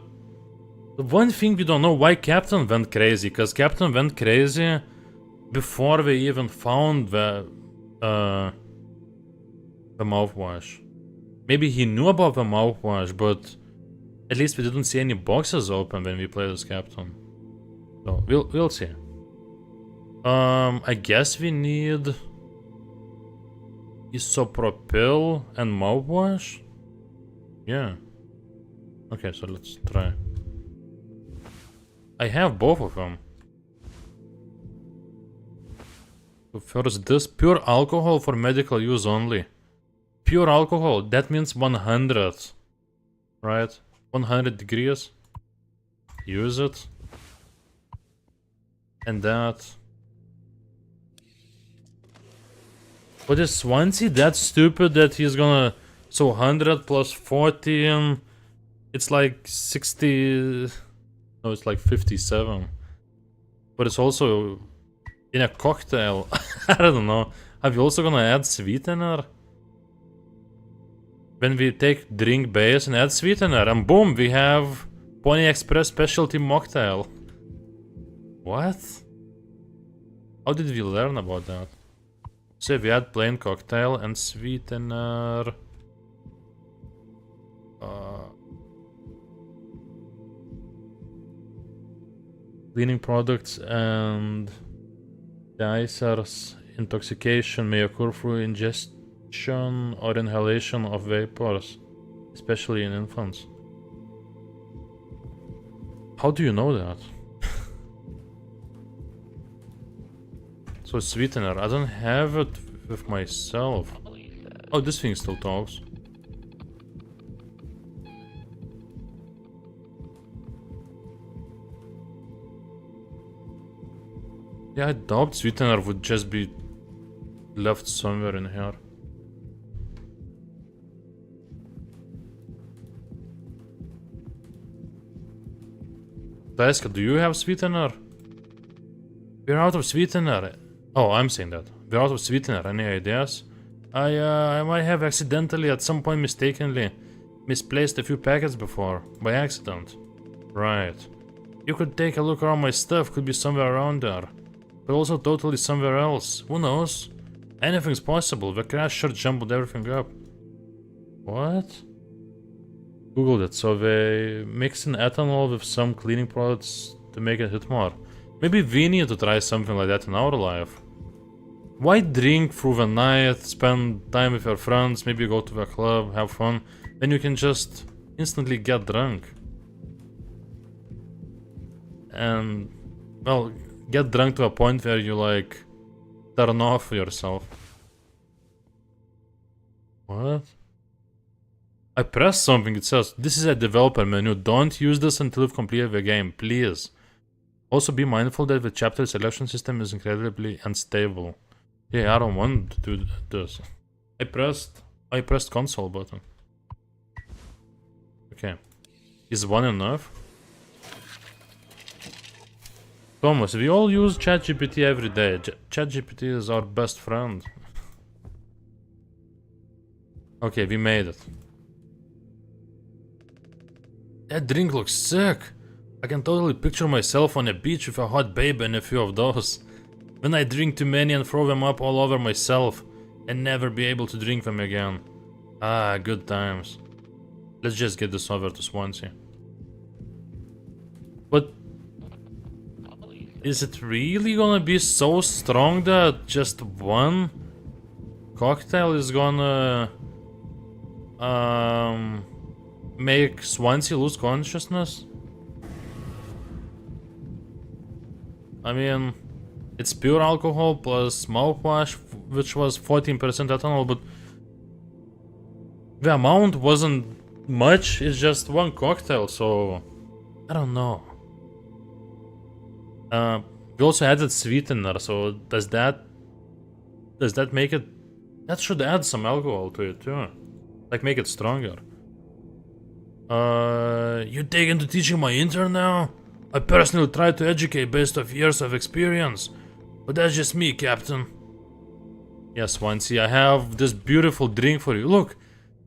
the one thing we don't know why Captain went crazy, because Captain went crazy before we even found the mouthwash. Maybe he knew about the mouthwash, but at least we didn't see any boxes open when we played as Captain. So we'll see. I guess we need isopropyl and mouthwash. Yeah. Okay, so let's try. I have both of them. So first, this pure alcohol for medical use only. Pure alcohol, that means 100. Right? 100 degrees. Use it. And that. But is Swansea that stupid that he's gonna... So 100 plus 14... It's like 60... No, it's like 57. But it's also in a cocktail. I don't know. Are we also gonna add sweetener? When we take drink base and add sweetener, and boom, we have Pony Express specialty mocktail. What? How did we learn about that? So we add plain cocktail and sweetener. Cleaning products and deicers. Intoxication may occur through ingestion or inhalation of vapors, especially in infants. How do you know that? So sweetener, I don't have it with myself. Oh, this thing still talks. Yeah, I doubt sweetener would just be left somewhere in here. Daska, do you have sweetener? We're out of sweetener. Oh, I'm saying that. We're out of sweetener. Any ideas? I might have accidentally, at some point mistakenly, misplaced a few packets before, by accident. Right. You could take a look around my stuff, could be somewhere around there. But also totally somewhere else. Who knows? Anything's possible. The crash sure jumbled everything up. What? Googled it. So they mix in ethanol with some cleaning products to make it hit more. Maybe we need to try something like that in our life. Why drink through the night, spend time with your friends, maybe go to the club, have fun, then you can just instantly get drunk. And, well, get drunk to a point where you like turn off yourself. What? I pressed something, it says, this is a developer menu, don't use this until you've completed the game, please. Also be mindful that the chapter selection system is incredibly unstable. Yeah, I don't want to do this. I pressed console button. Okay. Is one enough? Thomas, we all use ChatGPT every day. ChatGPT is our best friend. Okay, we made it. That drink looks sick. I can totally picture myself on a beach with a hot babe and a few of those. When I drink too many and throw them up all over myself and never be able to drink them again. Ah, good times. Let's just get this over to Swansea. But is it really gonna be so strong that just one cocktail is gonna make Swansea lose consciousness? I mean, it's pure alcohol plus mouthwash, which was 14% ethanol, but the amount wasn't much, it's just one cocktail, so I don't know. We also added sweetener, so does that make it... That should add some alcohol to it too. Like, make it stronger. You taking to teaching my intern now? I personally try to educate based off years of experience. But that's just me, Captain. Yes, Swansea, I have this beautiful drink for you. Look,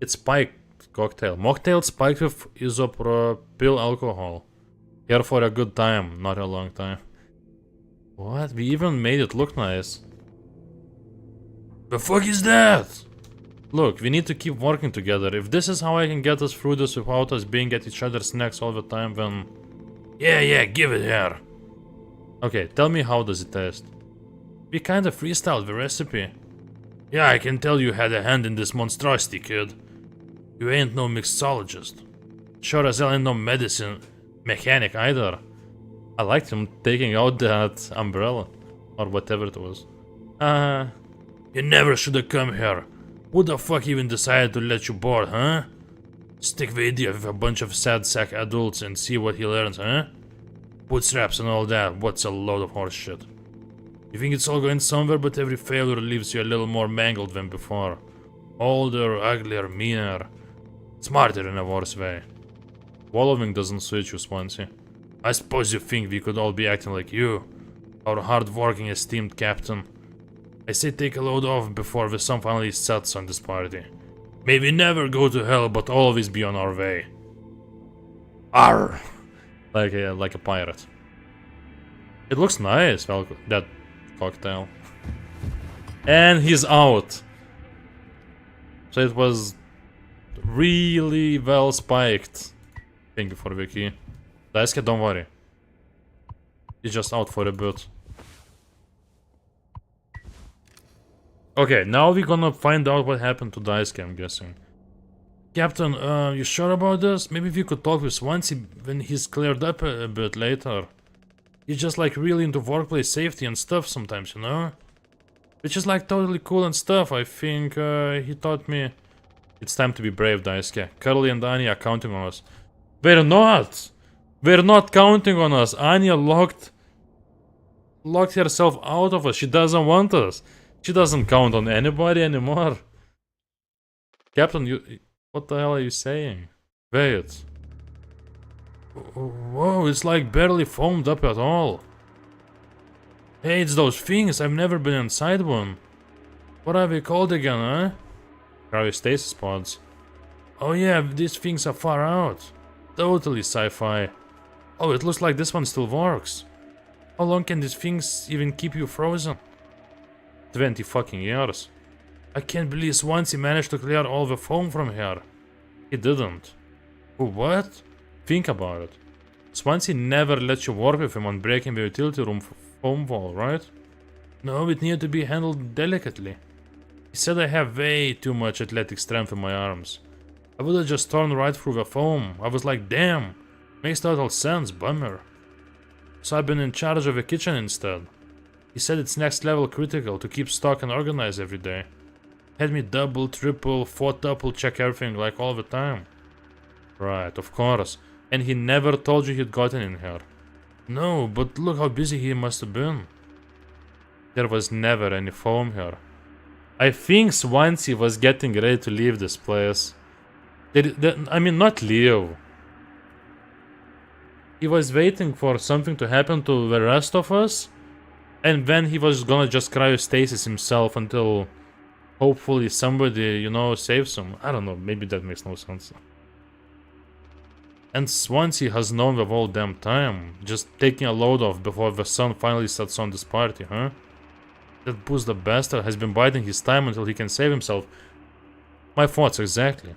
it's spiked cocktail. Mocktail spiked with isopropyl alcohol. Here for a good time, not a long time. What? We even made it look nice. The fuck is that? Look, we need to keep working together. If this is how I can get us through this without us being at each other's necks all the time, then... Yeah, give it here. Okay, tell me, how does it taste? We kinda freestyled the recipe. Yeah, I can tell you had a hand in this monstrosity, kid. You ain't no mixologist. Sure as hell ain't no medicine mechanic either. I liked him taking out that umbrella. Or whatever it was. You never should have come here. Who the fuck even decided to let you board, huh? Stick the idiot with a bunch of sad sack adults and see what he learns, huh? Bootstraps and all that, what's a load of horse shit. You think it's all going somewhere, but every failure leaves you a little more mangled than before. Older, uglier, meaner. Smarter in a worse way. Wallowing doesn't suit you, Swansea. I suppose you think we could all be acting like you. Our hard-working, esteemed captain. I say take a load off before the sun finally sets on this party. May we never go to hell, but always be on our way. Arr! Like a pirate. It looks nice, that cocktail. And he's out. So it was really well spiked. Thank you for the key. Daisuke, don't worry. He's just out for a bit. Okay, now we're gonna find out what happened to Daisuke, I'm guessing. Captain, you sure about this? Maybe we could talk with Swansea when he's cleared up a bit later. He's just like really into workplace safety and stuff sometimes, you know? Which is like totally cool and stuff. I think he taught me... It's time to be brave, Daisuke. Curly and Anya are counting on us. We're not! We're not counting on us. Anya locked herself out of us. She doesn't want us. She doesn't count on anybody anymore. Captain, what the hell are you saying? Wait. Whoa, it's like barely foamed up at all. Hey, it's those things. I've never been inside one. What are they called again, huh? Cryostasis pods. Oh yeah, these things are far out. Totally sci-fi. Oh, it looks like this one still works. How long can these things even keep you frozen? 20 fucking years. I can't believe Swansea managed to clear all the foam from here. He didn't. What? Think about it. Swansea never let you work with him on breaking the utility room foam wall, right? No, it needed to be handled delicately. He said I have way too much athletic strength in my arms. I would have just torn right through the foam. I was like, damn. Makes total sense, bummer. So I've been in charge of the kitchen instead. He said it's next level critical to keep stock and organize every day. Had me double, triple, quadruple check everything like all the time. Right, of course. And he never told you he'd gotten in here. No, but look how busy he must have been. There was never any foam here. I think Swansea was getting ready to leave this place. I mean, not leave. He was waiting for something to happen to the rest of us, and then he was gonna just cryostasis himself until hopefully somebody, you know, saves him. I don't know, maybe that makes no sense. And Swansea has known the whole damn time, just taking a load off before the sun finally sets on this party, huh? That boost the bastard has been biding his time until he can save himself. My thoughts, exactly.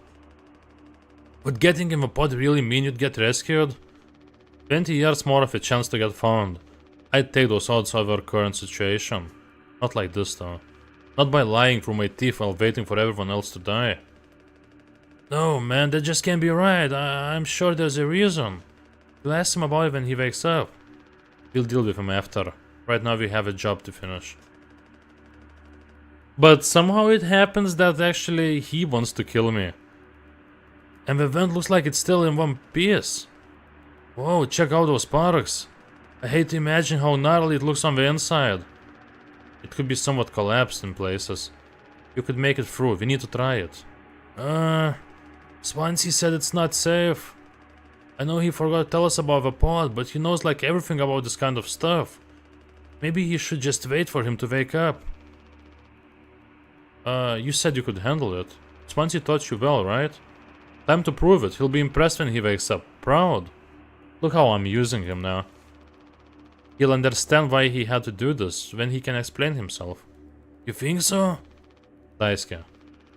Would getting in the pod really mean you'd get rescued? 20 years more of a chance to get found. I'd take those odds over our current situation. Not like this though. Not by lying through my teeth while waiting for everyone else to die. No, man, that just can't be right. I'm sure there's a reason. We'll ask him about it when he wakes up. We'll deal with him after. Right now we have a job to finish. But somehow it happens that actually he wants to kill me. And the vent looks like it's still in one piece. Whoa, check out those sparks. I hate to imagine how gnarly it looks on the inside. It could be somewhat collapsed in places. You could make it through, we need to try it. Swansea said it's not safe. I know he forgot to tell us about the pod, but he knows like everything about this kind of stuff. Maybe he should just wait for him to wake up. You said you could handle it. Swansea taught you well, right? Time to prove it, he'll be impressed when he wakes up. Proud. Look how I'm using him now. He'll understand why he had to do this, when he can explain himself. You think so? Daisuke,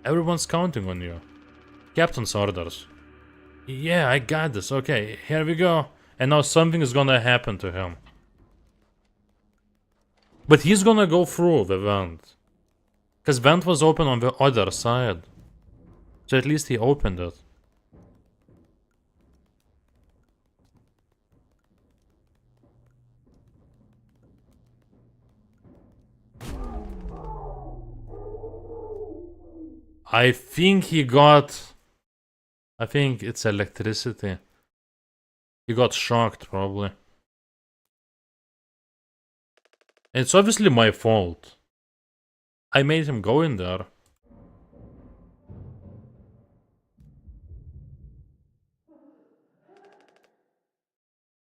everyone's counting on you. Captain's orders. Yeah, I got this. Okay, here we go. And now something is gonna happen to him. But he's gonna go through the vent. Because vent was open on the other side. So at least he opened it. I think he got... I think it's electricity. He got shocked, probably. It's obviously my fault. I made him go in there.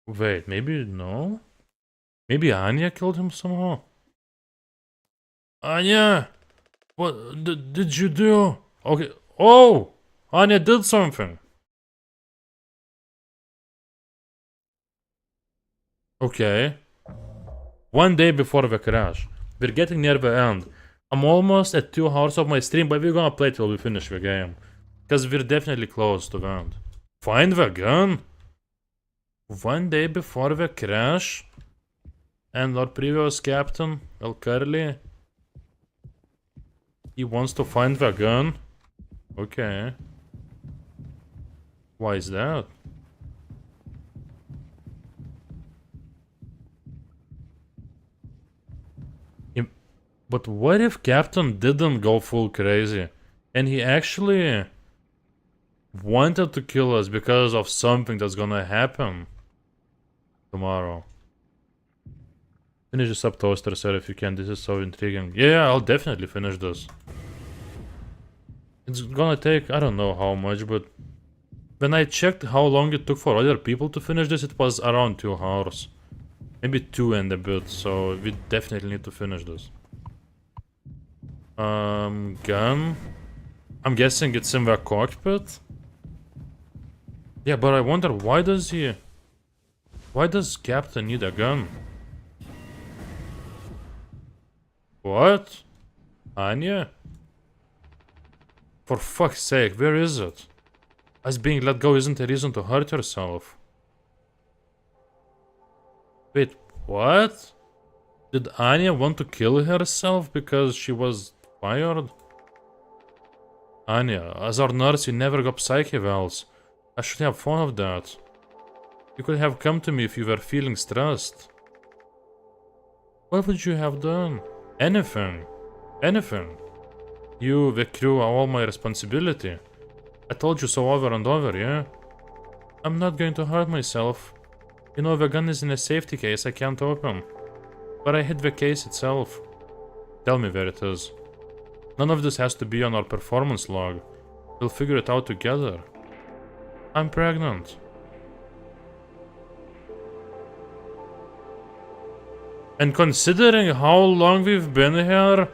Wait, maybe no? Maybe Anya killed him somehow? Anya! What did you do? Okay. Oh! Anya did something. Okay. One day before the crash. We're getting near the end. I'm almost at 2 hours of my stream, but we're gonna play till we finish the game. Because we're definitely close to the end. Find the gun? One day before the crash? And our previous captain, El Curly, he wants to find the gun? Okay. Why is that? But what if Captain didn't go full crazy? And he actually wanted to kill us because of something that's gonna happen tomorrow. Finish this up, Toaster, sir, if you can. This is so intriguing. Yeah, I'll definitely finish this. It's gonna take, I don't know how much, but when I checked how long it took for other people to finish this, it was around 2 hours. Maybe 2 and a bit, so we definitely need to finish this. Gun? I'm guessing it's in the cockpit? Yeah, but I wonder, why does Captain need a gun? What? Anya? For fuck's sake, where is it? Us being let go isn't a reason to hurt yourself. Wait, what? Did Anya want to kill herself because she was fired? Anya, as our nurse, you never got psych evals. I should have thought of that. You could have come to me if you were feeling stressed. What would you have done? Anything. Anything. You, the crew, are all my responsibility. I told you so over and over, yeah? I'm not going to hurt myself. You know, the gun is in a safety case I can't open. But I hid the case itself. Tell me where it is. None of this has to be on our performance log. We'll figure it out together. I'm pregnant. And considering how long we've been here,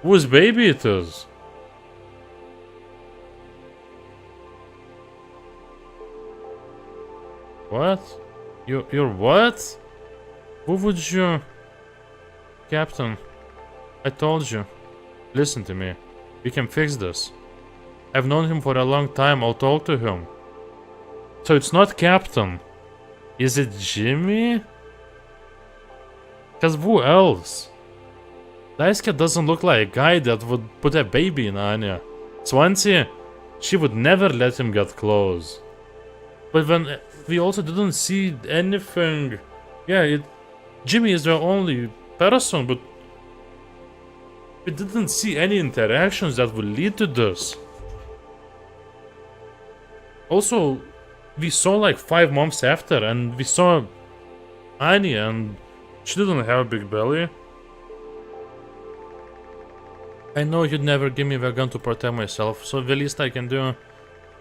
whose baby it is? What? You're what? Who would you... Captain, I told you. Listen to me. We can fix this. I've known him for a long time, I'll talk to him. So it's not Captain. Is it Jimmy? Cause who else? Daisuke doesn't look like a guy that would put a baby in Anya. Swansea, she would never let him get close. But when we also didn't see anything... Yeah, Jimmy is the only person, but we didn't see any interactions that would lead to this. Also, we saw like 5 months after, and we saw Anya, and she didn't have a big belly. I know you'd never give me the gun to protect myself, so the least I can do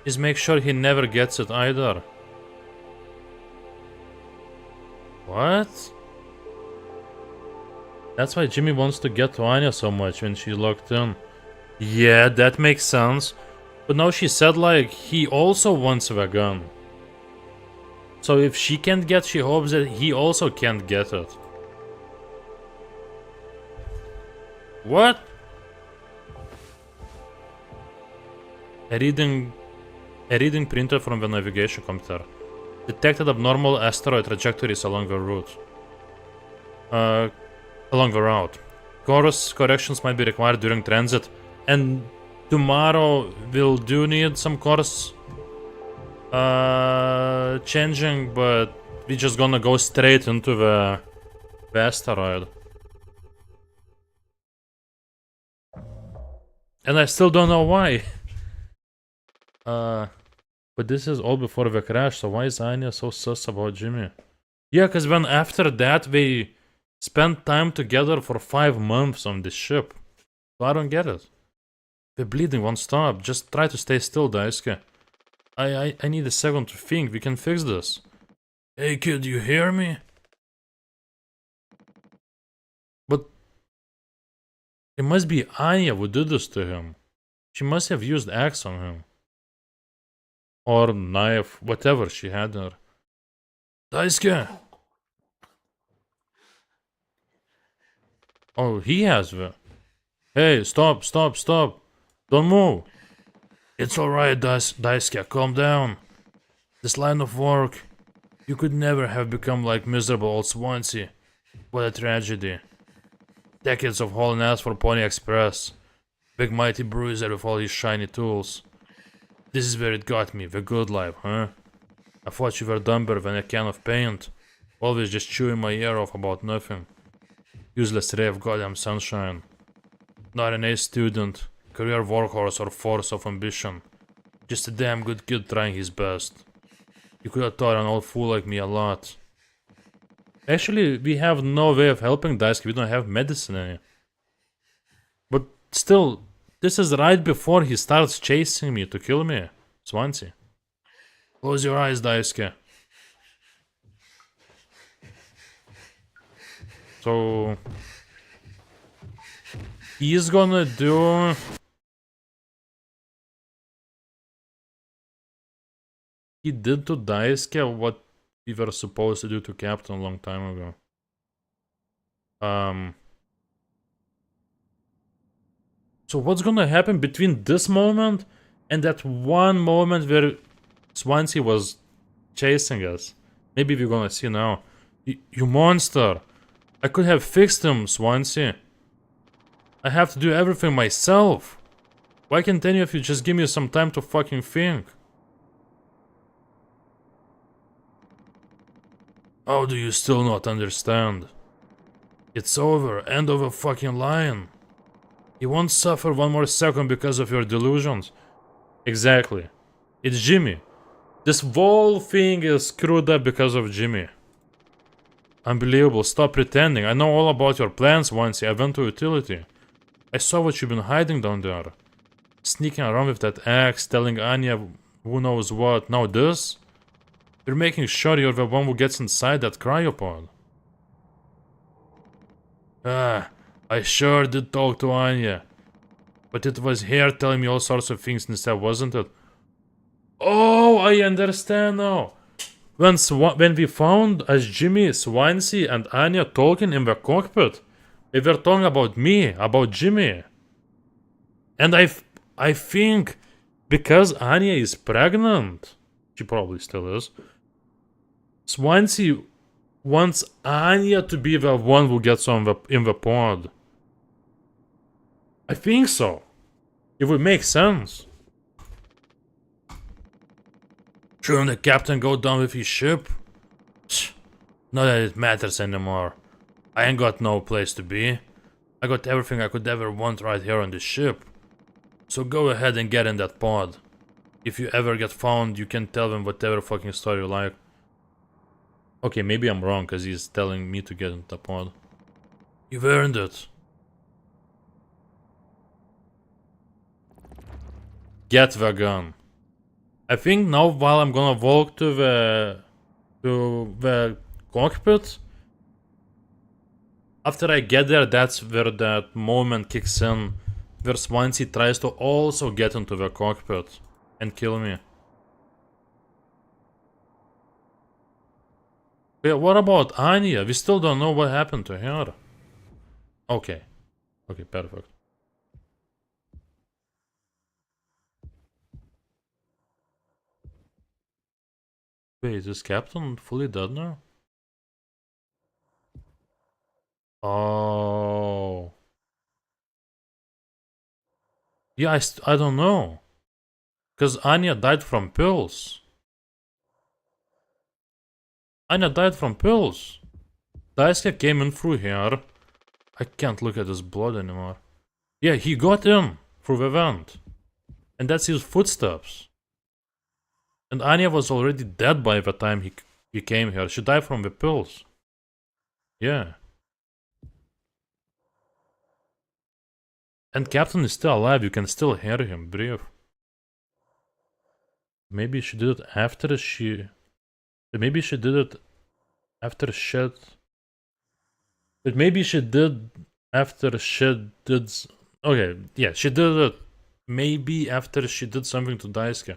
is make sure he never gets it either. What? That's why Jimmy wants to get to Anya so much when she's locked in. Yeah, that makes sense. But now she said like he also wants the gun. So if she can't get, she hopes that he also can't get it. What? A reading printed from the navigation computer. Detected abnormal asteroid trajectories along the route. Along the route. Course corrections might be required during transit, and tomorrow we'll do need some course changing, but we're just gonna go straight into the asteroid. And I still don't know why. But this is all before the crash, so why is Anya so sus about Jimmy? Yeah, cause when after that we spent time together for 5 months on this ship. So I don't get it. The bleeding won't stop. Just try to stay still, Daisuke. I need a second to think. We can fix this. Hey kid, you hear me? But it must be Anya who did this to him. She must have used axe on him. Or knife, whatever she had there. Daisuke! Oh, he has the... Hey, stop. Don't move. It's alright, Daisuke, calm down. This line of work, you could never have become like miserable old Swansea. What a tragedy. Decades of hauling ass for Pony Express. Big mighty bruiser with all his shiny tools. This is where it got me, the good life, huh? I thought you were dumber than a can of paint. Always just chewing my ear off about nothing. Useless ray of goddamn sunshine. Not an A student, career workhorse or force of ambition. Just a damn good kid trying his best. You could have taught an old fool like me a lot. Actually, we have no way of helping Daisuke, we don't have medicine in it. But still, this is right before he starts chasing me to kill me, Swansea. Close your eyes, Daisuke. So... he's gonna do... He did to Daisuke what we were supposed to do to Captain a long time ago. So what's gonna happen between this moment and that one moment where Swansea was chasing us? Maybe we're gonna see now. You monster! I could have fixed him, Swansea. I have to do everything myself. Why can't any of you just give me some time to fucking think? How do you still not understand? It's over, end of a fucking line. You won't suffer one more second because of your delusions. Exactly. It's Jimmy. This whole thing is screwed up because of Jimmy. Unbelievable, stop pretending. I know all about your plans, Swansea. I went to utility. I saw what you've been hiding down there. Sneaking around with that axe, telling Anya who knows what. Now this? You're making sure you're the one who gets inside that cryopod. Ah, I sure did talk to Anya. But it was her telling me all sorts of things instead, wasn't it? Oh, I understand now. When we found as Jimmy, Swansea, and Anya talking in the cockpit, they were talking about me, about Jimmy. And I think because Anya is pregnant, she probably still is, Swansea wants Anya to be the one who gets on in the pod. I think so. It would make sense. Shouldn't the captain go down with his ship? Not that it matters anymore. I ain't got no place to be. I got everything I could ever want right here on this ship. So go ahead and get in that pod. If you ever get found, you can tell them whatever fucking story you like. Okay, maybe I'm wrong, because he's telling me to get in the pod. You've earned it. Get the gun. I think now while I'm gonna walk to the cockpit, after I get there, that's where that moment kicks in, where Swansea tries to also get into the cockpit and kill me. Yeah, what about Anya? We still don't know what happened to her. Okay. Okay, perfect. Wait, is this captain fully dead now? Oh. Yeah, I don't know. Because Anya died from pills. Anya died from pills. Daisuke came in through here. I can't look at his blood anymore. Yeah, he got in through the vent. And that's his footsteps. And Anya was already dead by the time he came here. She died from the pills. Yeah. And Captain is still alive. You can still hear him breathe. Maybe she did it after she... Maybe she did it after shit. But maybe she did after she did... Okay, yeah, she did it maybe after she did something to Daisuke.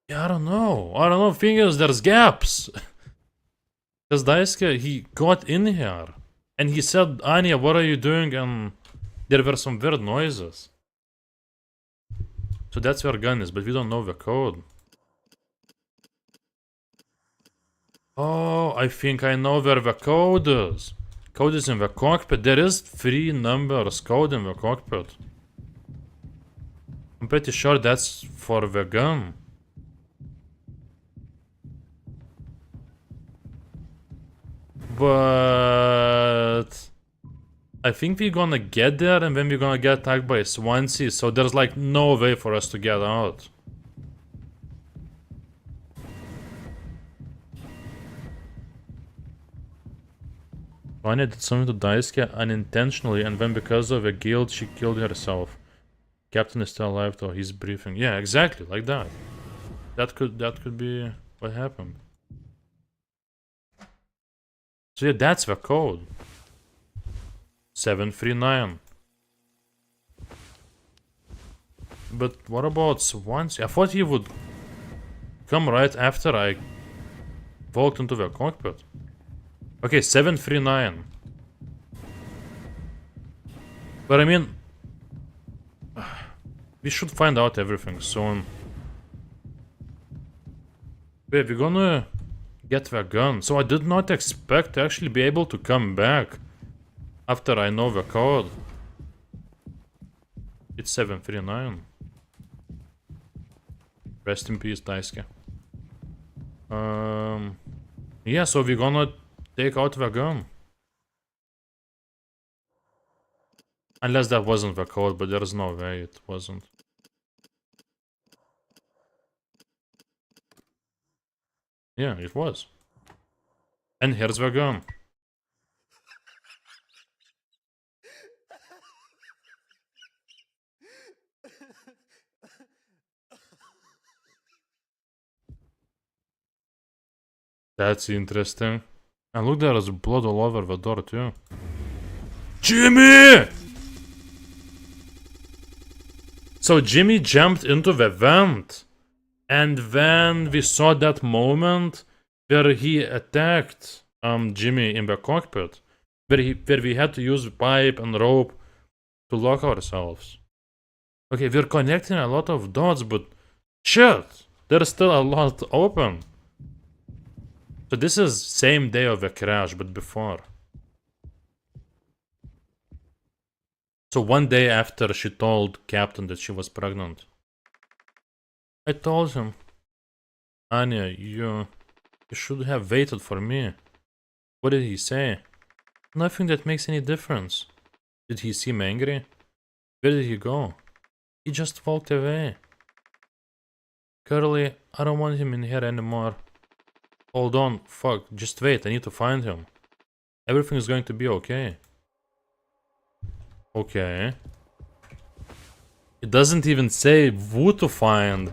Yeah, I don't know. I don't know. Thing is, there's gaps. Because Daisuke, he got in here. And he said, Anya, what are you doing? And there were some weird noises. So that's where gun is, but we don't know the code. Oh, I think I know where the code is. Code is in the cockpit. There is 3 numbers code in the cockpit. I'm pretty sure that's for the gun. But I think we're gonna get there and then we're gonna get attacked by Swansea, so there's like no way for us to get out. Anya did something to Daisuke unintentionally, and then because of a guilt she killed herself. Captain is still alive though, he's breathing. Yeah, exactly, like that. That could be what happened. So yeah, that's the code. 739. But what about Swansea? I thought he would come right after I walked into the cockpit. Okay, 739. But I mean, we should find out everything soon. Wait, we're gonna get the gun. So I did not expect to actually be able to come back after I know the code. It's 739. Rest in peace, Daisuke. Yeah, so we're gonna take out the gun. Unless that wasn't the code, but there's no way it wasn't. Yeah, it was. And here's the gun. That's interesting. And look, there is blood all over the door too. Jimmy! So Jimmy jumped into the vent. And then we saw that moment where he attacked Jimmy in the cockpit. Where we had to use pipe and rope to lock ourselves. Okay, we're connecting a lot of dots, but shit! There's still a lot open. So this is same day of the crash, but before. So one day after she told Captain that she was pregnant. I told him, Anya, you should have waited for me. What did he say? Nothing that makes any difference. Did he seem angry? Where did he go? He just walked away. Curly, I don't want him in here anymore. Hold on, fuck, just wait, I need to find him. Everything is going to be okay. Okay. It doesn't even say who to find.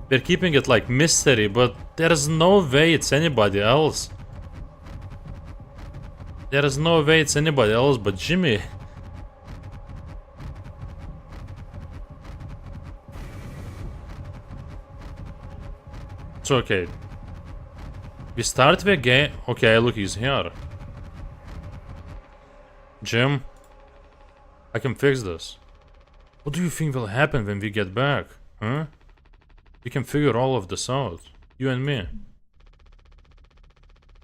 They're keeping it like mystery, but there's no way it's anybody else. There is no way it's anybody else but Jimmy. So okay. We start the game. Okay, look, he's here. Jim, I can fix this. What do you think will happen when we get back? Huh? We can figure all of this out. You and me.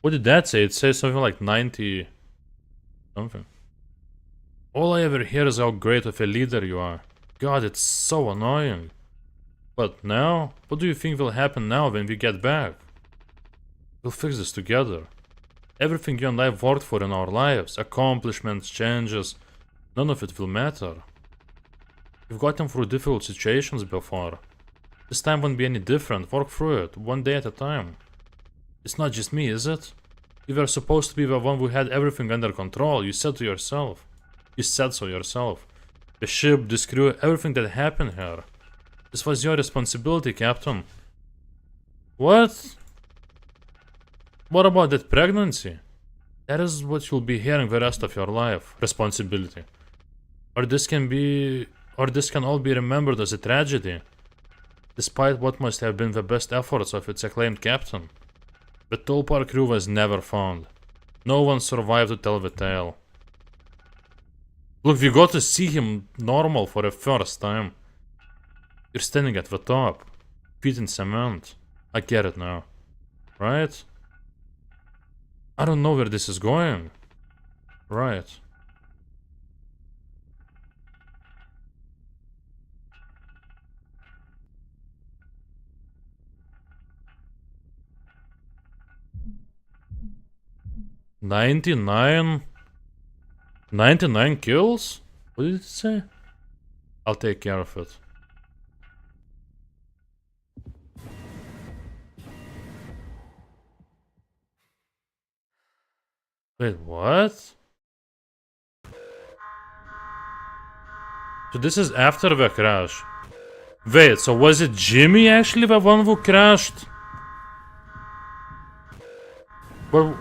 What did that say? It says something like 90... something. All I ever hear is how great of a leader you are. God, it's so annoying. But now? What do you think will happen now when we get back? We'll fix this together. Everything you and I worked for in our lives, accomplishments, changes, none of it will matter. We've gotten through difficult situations before. This time won't be any different. Work through it, one day at a time. It's not just me, is it? You were supposed to be the one who had everything under control. You said to yourself. You said so yourself. The ship, this crew, everything that happened here. This was your responsibility, Captain. What? What about that pregnancy? That is what you'll be hearing the rest of your life. Responsibility. Or this can all be remembered as a tragedy. Despite what must have been the best efforts of its acclaimed captain. The Tulpar crew was never found. No one survived to tell the tale. Look, we got to see him normal for the first time. You're standing at the top. Feet in cement. I get it now. Right? I don't know where this is going. Right. $99 kills? What did it say? I'll take care of it. Wait, what? So this is after the crash. Wait, so was it Jimmy actually the one who crashed? But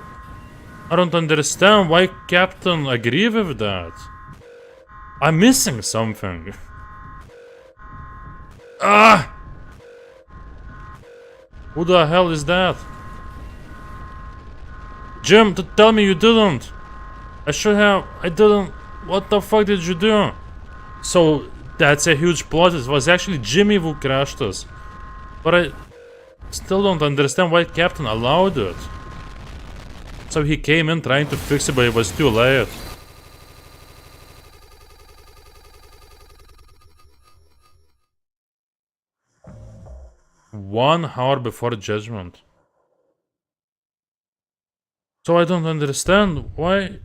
I don't understand why Captain agree with that. I'm missing something. Ah! Who the hell is that? Jim, tell me you didn't. I didn't. What the fuck did you do? So, that's a huge plot. It was actually Jimmy who crashed us. But I still don't understand why Captain allowed it. So he came in trying to fix it, but it was too late. One hour before judgment. So I don't understand why.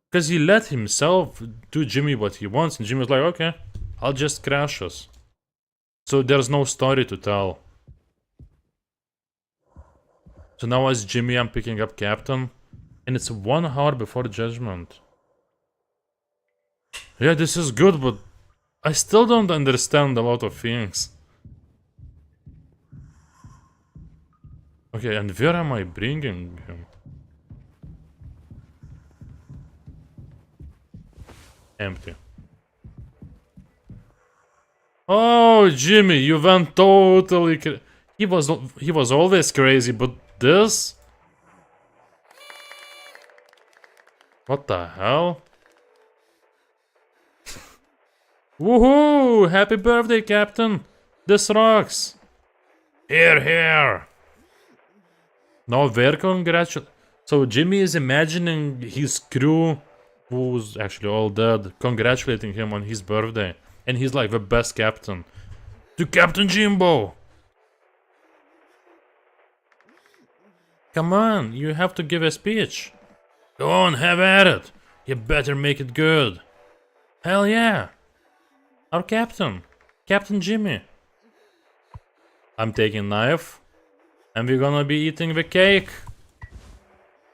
Because he let himself do Jimmy what he wants, and Jimmy was like, okay, I'll just crash us. So there's no story to tell. So now as Jimmy, I'm picking up Captain, and it's 1 hour before judgment. Yeah, this is good, but I still don't understand a lot of things. Okay, and where am I bringing him? Empty. Oh, Jimmy, you went totally he was always crazy, but this? What the hell? Woohoo! Happy birthday, Captain! This rocks! Here, here! No, where So Jimmy is imagining his crew, who's actually all dead, congratulating him on his birthday. And he's like the best captain. To Captain Jimbo! Come on, you have to give a speech. Go on, have at it. You better make it good. Hell yeah. Our captain. Captain Jimmy. I'm taking knife. And we're gonna be eating the cake.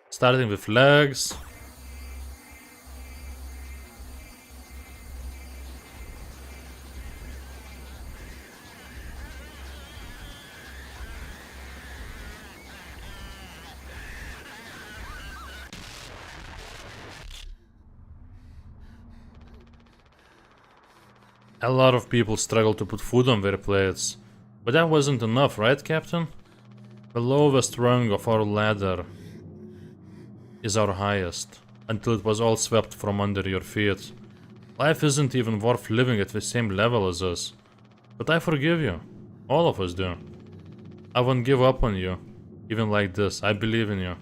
Starting with legs. A lot of people struggle to put food on their plates. But that wasn't enough, right, Captain? The lowest rung of our ladder is our highest, until it was all swept from under your feet. Life isn't even worth living at the same level as us. But I forgive you. All of us do. I won't give up on you. Even like this, I believe in you.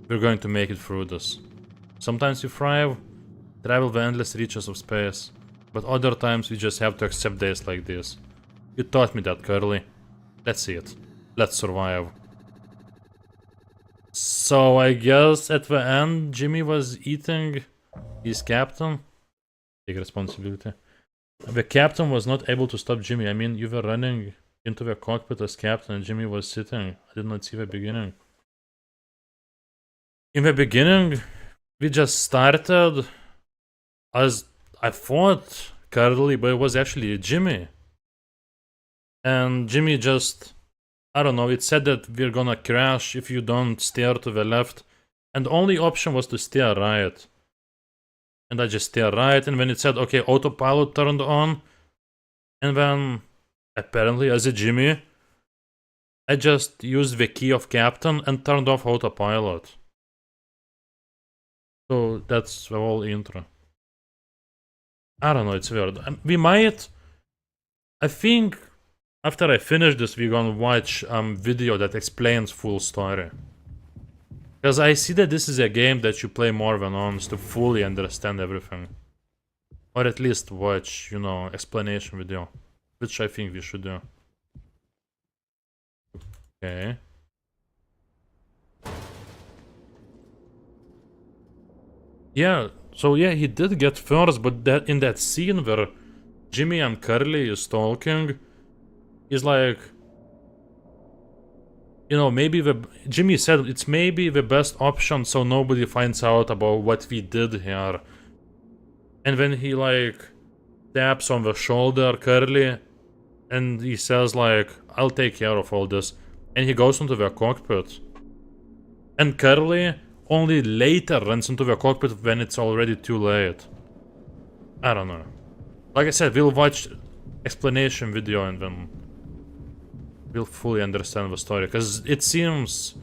We're going to make it through this. Sometimes we thrive, travel the endless reaches of space. But other times we just have to accept days like this. You taught me that, Curly. Let's see it. Let's survive. So I guess at the end Jimmy was eating his captain. Take responsibility. The captain was not able to stop Jimmy. I mean, you were running into the cockpit as captain and Jimmy was sitting. I did not see the beginning. In the beginning, we just started as I thought Curly, but it was actually Jimmy. And Jimmy just, I don't know, it said that we're gonna crash if you don't steer to the left. And the only option was to steer right. And I just steer right, and when it said, okay, autopilot turned on. And then, apparently as a Jimmy, I just used the key of captain and turned off autopilot. So that's the whole intro. I don't know, it's weird. We might... I think after I finish this, we're gonna watch video that explains full story. Because I see that this is a game that you play more than once to fully understand everything. Or at least watch, you know, explanation video. Which I think we should do. Okay. Yeah, so yeah, he did get first, but that in that scene where Jimmy and Curly is talking, he's like, you know, maybe Jimmy said it's maybe the best option so nobody finds out about what we did here. And when he like taps on the shoulder Curly and he says like, I'll take care of all this, and he goes into the cockpit. And Curly only later runs into the cockpit when it's already too late. I don't know. Like I said, we'll watch explanation video and then we'll fully understand the story. Because it seems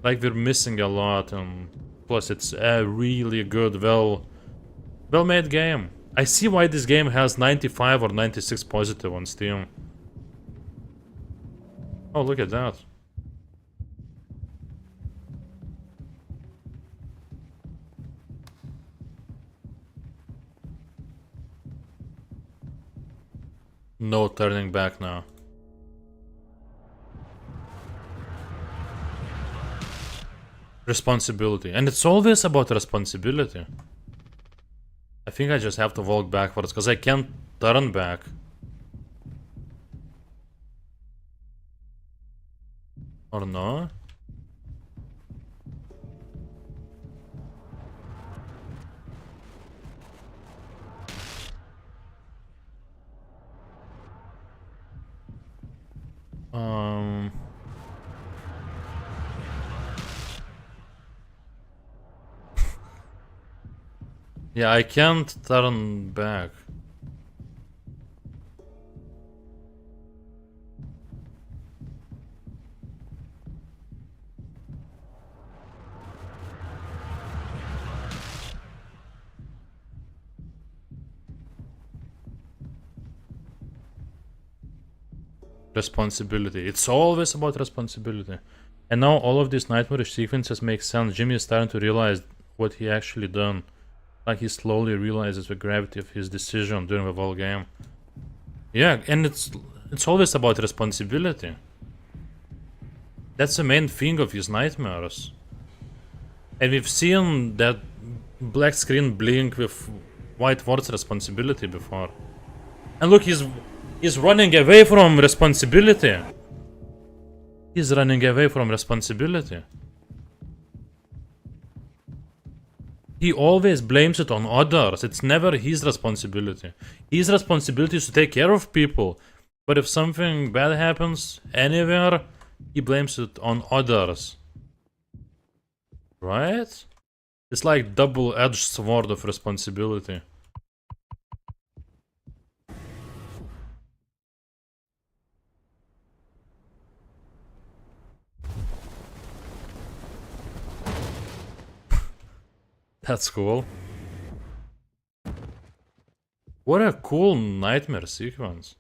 like we're missing a lot, and plus it's a really good, well-made game. I see why this game has 95 or 96 positive on Steam. Oh, look at that. No turning back now. Responsibility. And it's always about responsibility. I think I just have to walk backwards because I can't turn back. Or no? Yeah, I can't turn back. Responsibility. It's always about responsibility. And now all of these nightmarish sequences make sense. Jimmy is starting to realize what he actually done. Like he slowly realizes the gravity of his decision during the whole game. Yeah, and it's always about responsibility. That's the main thing of his nightmares. And we've seen that black screen blink with white words responsibility before. And look, he's running away from responsibility. He's running away from responsibility. He always blames it on others. It's never his responsibility. His responsibility is to take care of people. But if something bad happens anywhere, he blames it on others. Right? It's like double-edged sword of responsibility. That's cool. What a cool nightmare sequence.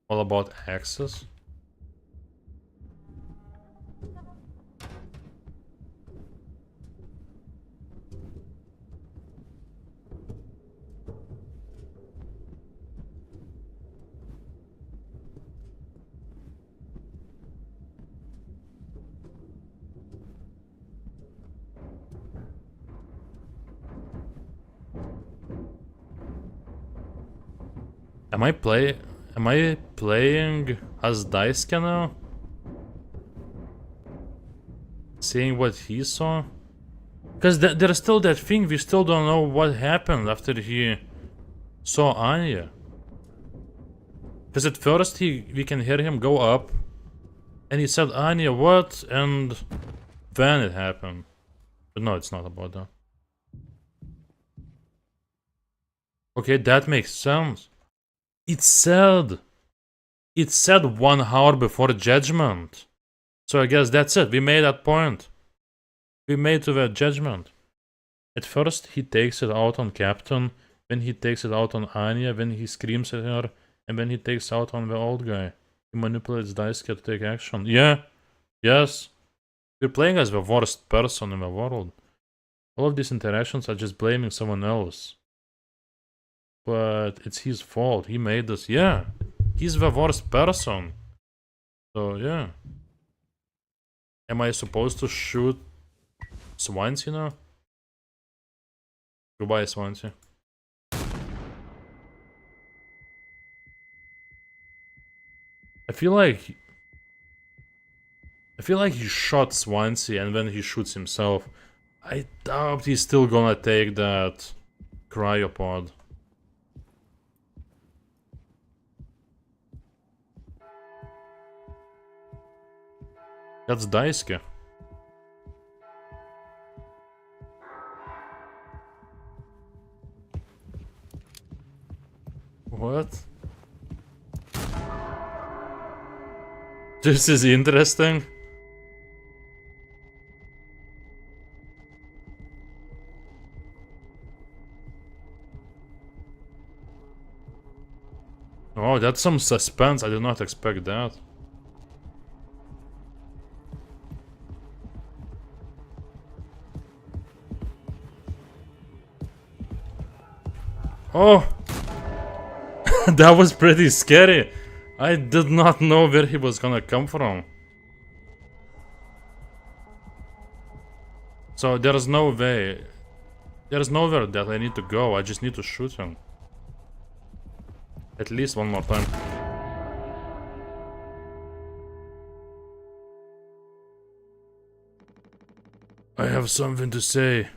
All about access. Am I playing as Daisuke now? Seeing what he saw? Because there's still that thing, we still don't know what happened after he saw Anya. Because at first we can hear him go up, and he said, Anya, what? And then it happened. But no, it's not about that. Okay, that makes sense. It said 1 hour before judgment. So I guess that's it. We made that point. We made to the judgment. At first he takes it out on Captain, then he takes it out on Anya, then he screams at her, and then he takes out on the old guy. He manipulates Daisuke to take action. Yeah. Yes. We're playing as the worst person in the world. All of these interactions are just blaming someone else. But it's his fault. He made us. Yeah. He's the worst person. So, yeah. Am I supposed to shoot Swansea now? Goodbye, Swansea. I feel like he shot Swansea and then he shoots himself. I doubt he's still gonna take that cryopod. That's Daisuke. What? This is interesting. Oh, that's some suspense. I did not expect that. Oh! That was pretty scary. I did not know where he was gonna come from. So there's no way. There's nowhere that I need to go. I just need to shoot him. At least one more time. I have something to say.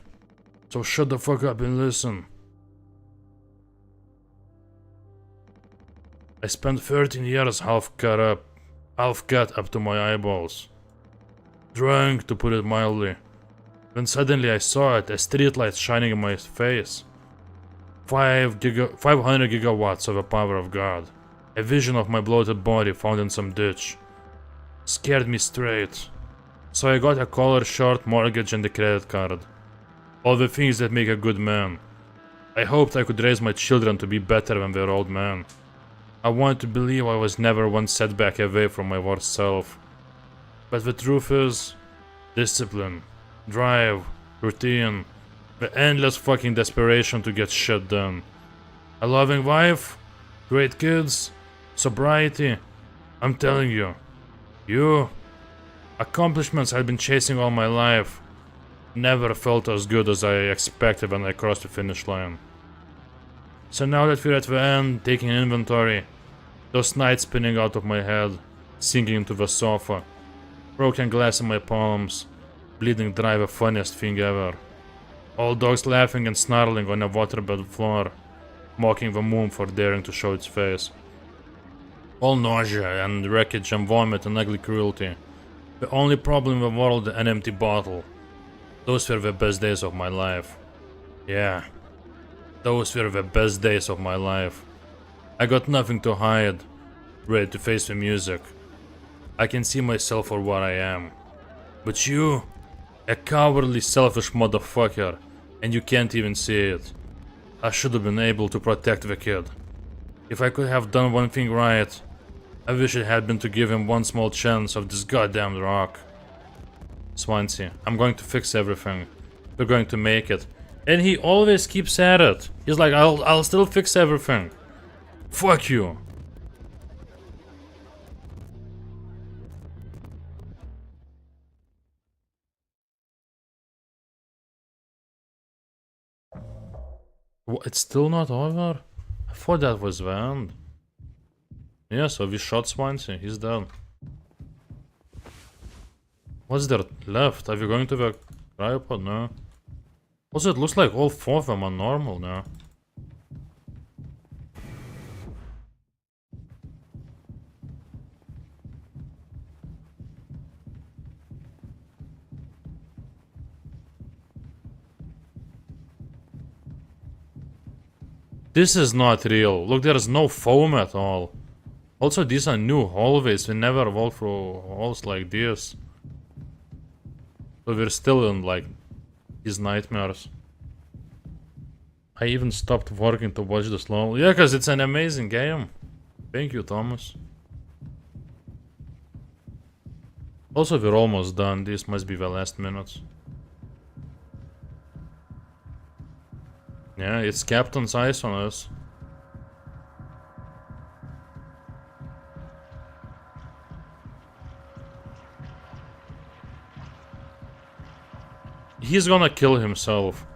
So shut the fuck up and listen. I spent 13 years half cut up to my eyeballs. Drunk, to put it mildly. Then suddenly I saw it, a streetlight shining in my face. 500 gigawatts of the power of God. A vision of my bloated body found in some ditch. Scared me straight. So I got a collar, shirt, mortgage and a credit card. All the things that make a good man. I hoped I could raise my children to be better than their old man. I wanted to believe I was never one setback away from my worst self. But the truth is, discipline, drive, routine, the endless fucking desperation to get shit done. A loving wife, great kids, sobriety. I'm telling you, accomplishments I've been chasing all my life, never felt as good as I expected when I crossed the finish line. So now that we're at the end, taking inventory, those nights spinning out of my head, sinking into the sofa, broken glass in my palms, bleeding dry, the funniest thing ever. All dogs laughing and snarling on a waterbed floor, mocking the moon for daring to show its face. All nausea and wreckage and vomit and ugly cruelty. The only problem in the world, an empty bottle. Those were the best days of my life. Yeah, those were the best days of my life. I got nothing to hide, ready to face the music. I can see myself for what I am. But you, a cowardly, selfish motherfucker, and you can't even see it. I should have been able to protect the kid. If I could have done one thing right, I wish it had been to give him one small chance of this goddamn rock. Swansea, I'm going to fix everything. We're going to make it. And he always keeps at it. He's like, I'll still fix everything. Fuck you. What, it's still not over? I thought that was the end. Yeah, so we shot Swansea. He's dead. What's there left? Are we going to the cryopod? No. Also, it looks like all four of them are normal now. This is not real. Look, there's no foam at all. Also, these are new hallways. We never walked through halls like this. So we're still in, like, these nightmares. I even stopped working to watch this long. Yeah, because it's an amazing game. Thank you, Thomas. Also, we're almost done. This must be the last minutes. Yeah, it's Captain's eyes on us. He's gonna kill himself.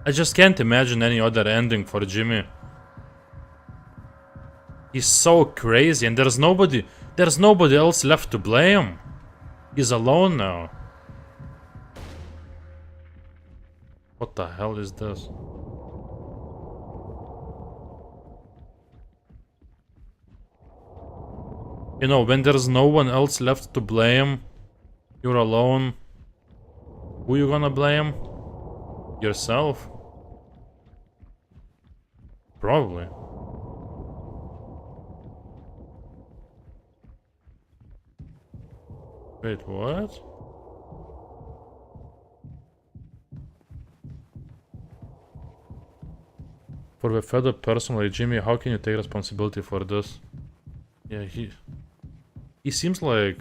I just can't imagine any other ending for Jimmy. He's so crazy and there's nobody else left to blame. He's alone now. What the hell is this? You know, when there's no one else left to blame, you're alone. Who you gonna blame? Yourself? Probably. Wait, what? For the fed up person like Jimmy, how can you take responsibility for this? Yeah, he seems like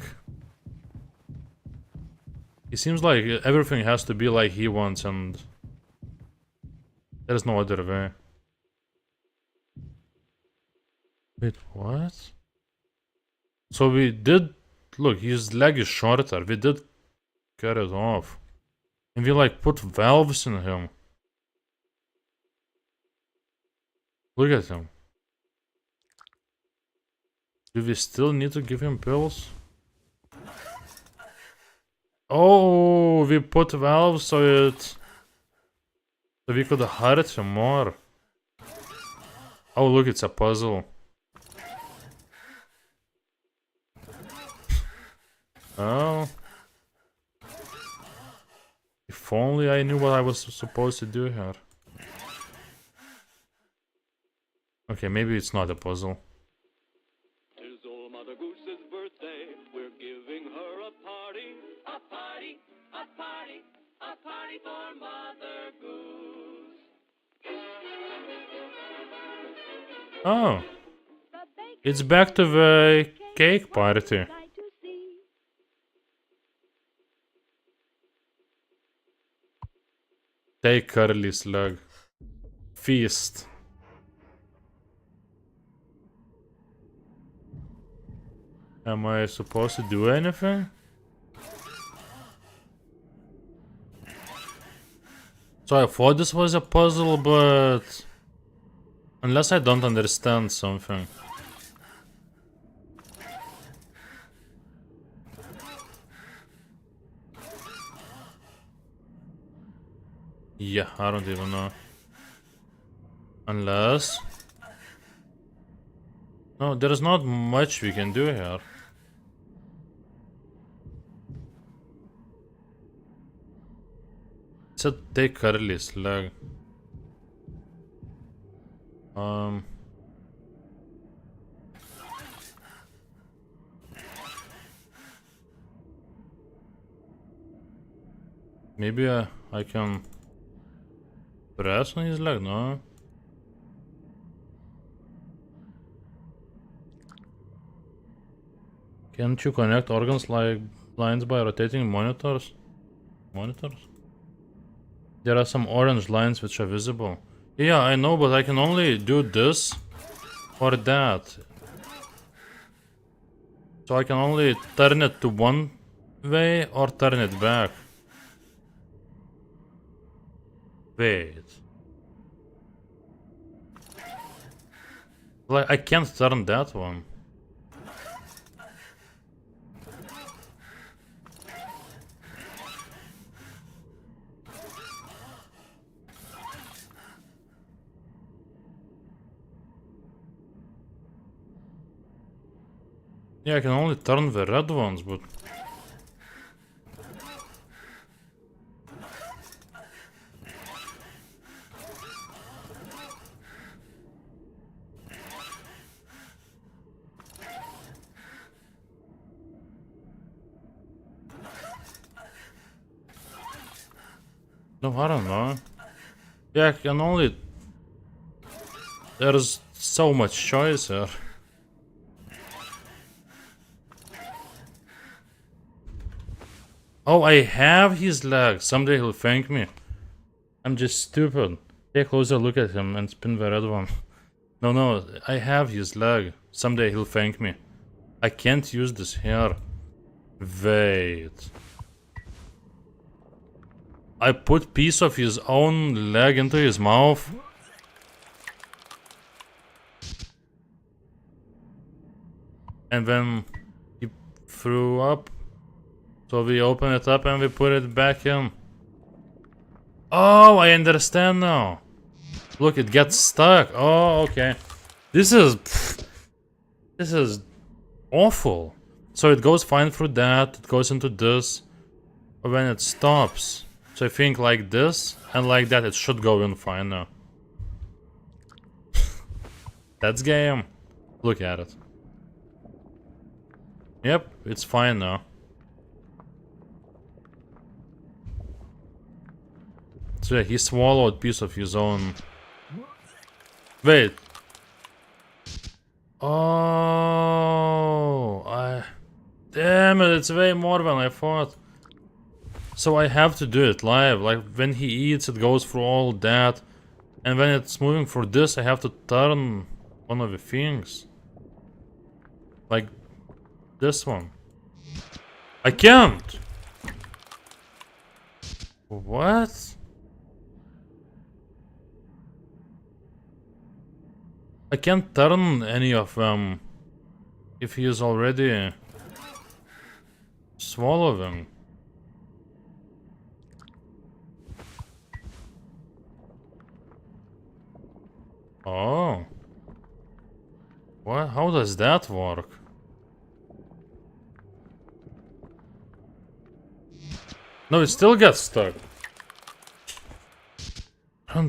everything has to be like he wants and there's no other way. Wait, what? So we did... Look, his leg is shorter. We did cut it off. And we like put valves in him. Look at him. Do we still need to give him pills? Oh, we put valves so we could hurt him more. Oh, look, it's a puzzle. Oh. If only I knew what I was supposed to do here. Okay, maybe it's not a puzzle. Tis old Mother Goose's birthday. We're giving her a party. A party, a party, a party for Mother Goose. Oh, it's back to the cake party. Take Curly's leg. Feast. Am I supposed to do anything? So I thought this was a puzzle, but... Unless I don't understand something. Yeah, I don't even know. Unless... No, there's not much we can do here. It said take Curly's leg. Maybe I can press on his leg, no? Can't you connect organs like lines by rotating monitors? There are some orange lines which are visible. Yeah, I know, but I can only do this or that. So I can only turn it to one way or turn it back. Wait. Like, I can't turn that one. Yeah, I can only turn the red ones, but... No, I don't know. Yeah, I can only... There's so much choice here. Oh, I have his leg. Someday he'll thank me. I'm just stupid. Take a closer look at him and spin the red one. No, I have his leg. Someday he'll thank me. I can't use this here. Wait. I put piece of his own leg into his mouth. And then he threw up. So we open it up and we put it back in. Oh, I understand now. Look, it gets stuck. Oh, okay. This is awful. So it goes fine through that. It goes into this. But when it stops. So I think like this and like that, it should go in fine now. That's game. Look at it. Yep, it's fine now. So yeah, he swallowed a piece of his own. Wait. Oh, damn it, it's way more than I thought. So I have to do it live. Like when he eats, it goes through all that. And when it's moving for this, I have to turn one of the things. Like this one. I can't! What? I can't turn any of them if he is already swallowing. Oh. What? How does that work? No, it still gets stuck.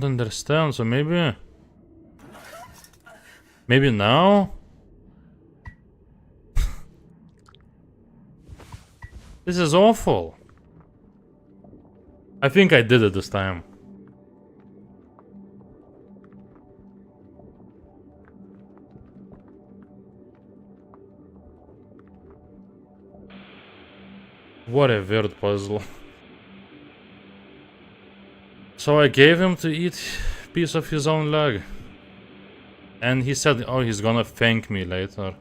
don't understand, so maybe... Maybe now? This is awful. I think I did it this time. What a weird puzzle. So I gave him to eat a piece of his own leg. And he said, oh, he's gonna thank me later.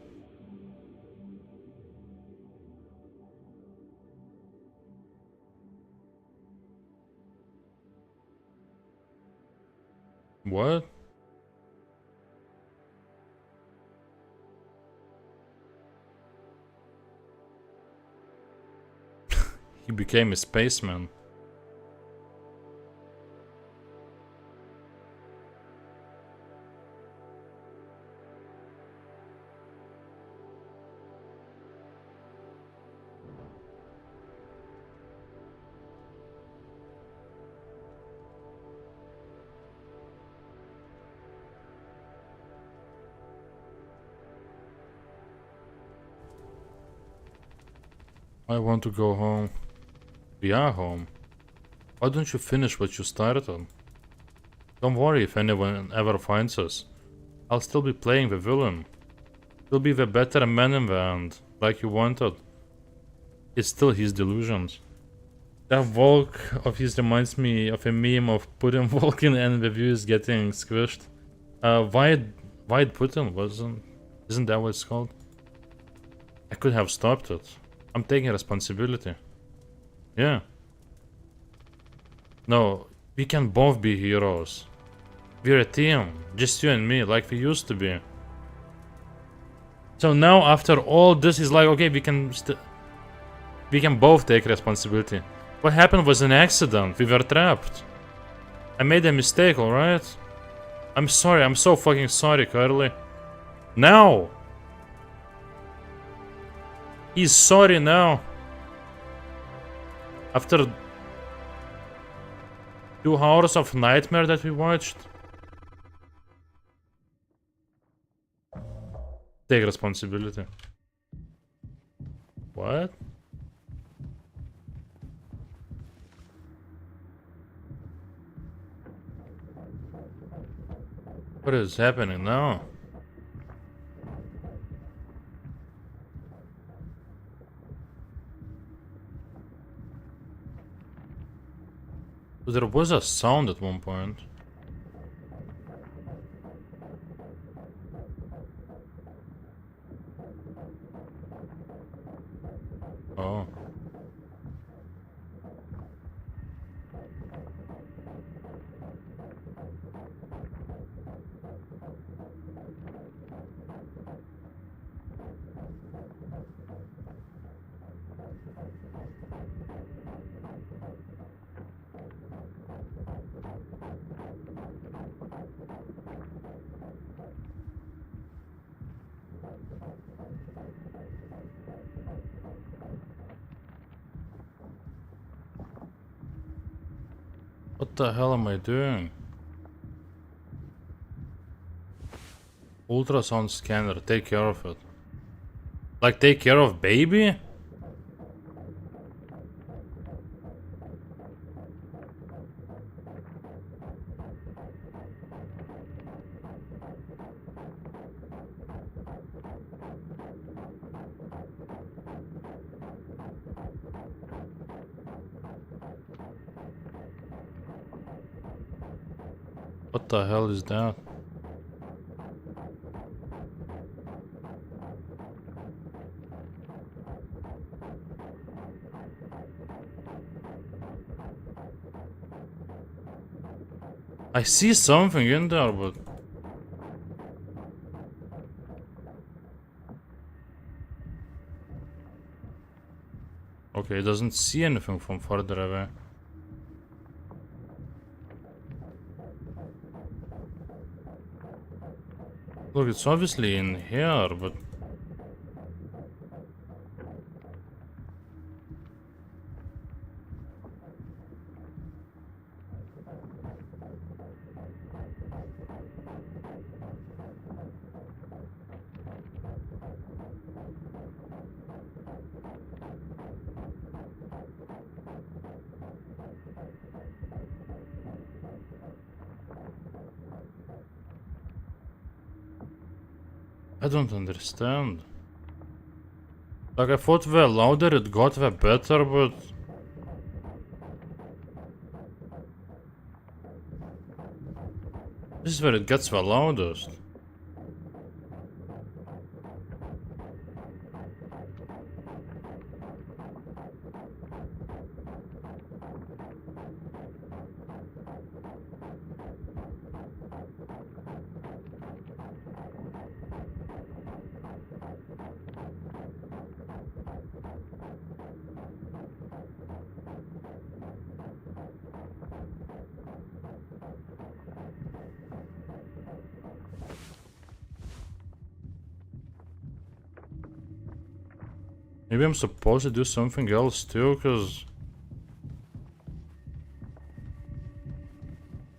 What? He became a spaceman. I want to go home. We are home. Why don't you finish what you started on? Don't worry if anyone ever finds us. I'll still be playing the villain. You'll be the better man in the end, like you wanted. It's still his delusions. That Volk of his reminds me of a meme of Putin walking and the view is getting squished. Wide Putin isn't that what it's called? I could have stopped it. I'm taking responsibility. Yeah. No, we can both be heroes. We're a team, just you and me, like we used to be. So now after all this is like, okay, we can both take responsibility. What happened was an accident, we were trapped. I made a mistake, alright? I'm sorry, I'm so fucking sorry, Carly. Now! He's sorry now. After 2 hours of nightmare that we watched. Take responsibility. What? What is happening now? There was a sound at one point. Oh. What the hell am I doing? Ultrasound scanner, take care of it. Like, take care of baby? What the hell is that? I see something in there, but... Okay, it doesn't see anything from further away. Look, it's obviously in here, but... I don't understand. Like, I thought the louder it got, the better, but... This is where it gets the loudest. Maybe I'm supposed to do something else too, cause...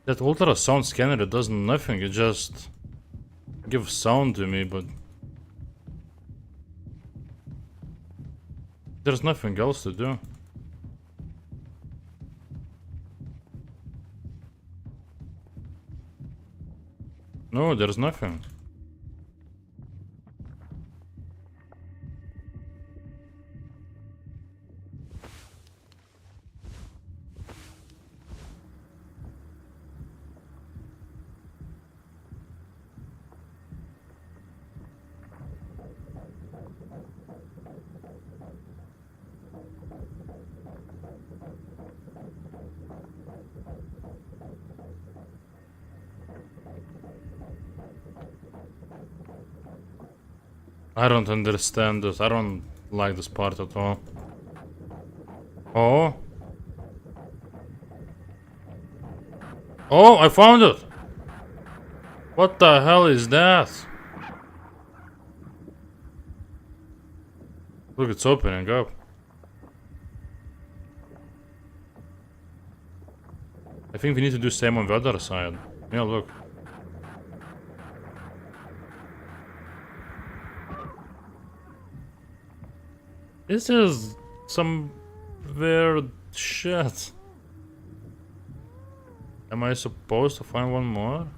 That ultrasound scanner, it does nothing, it just... gives sound to me, but... There's nothing else to do. No, there's nothing. I don't understand this. I don't like this part at all. Oh. Oh, I found it! What the hell is that? Look, it's opening up. I think we need to do same on the other side. Yeah, look. This is some weird shit. Am I supposed to find one more?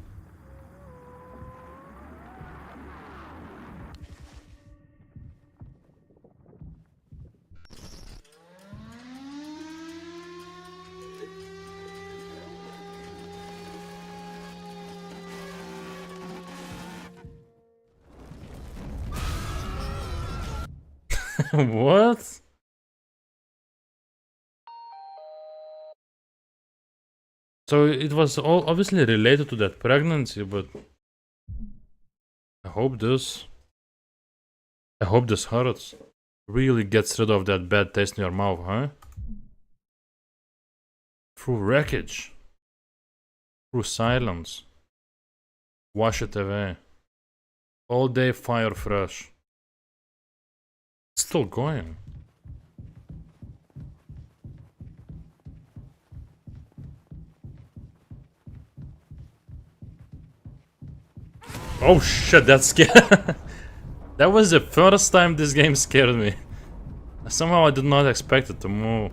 What? So it was all obviously related to that pregnancy, but I hope this hurts. Really gets rid of that bad taste in your mouth, huh? Through wreckage. Through silence. Wash it away. All day fire fresh. It's still going. Oh shit, that's scary. That was the first time this game scared me. Somehow I did not expect it to move.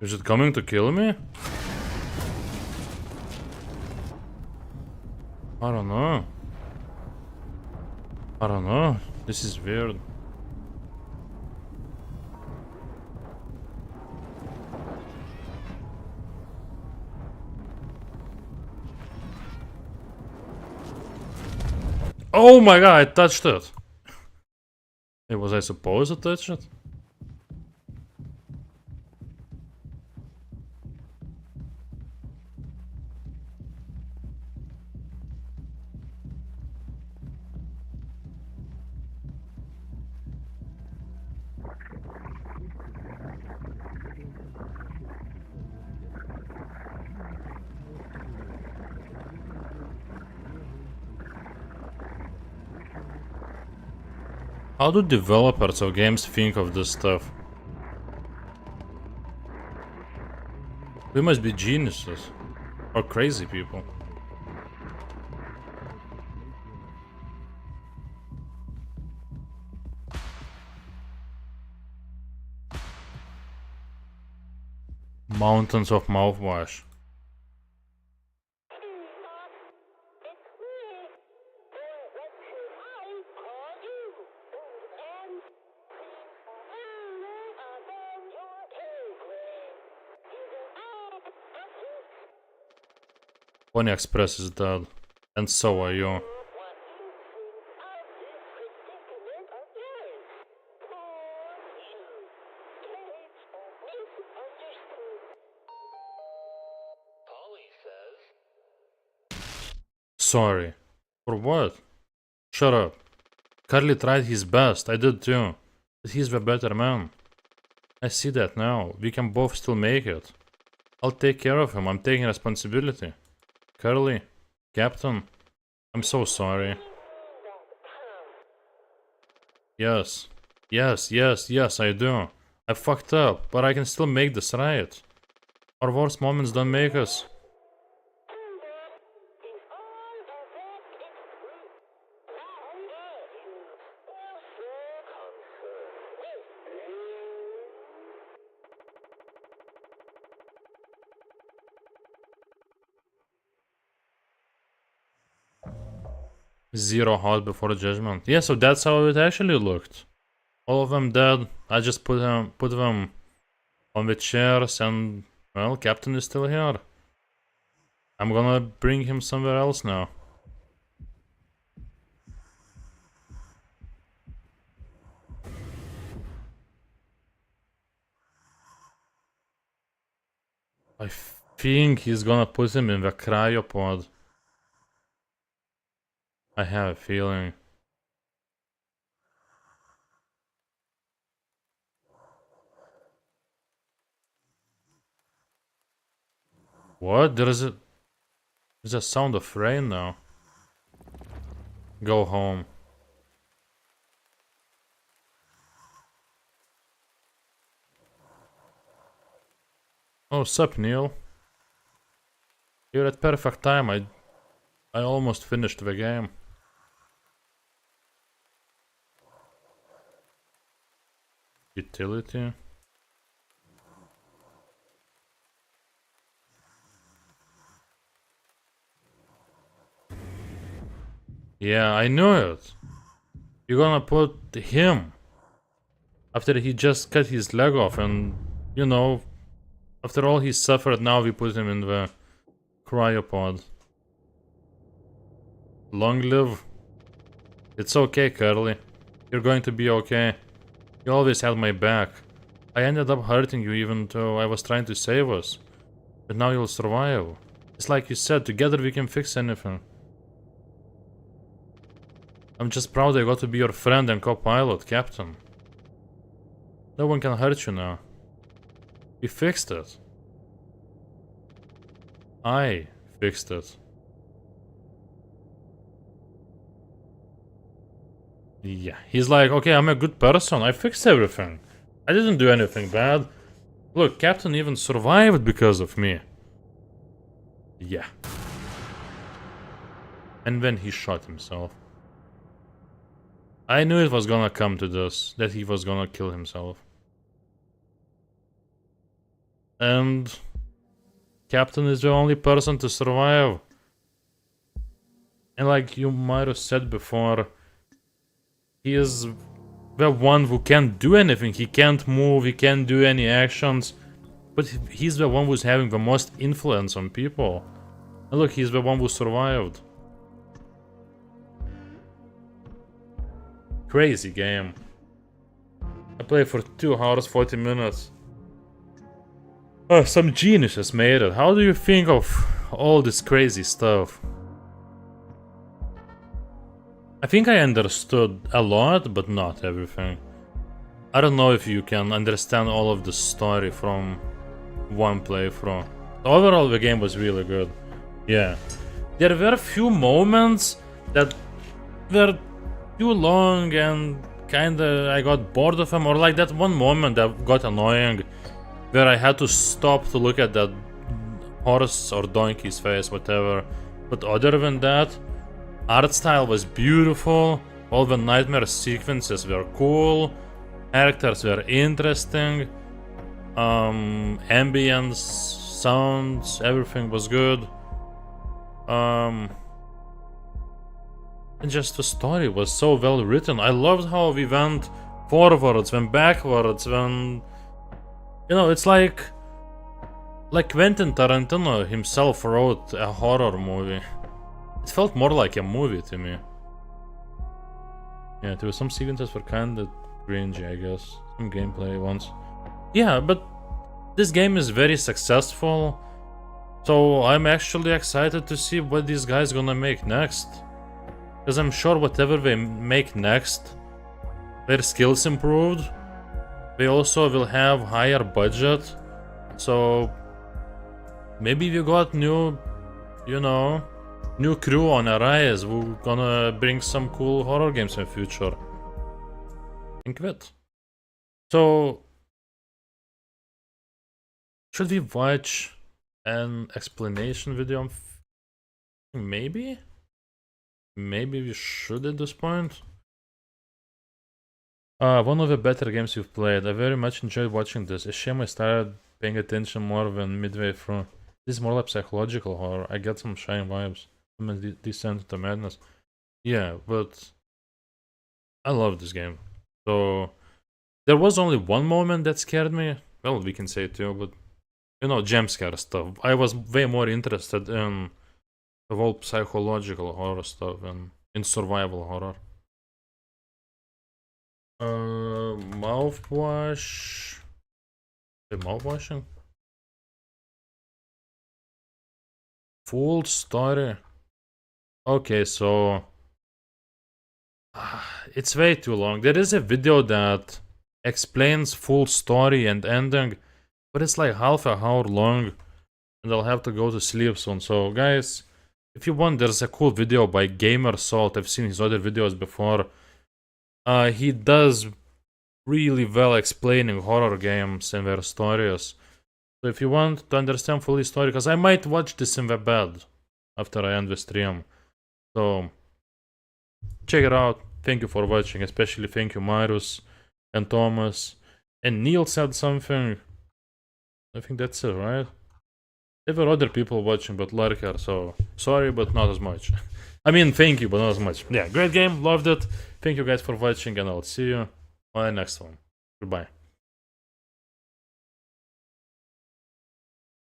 Is it coming to kill me? I don't know. I don't know. This is weird. Oh my god, I touched it. Hey, was I supposed to touch it? How do developers of games think of this stuff? We must be geniuses. Or crazy people. Mountains of mouthwash. Pony Express is dead. And so are you. Sorry. For what? Shut up. Carly tried his best, I did too. But he's the better man. I see that now. We can both still make it. I'll take care of him, I'm taking responsibility. Carly, Captain, I'm so sorry. Yes, I do. I fucked up, but I can still make this right. Our worst moments don't make us. Zero heart before judgment. Yeah, so that's how it actually looked. All of them dead. I just put them on the chairs and, well, Captain is still here. I'm gonna bring him somewhere else now. I think he's gonna put him in the cryopod. I have a feeling. What? There's a sound of rain now. Go home. Oh, sup, Neil? You're at perfect time. I almost finished the game. Utility. Yeah, I knew it. You're gonna put him after he just cut his leg off, and you know, after all he suffered, now we put him in the cryopod. Long live. It's okay, Curly. You're going to be okay. You always had my back. I ended up hurting you even though I was trying to save us. But now you'll survive. It's like you said, together we can fix anything. I'm just proud I got to be your friend and co-pilot, Captain. No one can hurt you now. We fixed it. I fixed it. Yeah, he's like, okay, I'm a good person. I fixed everything. I didn't do anything bad. Look, Captain even survived because of me. Yeah. And then he shot himself. I knew it was gonna come to this, that he was gonna kill himself. And Captain is the only person to survive. And like you might have said before, he is the one who can't do anything. He can't move, he can't do any actions. But he's the one who's having the most influence on people. And look, he's the one who survived. Crazy game. I played for 2 hours 40 minutes. Oh, some geniuses made it. How do you think of all this crazy stuff? I think I understood a lot, but not everything. I don't know if you can understand all of the story from one playthrough. Overall, the game was really good. Yeah. There were a few moments that were too long and kinda I got bored of them, or like that one moment that got annoying where I had to stop to look at that horse or donkey's face, whatever. But other than that, art style was beautiful. All the nightmare sequences were cool. Characters were interesting. Ambience, sounds, everything was good. And just the story was so well written. I loved how we went forwards, went backwards, when it's like Quentin Tarantino himself wrote a horror movie. It felt more like a movie to me. Yeah, there were some sequences were kinda cringy, I guess. Some gameplay ones. Yeah, but this game is very successful. So I'm actually excited to see what these guys gonna make next. Because I'm sure whatever they make next, their skills improved. They also will have higher budget. So maybe we got new crew on a rise who gonna bring some cool horror games in the future. Think of it. So should we watch an explanation video? Maybe we should at this point. One of the better games you've played. I very much enjoyed watching this. A shame I started paying attention more than midway through. This is more like psychological horror. I get some Shine vibes. Descent to Madness. Yeah, but I love this game. So there was only one moment that scared me. Well, we can say two, but jump scare stuff. I was way more interested in the whole psychological horror stuff and in survival horror. Mouthwash. Mouthwashing? Full story. Okay, so it's way too long. There is a video that explains full story and ending, but it's like half an hour long, and I'll have to go to sleep soon. So guys, if you want, there's a cool video by Gamer Salt. I've seen his other videos before. He does really well explaining horror games and their stories. So if you want to understand fully story, because I might watch this in the bed after I end the stream. So check it out. Thank you for watching, especially thank you Marius and Thomas. And Neil said something. I think that's it, right? There were other people watching but Larker, so sorry, but not as much. I mean, thank you, but not as much. Yeah, great game, loved it. Thank you guys for watching, and I'll see you on the next one. Goodbye.